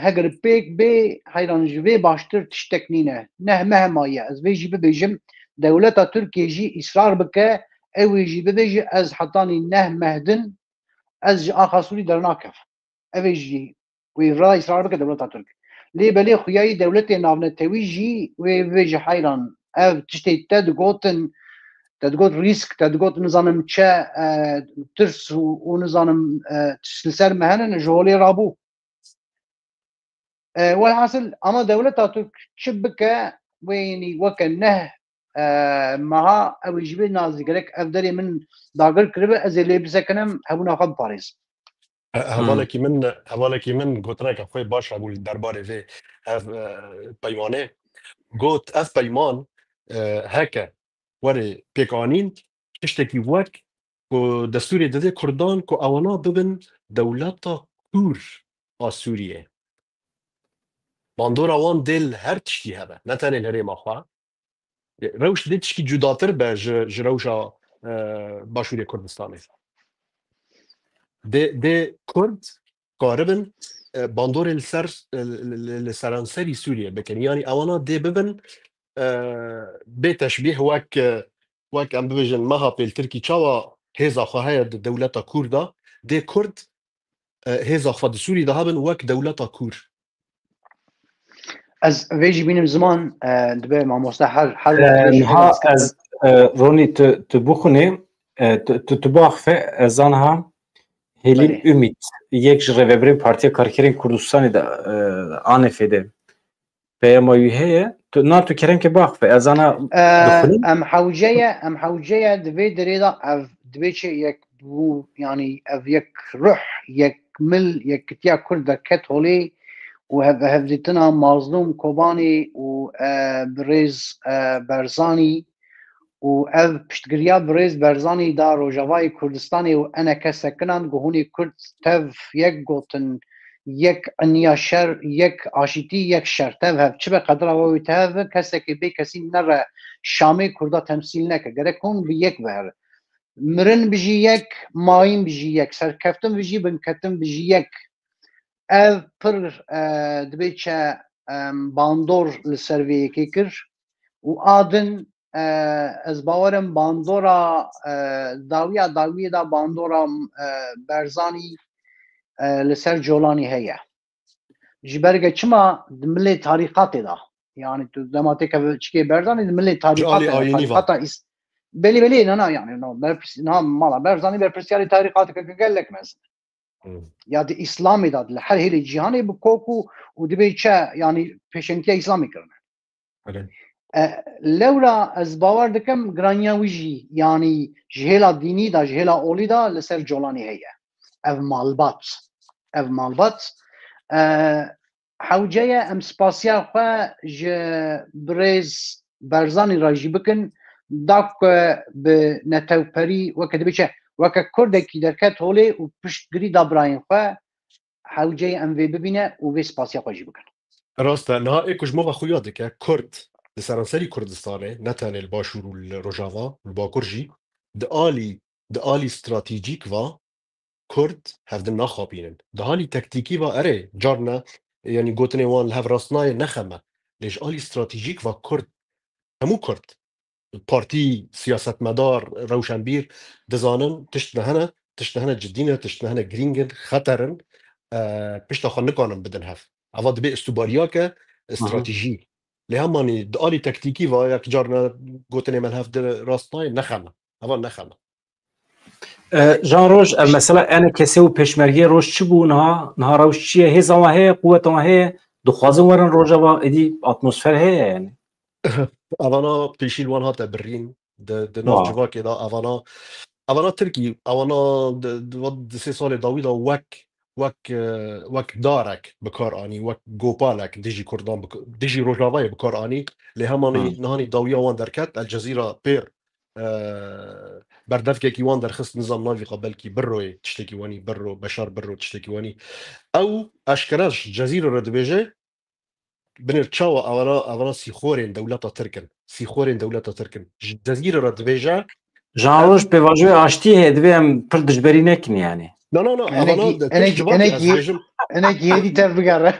هگر پیک بی حیران جوی باشتر تشتکنینه نه مهمایه از وی جی ببیجم دولتا ترکیه جی اصرار بکه اوی جی ببیجی از حتانی نه مهدن از آخاسوری در ناکف اوی جی وی را اصرار بکه دولتا ترک لی بلی خویای دولت ناونتوی جی وی جی حیران اف تشتی تد گوتن تدقوت ريسك تدقوت نظام تشا ترس ونظام تسلسل مهنا جولي رابو والحاصل اما دولة ترك شبكة ويني وكنه مها او يجيب نازي قالك افضل من داغر كربه ازلي بسكنم هبونا خد باريس هوالکی من گوتنه که خوی باش اقول درباره وی پیمانه گوت اف پیمان هکه وری پیکانین تشتکی وک کو دستوری داده کردان کو اوانا ببن دولتا کور آ سوریه باندور اوان دل هر تشتی هبه نه تنه الهریم آخوا روش دل تشکی جداتر به جروشا باشوری کردستانه ده کرد قاربن باندور لسرانسری سوریه بکن یعنی اوانا ده ببن بتشبيه وك ام بيجن مها بالتركي تشاوا هيزا خاهي دولتا كوردا دي كرد هيزا خفض سوري دهابن وك دولتا كور از ويجي بين الزمان دبي مع مستحر حل نها از روني تبوخني تباخفه زانها هلين ümit یک جربری پارتی کارکرین کردستانی دا آنفیده پیاموی هه تو نه تو کریم که باخ به از آن ام حوجه دبی دریدا اف دبی چه یک بو یعنی اف یک روح یک مل یک کتیا کرد کت هولی و هفدیتنا مظلوم کوبانی و بریز برزانی و اف پشتگریا بریز برزانی دا روجاوای کردستانی و انا کسکنان گهونی کرد تف یک گوتن یک انیاشر یک آشیتی یک شرطه و چه به قدر آوی تهوه کسی که به کسی نره شامی کرده تمثیل نکه گره کن به یک بر مرن بجی یک مایم بجی یک سرکفتم بجی بنکتم بجی یک او پر دبی چه باندور لسروی که کر و آدن از باورم باندورا داویه دا باندورا برزانی لسر جولانی هيا جبرجة چما دملي تاريخات دا يعني تو دماتك چكي برزاني دملي تاريخات بلي انا يعني نا مالا برزاني برپرسياري تاريخاتك قال لك مثلا يا دي اسلامي دا الحل هي الجهاني بكوكو ودبي چا يعني بيشنكي اسلامي كرنا لولا از باور دكم گرانيا ويجي يعني جهلا ديني دا جهلا اولي دا لسر جولاني هيا اف مالبات حوجه ام سپاسیا خو ج برز برزانی راجی بکن داک به نتوپری وکد بچه وک کردکی درکت هولی و پشتگری دابراین خو حوجه ام وی ببینه و وی سپاسیا خو جی بکن راسته نه ايكوش مو خويا که کرد لسرانسری کردستانه نتن الباشور والرجاوا الباكورجي دالي استراتيجيك و کرد هفدن نخابینن ده حالی تکتیکی و اره جارنا یعنی گوتنه وان هف راستنای نخمه لیش آلی استراتیجیک و کرد همو کرد پارتی سیاست مدار روشنبیر دزانن تشت نهنه جدینه تشت نهنه گرینگن خطرن پشت خان نکانم بدن هف اما دبی استوباریا که استراتیجی لی همانی ده آلی تکتیکی و یک جارنا گوتنه من هف راستنای نخمه اول نخمه جان روش مثلا انا کسی و پشمرگی روش چی بو نه روش چیه هی زما هی قوت ما هی دخوازم ورن روجا با ادی اتمسفر هی یعنی اوانا پیشیل وان هات برین د ناف جوا که دا اوانا اوانا تركي اوانا ود 3 سال داویدا وك دارك بكار اني وك جوبالك ديجي كردان ديجي روجافاي بكار اني لهماني نهاني داويا وان دركت الجزيره بير بردفكي كي وان درخص نظام نافي قبل كي برو تشتكي واني برو بشار برو تشتكي واني او اشكراش جزيره ردبيجه بنر تشاوا اوانا سيخورين دولتا تركن سيخورين دولتا تركن جزيره ردبيجه جان روج بيواجوي اشتي هدوي ام پر دجبري نكن يعني لا اوانا انا جيدي تفقر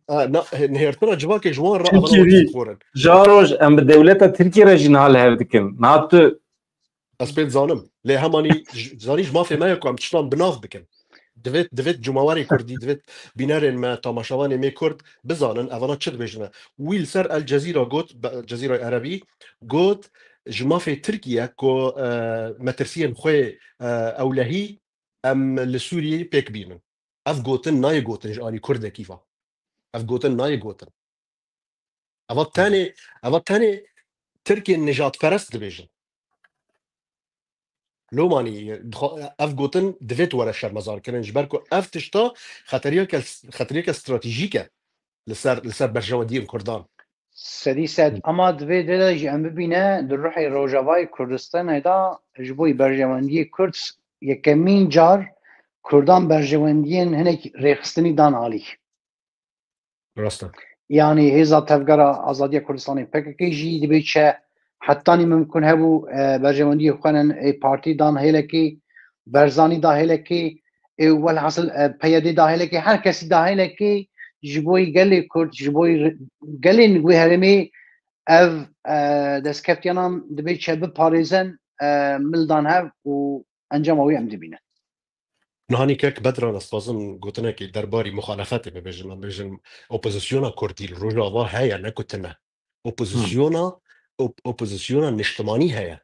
لا نهرتنا جواكي جوان را اوانا سيخورن جان روج ام بدولتا تركي رجينال هفدكم ناتو اسبيت زانم لي هماني زانيش ما في ما يكو ام تشتان بناف بكن دفت جماواري كردي دفت بينارن ما تماشاواني مي كرد بزانن اوانا تشد بجنا ويل سر الجزيره قوت الجزيره العربي قوت جما في تركيا كو مترسين خوي اولهي ام لسوري بيك بينن اف قوتن ناي قوتن جاني كرده كيفا اف قوتن ناي قوتن اوا تاني تركيا نجات فرست دبيجن لو ماني اف قوتن دفت ورا الشرمزار كان جبركو اف تشتا خطريك استراتيجيكه لسر برجوا ديم كردان سديسات اما دوی دلج ام ببینه در روحی روجاوای کردستان هدا جبوی برجواندی کرد یکمین جار کردان برجواندین هنک ریخستنی دان عالی راستا يعني هيزا تفقرا آزادية كردستاني PKK جي دبيتشا حتى ممكن هبو برجواندي خوانن بارتي دان هيلكي برزاني دا هيلكي والحصل بيادي دا هيلكي هر كسي دا هيلكي جبوي قالي كرد جبوي قالي نقوي هرمي اف دسكفتيانان دبيتشا بباريزن ملدان هاف وانجاموي ام دبينه نهاني كيك بدرا نستازم قلتنا كي درباري مخالفات بيجن اوبوزيسيونا كردي الرجاوة هيا نكتنا اوبوزيسيونا نشتماني هيا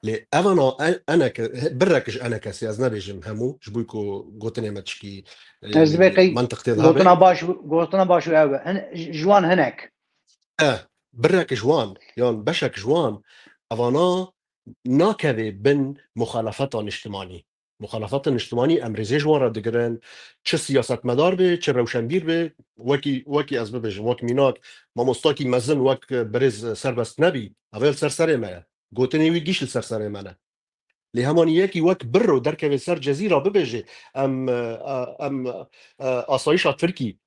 لي انا بركش انا كسيازنا بيجم همو جبويكو قلتنا ما تشكي منطقة ذهبي قلتنا باشو جوان هناك برك جوان يعني بشك جوان اوانا ناكذي بن مخالفات اجتماعي مخالفات اجتماعي امريزي جوان را دگرن چه سیاست مدار به چه روشنبیر به وکی از ببیجم وک میناک ما مستاکی مزن وک برز سربست نبی اول سر ما گوتنی وی گیش سر منه لی همان یکی وک برو درکه سر جزیره ببیجه ام آسایش ترکی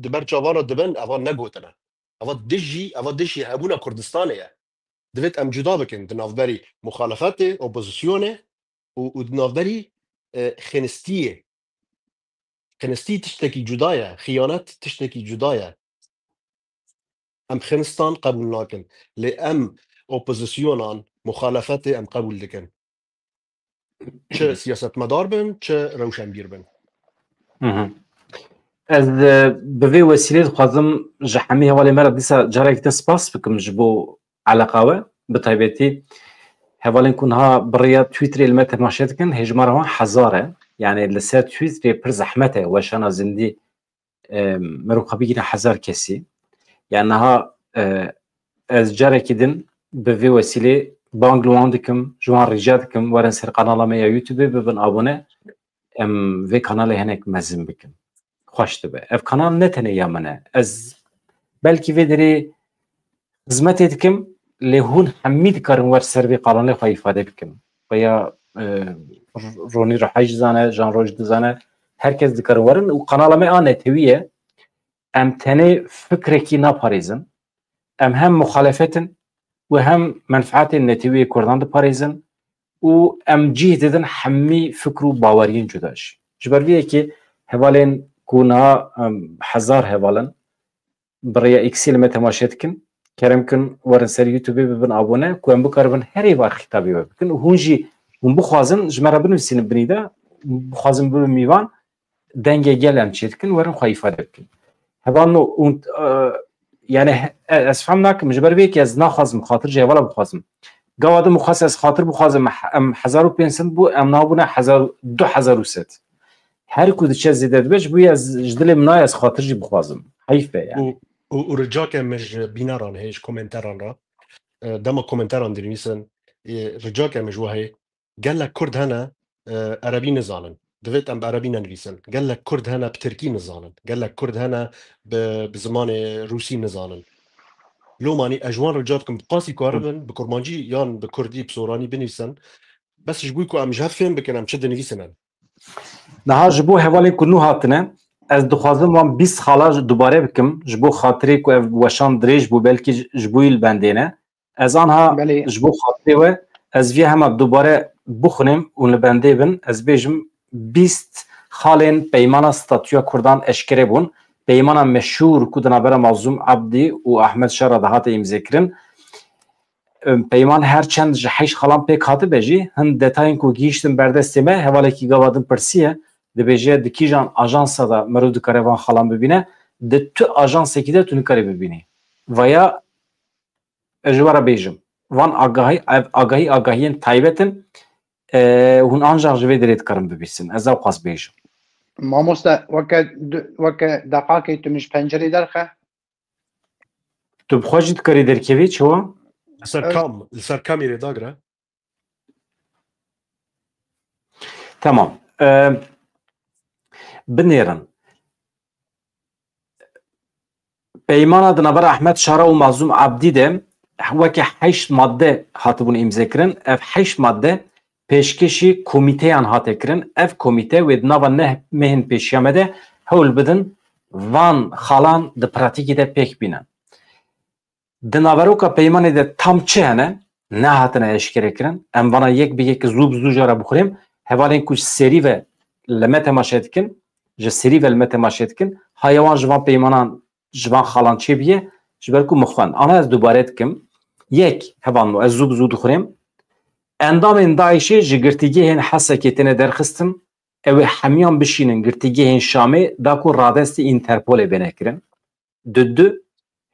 دبر جوان دبن اوان نگوتنه اوان دجی هبونا کردستانه دوید ام جدا بکن دنافبری مخالفات اپوزیسیونه و دنافبری خنستیه تشتكي جدايا خيانات تشتكي جدايا ام خنستان قبول ناكن لام اوبوزيسيونان مخالفات ام قبول لكن چه سياسة مدار بن چه روشنبير بن از بوی وسیله خوازم جحمی حوالی مرد دیسا جارک تسپاس بکم جبو علاقاوه بطایبتی حوالین کنها بریا تویتری المت تماشید کن هجماره ها حزاره يعني لسه تويتر پر زحمته وشانا زندي مروقبي كده 1000 كسي يعني ها از جاره كدن بفي وسيله بانجلواندكم جوان رجادكم ورن سر قناه ما يوتيوب ببن ابونه ام في قناه هناك مزن بكم خوش تبه اف قناه نتنه يمنه از بلكي فيدري خدمتكم لهون حميد كارن ور سر في قناه خو ifade بكم ويا رونی رحیج زنه جان روج دزنه herkes dikar warin و قناه آن تویه ام تنه فکر کی نپاریزن ام هم مخالفتن و هم منفعت نتیوی کردان دپاریزن و ام جه ددن حمی فکر و باورین جداش جبرویه که حوالین کونا حزار حوالن برای اکسیل ما تماشید کن کرم کن ورن سر یوتیوبی ببن آبونه که ام بکاربن هری وار خطابی بکن و هونجی من بخوازن جمره بنویسین بنیده بخوازن ببین میوان دنگه گلم چید کن ورن خواهی فاده بکن هبانو يعني اسفهم ناكم جبر بيك از ناخذ مخاطر جاي ولا بخازم قواده مخصص خاطر بخازم ام 1500 بو ام نابونه 2006 هر كود چه زياده بش بو از جدل مناي از خاطر جي بخازم حيفه يعني ورجاك مش بيناران هيش كومنتاران را دما كومنتاران دينيسن رجاك مش وهي قال لك كرد هنا عربي نزالن دفيت ام بعربي ننفيسن قال لك كرد هنا بتركي نزالن قال لك كرد هنا بزمان روسي نزالن لو ماني اجوان رجالكم بقاسي كاربن بكرمانجي يان بكردي بسوراني بنفسن بس جبويكو ام جهفين بكن ام شد نفيسن نها جبو هوالي كنو هاتنه از دخوازم وان 20 خالا دوباره بکم جبو خاطری کو وشان دریج بو بلکی جبوی البندینه از آنها بله. جبو خاطری و از وی هم دوباره بخونم اون البنده بن از بیجم 20 خالین پیمان استاتیا کردان اشکره بون پیمان مشهور کدنا بر مظلوم عبدی و احمد شارع دهات امذکرن پیمان هر چند جهش خالان پیک هاته بجی هن detayın کو گیشتن بردستمه حواله کی گوادن پرسیه دبیجه دکیجان آژانسا دا مرو دکاره وان خالان ببینه ده تو آژانسی که ده تو نکاری ببینی و یا اجوارا بیجم وان آگاهی تایبتن هون آنجا جوی درید کرم ببیسن از او قاس بیجم ماموستا وکا دقاقی تو مش پنجری درخه تو بخواجید کاری درکوی چوا؟ سر كاميرا داغرا تمام بنيرن پیمان دنبر احمد شارع و مظلوم عبدی ده وکی 8 ماده هاتبون امذکرن اف 8 ماده پیشکشی کمیته ان هاتکرن اف کمیته و دنبر نه مهن پیشیامده هول بدن وان خالان د پراتیکی ده پیک بینن دنبروکا پیمان ده tam چه هنه نه هاتنه اشکره کرن ام وانا یک به یک زوب زوجارا بخوریم هوالین کچ سری و لمت ماشید کن جه سری و لمت ماشید کن حیوان جوان پیمانان جوان خالان چه بیه جبرکو مخوان انا از دوباره کم یک هوانو از زوب زود خوریم اندام اندایشی جگرتیگی هن حسا کتنه درخستم او همیان بشینن گرتیگی هن شامه داکو رادست اینترپول بینه کرن دو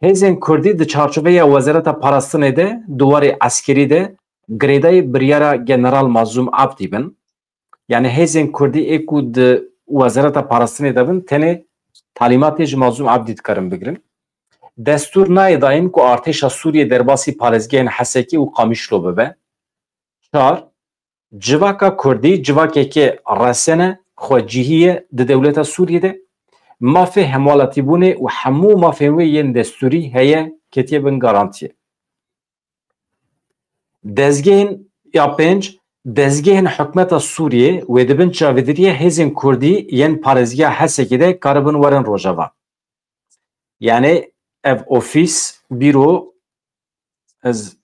هزین کردی د چارچوبه وزارت پاراستنه ده دوار عسکری ده گریدای بریارا جنرال مظلوم عبدی بن yani hezin Kurdi eku de wazareta parastine dabin tene talimatê ji Mazlum Abdî dikarin bigirin. Destur nayê dayîn ku artêşa Sûriye derbasî parêzgehên Hesekê û Qamişlo bibe. 4. Civaka Kurdî civakeke resene xwecihî ye di dewleta Sûriyê de mafê hemwalatîbûnê û hemû mafên wê yên destûrî heye ketiye bin garantiye. Dezgehên ya 5 dezgehên hikûmeta Sûriye wê dibin çavediriye hêzên Kurdî yên parêzgeha Hesekê de karibin werin rojava. Yani ev ofîs bîro ez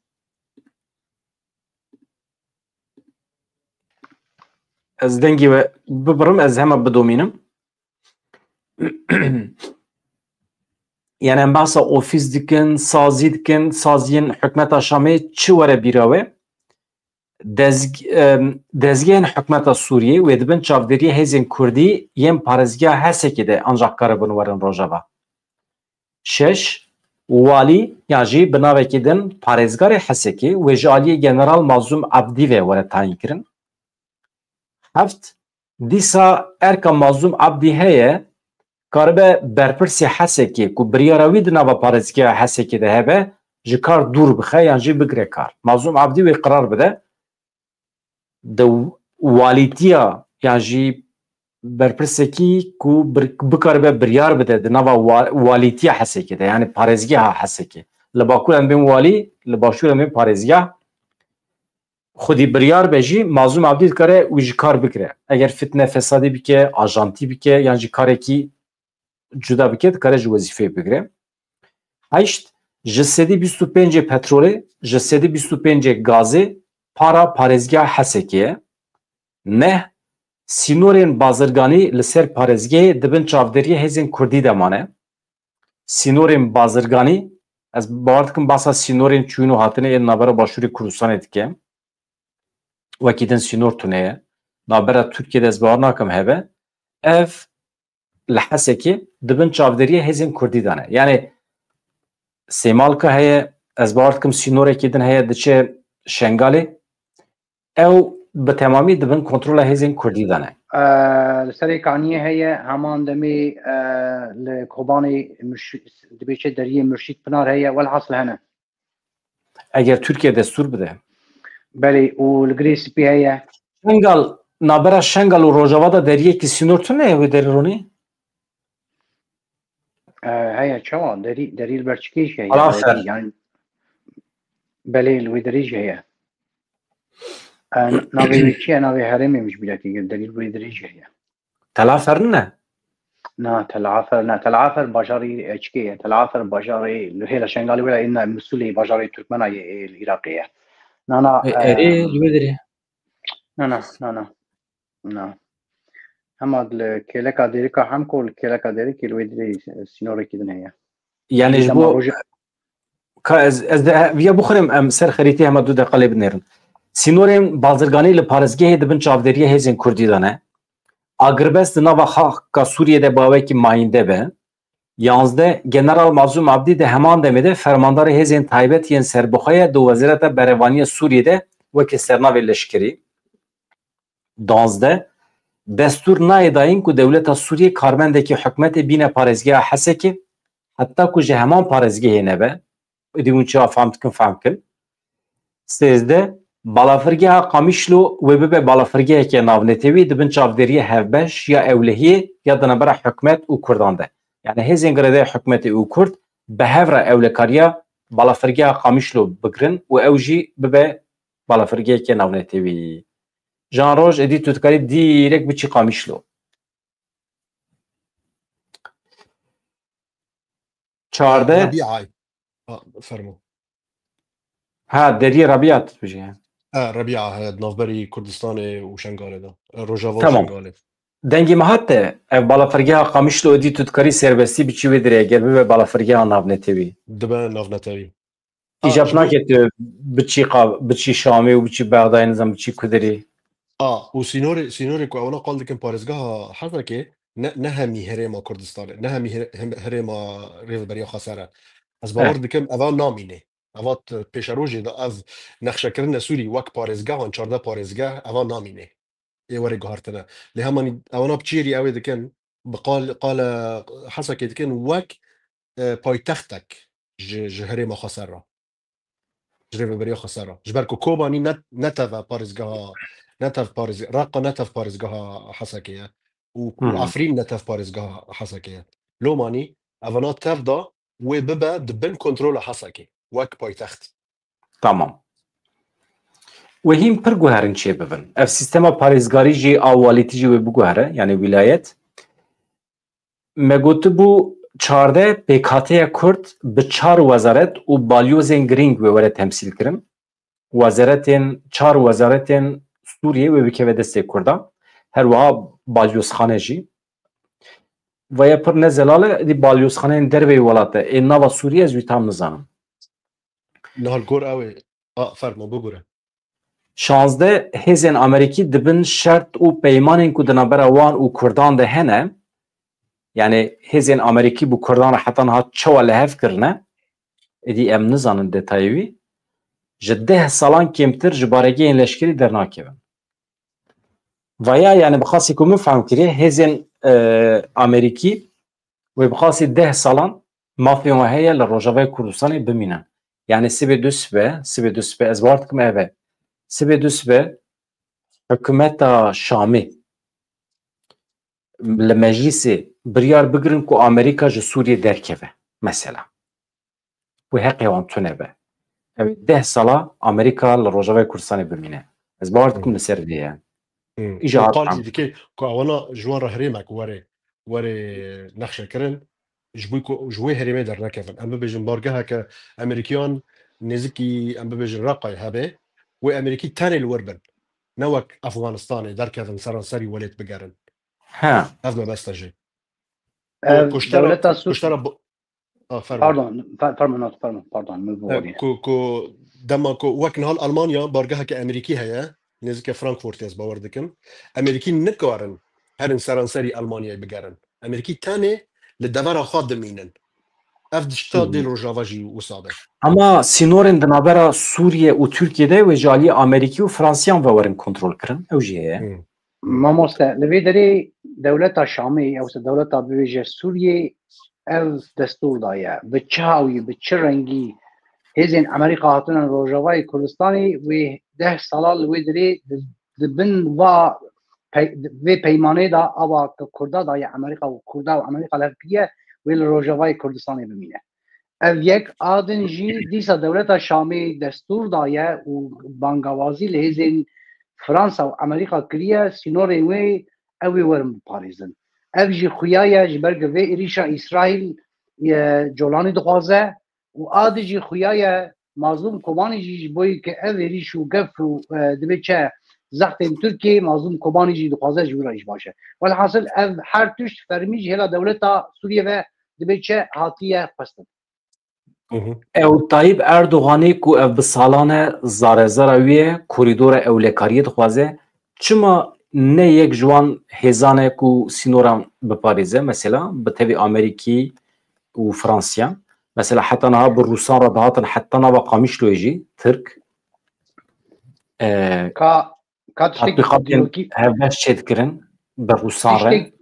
dengî we bibirim ez hema bidomînim. Yani em bahsa ofîs dikin, sazî dikin, saziyên hikûmeta Şamê çi were bîra we? Dezgehên hikûmeta Sûriye wê dibin çavdêriyê hêzên Kurdî yên parêzgeha Hesekê de ancak karibin werin rojava. 6. Walî yan jî bi navekê din parêzgarê Hesekê wê ji aliyê General Mazlum Abdî ve were tayîn kirin. 7. Dîsa erka Mazlum Abdî heye karibe berpirsê Hesekê ku biryara wî di nava parêzgeha Hesekê de hebe ji kar dûr bixe yan jî bigire kar. Mazlum Abdî wê qirar bide di walîtiya yan jî berpirsekî ku bikaribe biryar bide di nava walîtiya Hesekê de yani parêzgeha Hesekê. Li Bakur em bên walî, li başûr em bên parêzgeh. Xwedî biryar be jî Mazlum Abdî dikare wî ji kar bikire. Eger fitne fesadî bike, ajantî bike yan jî karekî cuda bike dikare ji wezîfeyê bigire. 8. Ji sedî 25 petrolê, ji sedî 25 gazê para parêzgeha Hesekê ye. Neh sînorên bazirganî li ser parêzgehê dibin çavdêriyê hêzên Kurdî de mane. Sînorên bazirganî ez bawer dikim basa sînorên çûyîn û hatine yên navbera Başûrê Kurdistanê dike. Wekî din sînor tune ye. Navbera Tirkiyeyê ez bawer nakim hebe. Ev li Hesekê dibin çavdêriyê hêzên Kurdî de ne. Yani Sêmalka heye ez bawer dikim sînorekî din heye diçe Şengalê. Ew bi temamî dibin kontrola hêzên Kurdî de ne. Li serê kaniyê heye heman demê li Kobanê dibêje deriyê Mürşîd Pinar heye welhasıl hene. Eger Tirkiye destûr bide. Belê û li girê spî heye. شنگل نابرا شنگل و روجاوا دا دریه کی سینور تو نه و دری رونی هيا شوا دليل برشكيش هي آخر. يعني بلي الويدريج هي ناوي ويتشي ناوي هرمي مش بلاكي دليل الويدريج هي تلافر نه نا تلعافر بجاري اتشكي تلعافر بجاري هي لشنغالي ولا إن مسؤولي بجاري تركمانا العراقية نا اری لوی نا هم الكيلكا ديريكا هم كل كيلكا ديريكي الويدري سينوري كده هي یعنی إذا ما جبو روجا که از ویا بخورم ام سر خریتی هم دو دقیقه بنرم سینورم بازرگانی لپارزگه دبن چاودریه هزین کردی دانه اگربست نوا خاک سوریه ده باوی کی ماینده به 11 جنرال مازوم عبدی ده همان دمده فرماندار هزین تایبت ین سربخای دو وزارت بروانی سوریه ده وکی سرناوی لشکری 12 دستور نایداین کو دولت سوریه کارمندکی حکومت بین پارزگاه حسه که حتی کو جه همان پارزگاه نبه دیون چه فهم کن 13 بالافرگاه قامیشلو و به بالافرگاه که ناونتوی دبن چاودری هفبش یا اولهی یا دنبر حکومت او کردان ده یعنی هزین گرده حکومت او کرد به هفر اولکاریا بالافرگاه قامیشلو بگرن و اوجی به بالافرگاه که ناونتوی جان روز ادی تو تکاری دیرک بچی قامیشلو 14 ربيعه فرمو ها دری ربیعت بجه ربيعه هاد نافبري كردستان وشنغالي ده روجافا تمام. وشنغالي دنگی مهاته بالافرگاه قامیشلو ادی تو تکاری سربستی بچی ودره گل به بالافرگاه ناونتوی دبا نافنتاوي ایجاب نکت بچی شامی و بچی بغداد نظام بچی کدری وسينوري كو اونا قال لكن بارزغا حركه نهمي هريما كردستان نهمي هريما ريف بريا خساره از باور دکم اول نامینه اوات پیشروجی دا از نقشه کردن سوری وک پارزگاه هن 14 پارزگاه اول نامینه ای وری گهارتنه لهمانی اونا بچیری اوی دکن قال حسا که دکن وک پایتختک جهری ما خسره جريف بريا خساره جبركو كوباني نتف بارزغا نتف بارز راقه نتف بارزغا حسكيه وعفرين نتف بارزغا حسكيه لوماني افانات تفدا وببا دبن كنترول حسكي وك بايتخت تمام و هیم پر گوهرن چه ببن اف سیستما پارێزگاری جی ئاوالیتی جی وێ بگوهره یعنی ویلایەت me gotibu 14 pêkhateya Kurd bi 4 wezaret û balyozên girîng wê were temsîl kirin. Wezaretên 4 wezaretên Sûriyê wê bikeve destê Kurdan. Her wiha balyozxane jî. Veya pir ne zelal di balyozxaneyên derveyê welate ê nava Sûriyê ez wî tam nizanim. نهال كور اوي فرمو بگوره 16 hêzên Amerîkî dibin şert û peymanên ku di navbera wan û Kurdan de hene yani hêzên Amerîkî bu Kurdan hetan hat çawa lehev kirine êdî em nizanin detayê wî ji 10 salan kêmtir ji baregehên leşkerî dernakevin. Vaya yani bixasî ku min fehm kiriye hêzên Amerîkî wê bixasî 10 salan mafyon we heye li Rojavayê Kurdistanê bimînin. Yani sibê du sibe ez bar dikim ev e. Sibê du sibe hikûmeta Şamê li meclisê biryar bigirin ku Amerîka ji Sûriyê derkeve mesela. Bu heqê wan tune be. Ev 10 sala Amerîka li Rojavayê Kurdistanê bimîne. Ez bar dikim li ser vê ye. قال ديكي كو اونا جوان رهريمك وري نخشه كرن جوي هريمه در نكفن ام بيجن بارجها كامريكان نزكي ام بيجن راقي هبه وامريكي تاني الوربن نوك افغانستاني در كفن سرانسري وليت بقرن ها افما بس تجي كشترى باردون كو دما كو وك نهال المانيا بارجها كامريكي هيا نزكي فرانكفورت از باوردكم امريكي نكارن هرن سرانسري المانيا بقرن امريكي تاني للدفار خادمينن افدشتا دي روجافاجي وصابه ama sînorên di navbera Sûriye û Tirkiyeyê wê ji aliyê Amerîkî û Fransiyan ve werin kontrol kirin ew jî heye. Mamoste li vê derê dewleta Şamê ew dewleta bêje Sûriyê ev destûr daye bi çawî bi çi rengî hêzên Amerîka hatine Rojavayê Kurdistanê wê 10 sala li wê derê دبن و پیمانه دا اوا کردا دا یا امریکا و کردا و امریکا لفکیه ویل روجاوای کردستانی بمینه اف یک آدنجی دیسا دولت شامی دستور دایه و بانگوازی لحیزین فرانسا و امریکا کریه سینوری وی اوی ورم پاریزن اف جی خویایه جبرگ وی ایریشا اسرائیل جولانی دخوازه و آد جی خویایه مظلوم کوبانی جی بوی که اف ایریش و گف و دبی چه زختین ترکیه مظلوم کوبانی جی دخوازه جورایش باشه والحاصل اف هر توش فرمیج هلا دولتا سوریه و دبی چه هاتیه پستن او طيب اردوغاني كو اف بسالانه زاره زراويه كوريدور اولكاريه دخوازه چما نه يك جوان هزانه كو سينوران بباريزه مثلا بتبي امريكي و فرنسيا مثلا حتى نها بالروسان ردهاتن حتى نها قاميش لويجي ترك تطبيقات هفاش شد كرن بالروسان رن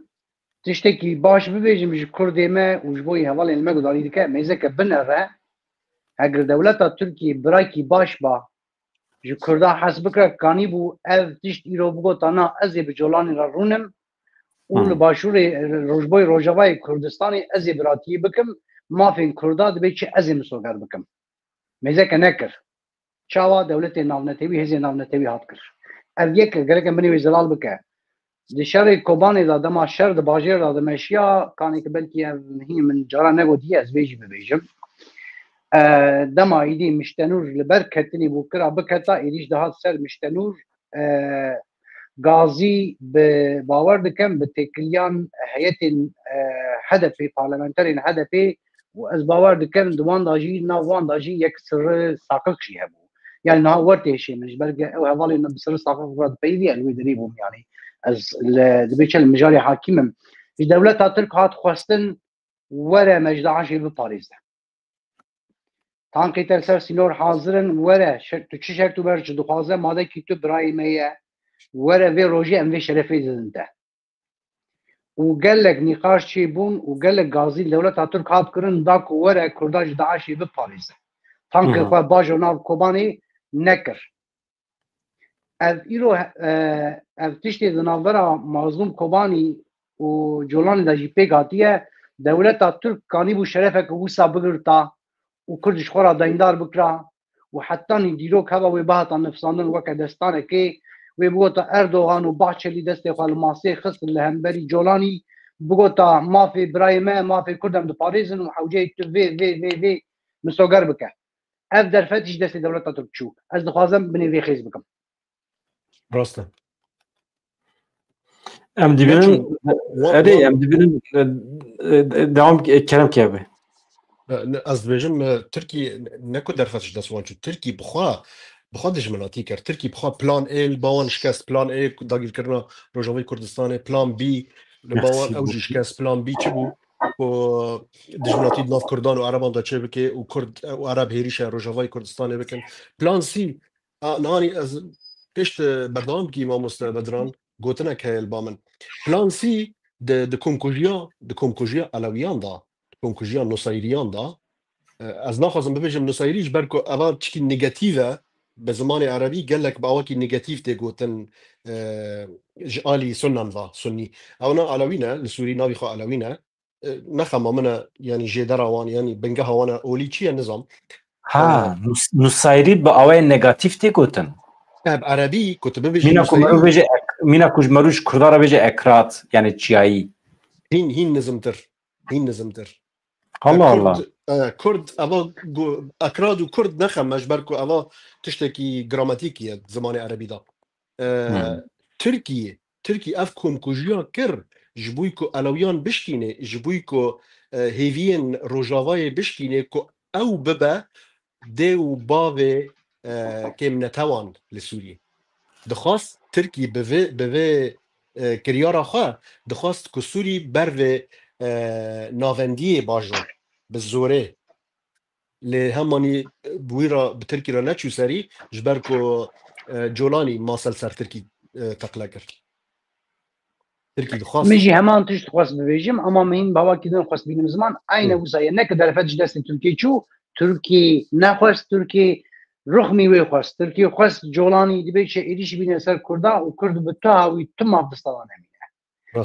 تشتكي باش ببيجم جي كردي ما وجبوي هوالي المقود علي دكا ميزاك بنره اگر دولتا تركي برايكي باش با جو كردا حسبك كاني بو اف تشت ايرو بگو تانا ازي بجولاني را رونم و لباشور روجبوي روجاوای كردستاني ازي براتي بكم ما فين كردا دبي چه ازي مسوگر بكم ميزاك نكر چاوا دولتي ناونتوي هزي ناونتوي هات كر اف يك گرك مني وزلال بك دي شر كوباني دا دما شر د باجير دا مشيا كاني كبلكي هي من جارا نگو دي از بيجي ببيجم دما ایدی مشتنور لبر کتنی بو کرا بکتا ایدیش دهات سر مشتنور غازی به باور دکم به تکلیان هیئت هدفی پارلمانترین هدفی و از باور دکم دوان داجی نوان داجی یک سر ساقق شی هبو يعني نها ورته شيء مش بلقى او هذول انه بصير ساقق ورد بيدي اللي يدريبهم يعني از دبيش المجاري حاكمهم الدولة ترك هات خواستن ولا مجدع شيء بباريس تانكي ترسر سينور حاضرن ولا تو چه شرط برج دخوازه ماده کی تو برای میه ولا وی روجي ام وی شرفي زنده وقال لك نقاش شي بون وقال لك غازي الدولة ترك هات كرن داك ولا كرداج داعشي بباريس تانكي خو باجو ناف كوباني نكر اف ايرو اف تشتي دنابرا مظلوم كوباني وجولان دا جي بيغاتيه دولة ترك كاني بو شرفك وسا بغرتا وكردش خورا دايندار بكرا وحتى نديروك هوا وبهتا نفسانن وكا دستانه كي وبغوتا اردوغان وباچلي دستي خال ماسي خص الهمبري جولاني بغوتا ما في برايمه ما في كردم دو باريزن وحوجي في مسوغر بك اف درفتش دستي دولتا تركشو از دخوازم بني في خيز بكم راسته ام ديبين ادي ام ديبين دوام كلام كيابه از بيجم تركي نكو درفتش دسوان شو تركي بخوا دجمناتي كر تركي بخوا بلان ال باون شكاس بلان ال داغيل كرنا روجاوي كردستان بلان بي باون اوجي شكاس بلان بي تشبو و دجمناتي ناف كردان وعربان دا تشبكي وكرد وعرب هيريشا روجاوي كردستان بكن بلان سي ناني از بيشت بردام كي ما بدران قوتنا كهل بامن بلان سي د كومكوجيا علويان دا كومكوجيا نصيريان دا از ناخذم ببيجم نصيريش بركو اوا تشكي نيجاتيفا بزمان عربي قال لك باواكي نيجاتيف تي قوتن جالي سنن ذا سني او نا علوينا السوري ناوي خو علوينا نخما منا يعني جدرا وان يعني بنقها وانا اولي تشي النظام ها نصيري باوي نيجاتيف تي قوتن عربي كنت ببيجي مينا كوج مروش كردارا بيجي اكرات يعني تشياي هين نزمتر الله كرد اوا اكراد وكرد نخم مجبركو اوا تشتكي جراماتيكيه زمان عربي دا تركي اف كومكوجيا كر جبويكو علويان بشكينه جبويكو هيفين روجاواي بشكينه كو او ببا ديو باوي كم نتوان لسوريا دخواست تركي بوي كريارا خوا دخواست كو سوري بروي ناوندی باجو بالزوره لهماني بويرا بتركي را نچو سري جبركو جولاني ماسل سر تركي تقلقر تركي دخواست مجي همان تش تخواست ببيجم اما مين بابا كده خواست بينم زمان اين وزايا نك درفتش دست تركي چو تركي نخواست تركي رخمی وی خواست ترکیه خواست جولانی دبی چه ایدیش بینه سر کردا و کرد به تا هاوی تم افدستان نمینه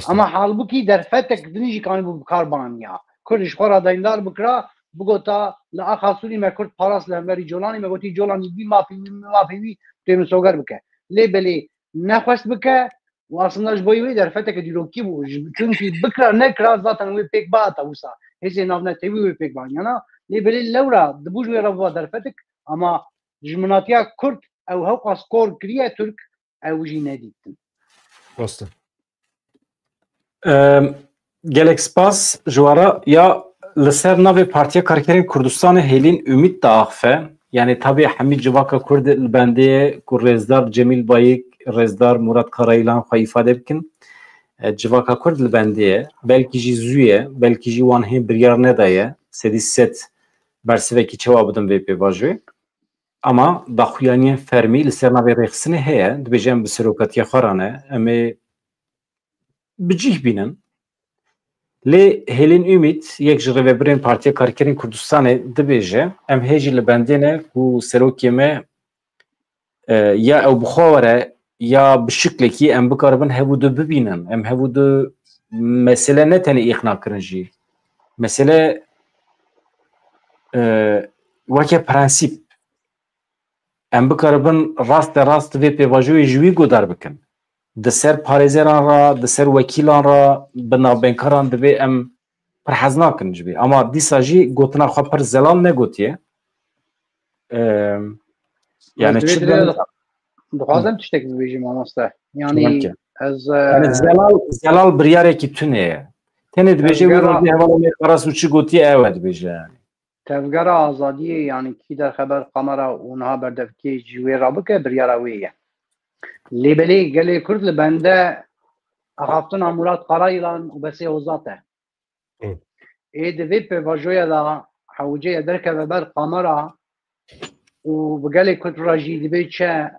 اما حال بکی در فتک دنیجی کانی بو کاربانیا کردش خورا دایندار بکرا بگوتا لآخاسونی ما کرد پاراس لهمبری جولانی ما گوتی جولانی بی مافی تیم سوگر بکه لی بلی نخواست بکه و اصلا جبوی در فتک دیروکی بو چونکی بکرا نکرا ذاتن وی پیک باتا وسا هیچ ناو نتیوی وی پیک بانیانا لی بلی لورا دبوج وی رفوا در فتک اما جمناتیا کرد او هوقا سکور کریه ترک او جی ندیدن راسته gelek spas jwara ya li ser navê Partiya Karkerên Kurdistanê hêlîn Ümit da axe yani tabii hemî civaka Kurd li bendê ku Rêzdar Cemîl Bayîk Rêzdar Murat Karayılan xwe îfade bikin civaka Kurd li bendê belkî jî zûye belkî jî wan hê biryar nedaye sedî set bersivekî çawa bidin vê pêvajê ama daxuyaniyên fermî li ser navê rêxistinê heye dibêje em bi seroketiya xwe re em ê bicih bînin lê hêlîn Ümit yek ji rêveberên Partiya Karkerên Kurdistanê dibêje em hê jî li bendê ne ku serokê me ya ew bi xwe were ya bi şiklekî em bikaribin hevû du bibînin em hevû du mesele ne tenê îxnakirin jî mesele weke prensîp em bikaribin rast rast vê pêvajoyê ji wî godar bikin di ser parêzeran ra di ser wekîlan ra bi navbenkaran divê em pir hez nakin ji vê ama dîsa jî gotina xwe pir zelal negotiye yani dixwazim tiştek bibêjim mamoste yani ez zelal biryarekî tune ye tenê dibêje wê rojê hevala me qaras û çi gotiye ew e dibêje yani tevgera azadiyê yani kî derxeber qamera û niha berdevkê ji wê rabike biryara wê ye lêbelê gelê Kurd li bende axaftina Murat Karayılan û besê hozat e ê di vê pêvajoya da hewceya derkeve ber qamera û bi gelê Kurd ra jî dibê çe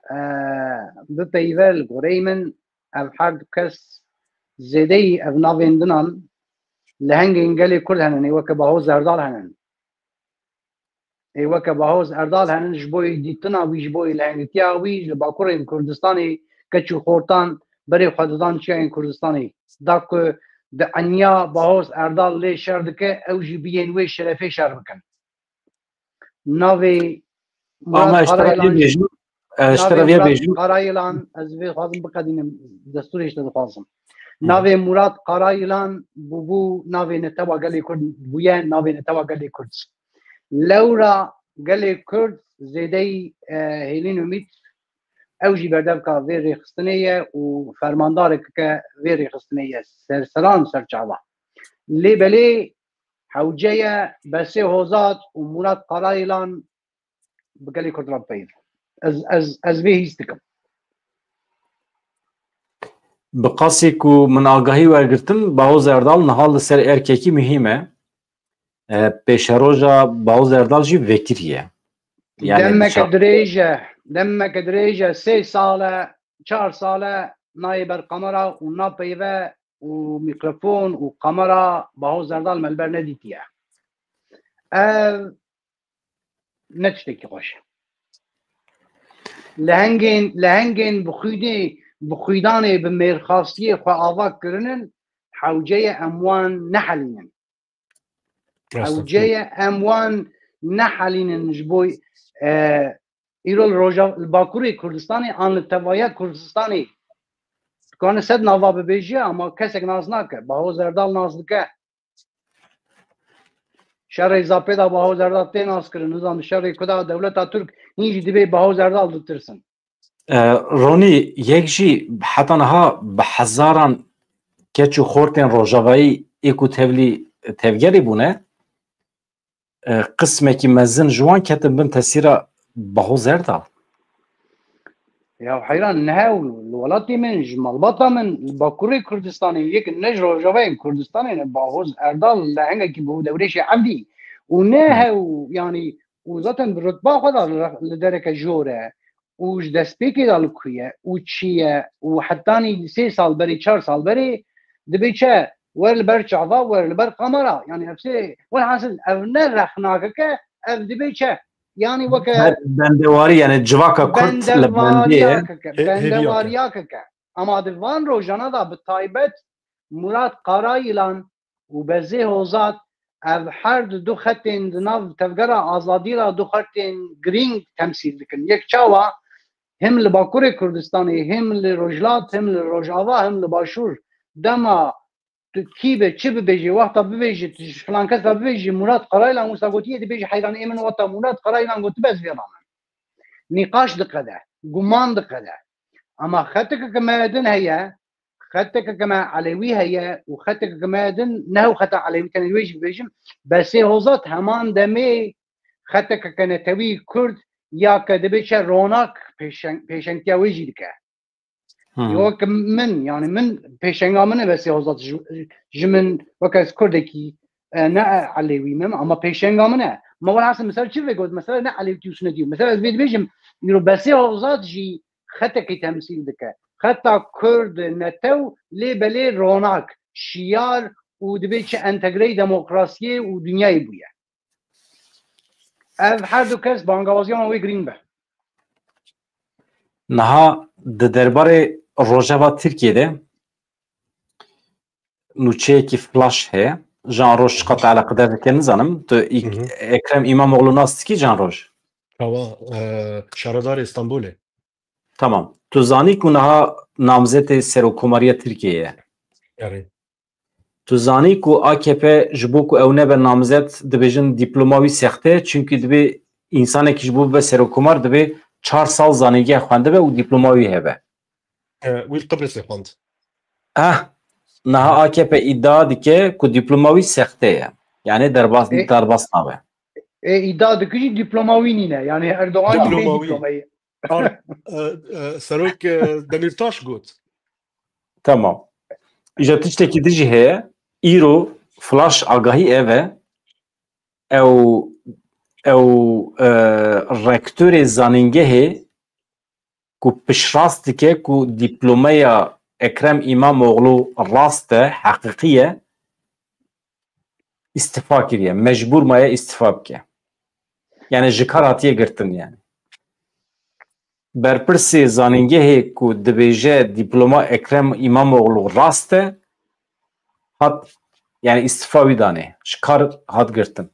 bipeyve li goreyê min ev her du kes zêdeyî ev navên dinan li hengên gelê Kurd henin ê weke Bahoz Erdal henin ê weke Bahoz Erdal henin ji bo dîtina wî ji bo lehengetiya wî li Bakurên Kurdistanê keç û xortan berê xwe didan çiyayên Kurdistanê da ku di eniya Bahoz Erdal lê şer dike ew jî biyên wê şerefê şer bikin navê Karayılan ez vê xwazim biqedînim destûrê işte dixwazim navê Murat Karayılan bû navê netewa gelê Kurd bûye navê netewa gelê Kurd lewra gelê Kurd zêdeyî hêlîn Ümit ew jî berdevka vê rêxistinê ye û fermandarekeke vê rêxistinê ye serseran serçava lêbelê hewce ye besê hozat û Murat Karayılan bi gelê Kurd re peyv ez vê hîs dikim bi qasê ku min agahî wergirtim Bahoz Erdal niha li ser erkekî mühîm e pêşeroja Bahoz Erdal jî vekir ye demeke dirêje 3 sale 4 sale nayê ber qamera û napeyve û mikrofon û qamera Bahoz Erdal melber nedîtiye ev ne tiştekî xweş li hengên bi xwîdanê bi mêrxastiyê xwe ava kirinin hewceyê em wan nehelînin hewceyê em wan nehelînin ji bo îro li Bakurê Kurdistanê an li tevaya Kurdistanê dikane sed nava bibêjiye ama kesek naz nake Bahoz Erdal naz dike şerê zapêda Bahoz Erdal tê naz kirin nizam şerê kuda dewleta Türk hîn jî divê Bahoz Erdal ditirsin Ronî yek jî heta niha bi hezaran keç û xortên rojavayî ê ku tevgerî bûne qismekî mezin ji wan ketin bin tesîra Bahoz Erdal ya heyran nehew li welatê min ji malbata min li Bakurê Kurdistanê yekin ne ji rojavayên Kurdistanê ne Bahoz Erdal li hengekî bi dewrêşê hemdî û nehew yani û zaten bi rutba xwe da li dereke jor e û ji destpêkê da li ku ye û çi ye û hetanî 3 sal berê 4 sal berê dibê çe wer li ber çava wer li ber qamera yani hepsê welhasil ev ne rexnakeke ev dibê çe يعني وك بندواري يعني جواكا كرت لبندية بندوارياك اما دفان روجانا دا بالطايبت مراد قرايلان وبزي هوزات اف هر دو خطين دناف تفقرا آزادی را دو خطين گرینگ تمثيل دكن يك چاوا هم لباكور كردستاني هم لروجلات هم لروجاوا هم لباشور دما كيبه چه ببيجي وقتا ببيجي فلان كسا ببيجي مراد قرايلان وساقوتيه دي بيجي حيران ايمن وقتا مراد قرايلان قلت بس في رامن نقاش دقده قمان دقده اما خطك كما دن هي خطك كما علوي هي وخطك كما دن نهو خطا علوي كان يويش بيجم بس هوزات همان دمي خطك كان توي كرد يا كدبيش رونق پیشن كيا ويجي دكه يو من يعني من پیشنگا منه بس هوزات جمن وكاس كردكي نا علوي مم اما پیشنگا منه ما ولا حسن مثلا شو بيقول مثلا نا علوي تيوسن ديو مثلا بيجم يرو بس هوزات جي خطك تمثيل دكه خطا كرد نتو لي بلي رونق شيار ودبيش انتجري ديمقراطيه ودنياي بويا اف هر دو کس بانگوازیان وی گرین به نها درباره روجاوا ترکیه نوچه کی فلاش هه جان روش قطع علاقه در که نزانم تو اکرم اماموغلو ناست کی جان روش شهردار استانبوله tamam تو زانی که نها نامزد سروکماری ترکیه آره تو زانی که AKP جبو که او نبر نامزد دبیجن دیپلماوی سخته چونکه دبی انسانی که جبو به سروکمار دبی 4 سال زانیگی خوانده به و دیپلماوی هبه ویل قبرص خواند نها AKP iddia dike که دیپلماوی سخته yani درباس نابه iddia dikişi diplomavi nine yani Erdoğan gibi diplomayı سروک دمیرتاش گوت tamam İşte tişteki dici heye İro flash agahi eve ev rektörü zaningehe ku pişrast dike ku diplomaya Ekrem İmamoğlu raste hakikiye istifa kiriye mecbur maya istifa bike yani jikaratiye girtin yani berpirsi zaningehe ku dibêje diploma Ekrem İmamoğlu raste hat yani istifa wî danê şikar hat girtin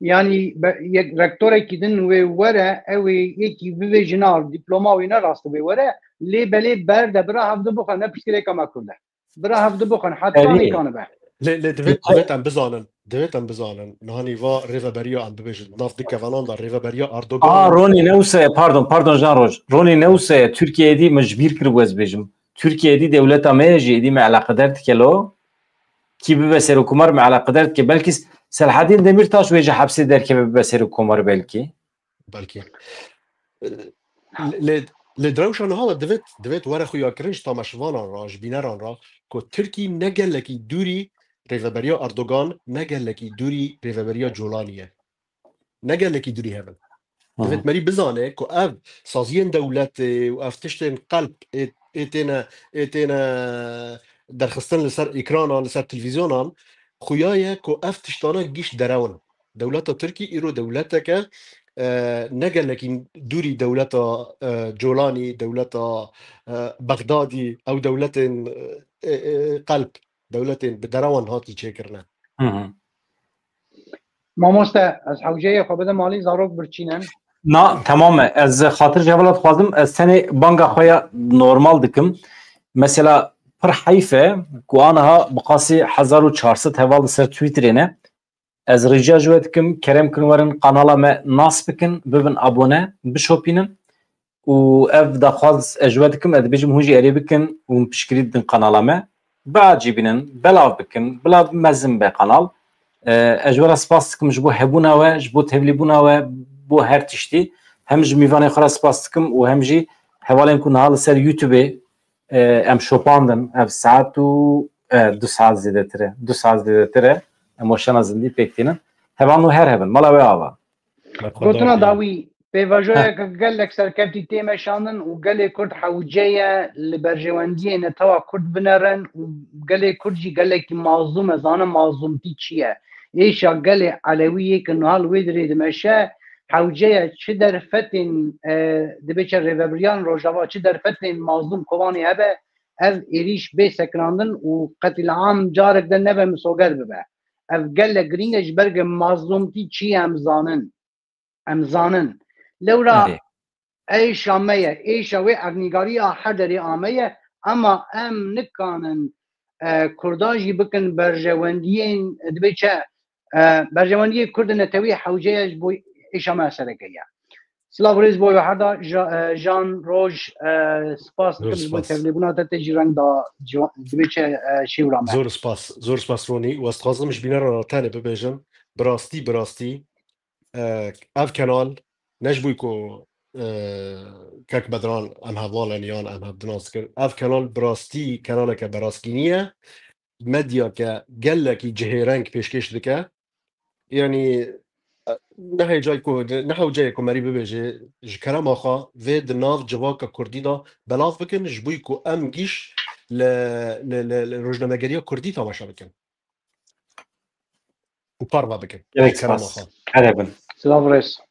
yani yek rektorek din ve were ew yekî bibêjina diploma wî ne rast bê were lê belê ber de bira hevdî bixwe ne piştîreka me kurde bira hevdî bixwen heta nîkane be لێ دەوێت ئەم بزانن دەوێت ئەم بزانن نهانی وا ڕێڤەبەریە ئەم ببێژن ناف دکەڤاناندا ڕێڤەبەریە ئاردۆگان Ronî newse pardon Jan Roj Ronî newse Türkiye'dî mecbîr kir wez bêjim Türkiye'dî devleta me jî êdî me elaqedar dikelo kî bibe serokkomar me elaqedar dike belkî Selahattin Demirtaş wê jî hepsê derkeve bibe serokkomar belkî لێ درەوشان هاڵە دەوێت وەرە خویاکردنج تامەشڤانان را ji bîneran ra ku Tirkî ne gelekî dûrî rêveberiya Erdogan ne gelekî dûrî rêveberiya Colanî ye ne gelekî dûrî hebin divêt merî bizane ku ev saziyên dewletê û ev tiştên qelb êtêne derxistin li ser îkranan li ser televîzyonan xuya ye ku ev tiştana gîş derewin dewleta Tirkî îro dewleteke ne gelekî dûrî dewleta Colanî dewleta Bexdadî ew dewletên qelb dewletên bi derewan hatî çêkirine mamoste ez hewceyê xwe bide malî zarok birçînin na tamam ez xatir cevalat xwazim ez tenê banga xwe ya normal dikim mesela pir heyfe ku aniha bi qasî 1400 heval li ser Twitterê ne ez rica ji we dikim kerem kin werin kanala me nas bikin bibin abone bişopînin û ev daxwaz ez ji we dikim ez dibêjim hûn jî erê bikin û piştgirî bidin kanala me biacî bînin belav bikin bila mezin be kanal ez ji we re spas dikim ji bo hebûna we ji bo tevlîbûna we bo her tiştî hem ji mîvanê xwe re spas dikim û hem jî hevalên ku niha li ser YouTubeê em şopandin ev saet û 2 saet zêdetir e emoşana zindî pêk tînin hevan û her hebin mala wê ava gotina dawî pêvajoyeke gelek serkevtî tê meşandin û gelê Kurd hewceye li berjewendiyê netewa Kurd binerin û gelê Kurd jî gelekî mazlûm e zanin mazlûmtî çi ye êşa gelê Elewiyê ki niha li wê dirê dimeşe حوجه چه در فتن دبیچه ریوبریان روژاوا چه در فتن مظلوم کوانی هبه اف ایریش بی سکراندن و قتل عام جارک دن نبه مسوگر ببه اف گل گرینگش برگ مظلومتی چی امزانن لورا ای شامه ای شوی اغنیگاری هر دری آمه اما ام نکانن کرداجی بکن برجواندین دبیچه برجواندی کرد نتوی حوجه بوی ایشامه سرکیه سلاف ریز بوی هردا جان روش سپاس کبز بوی تبلیبونات تجرنگ دا دبیچه شیورامه زور سپاس رونی و استخازمش بینه را تانه ببیجم براستی اف کنال نجبوی که کک بدران ام هوالن یان ام هبدناس کرد اف کنال براستی کنال که براسکینیه مدیا که گله کی جهرنگ پیشکش دکه یعنی نه جای کو مری ببیجه کلام آخا وید ناف جواک کردی دا بلاف بکن جبوی کو ام گیش ل روزنامه‌گری کردی تماشا بکن و پاروا بکن کلام آخا عربن سلاف ریز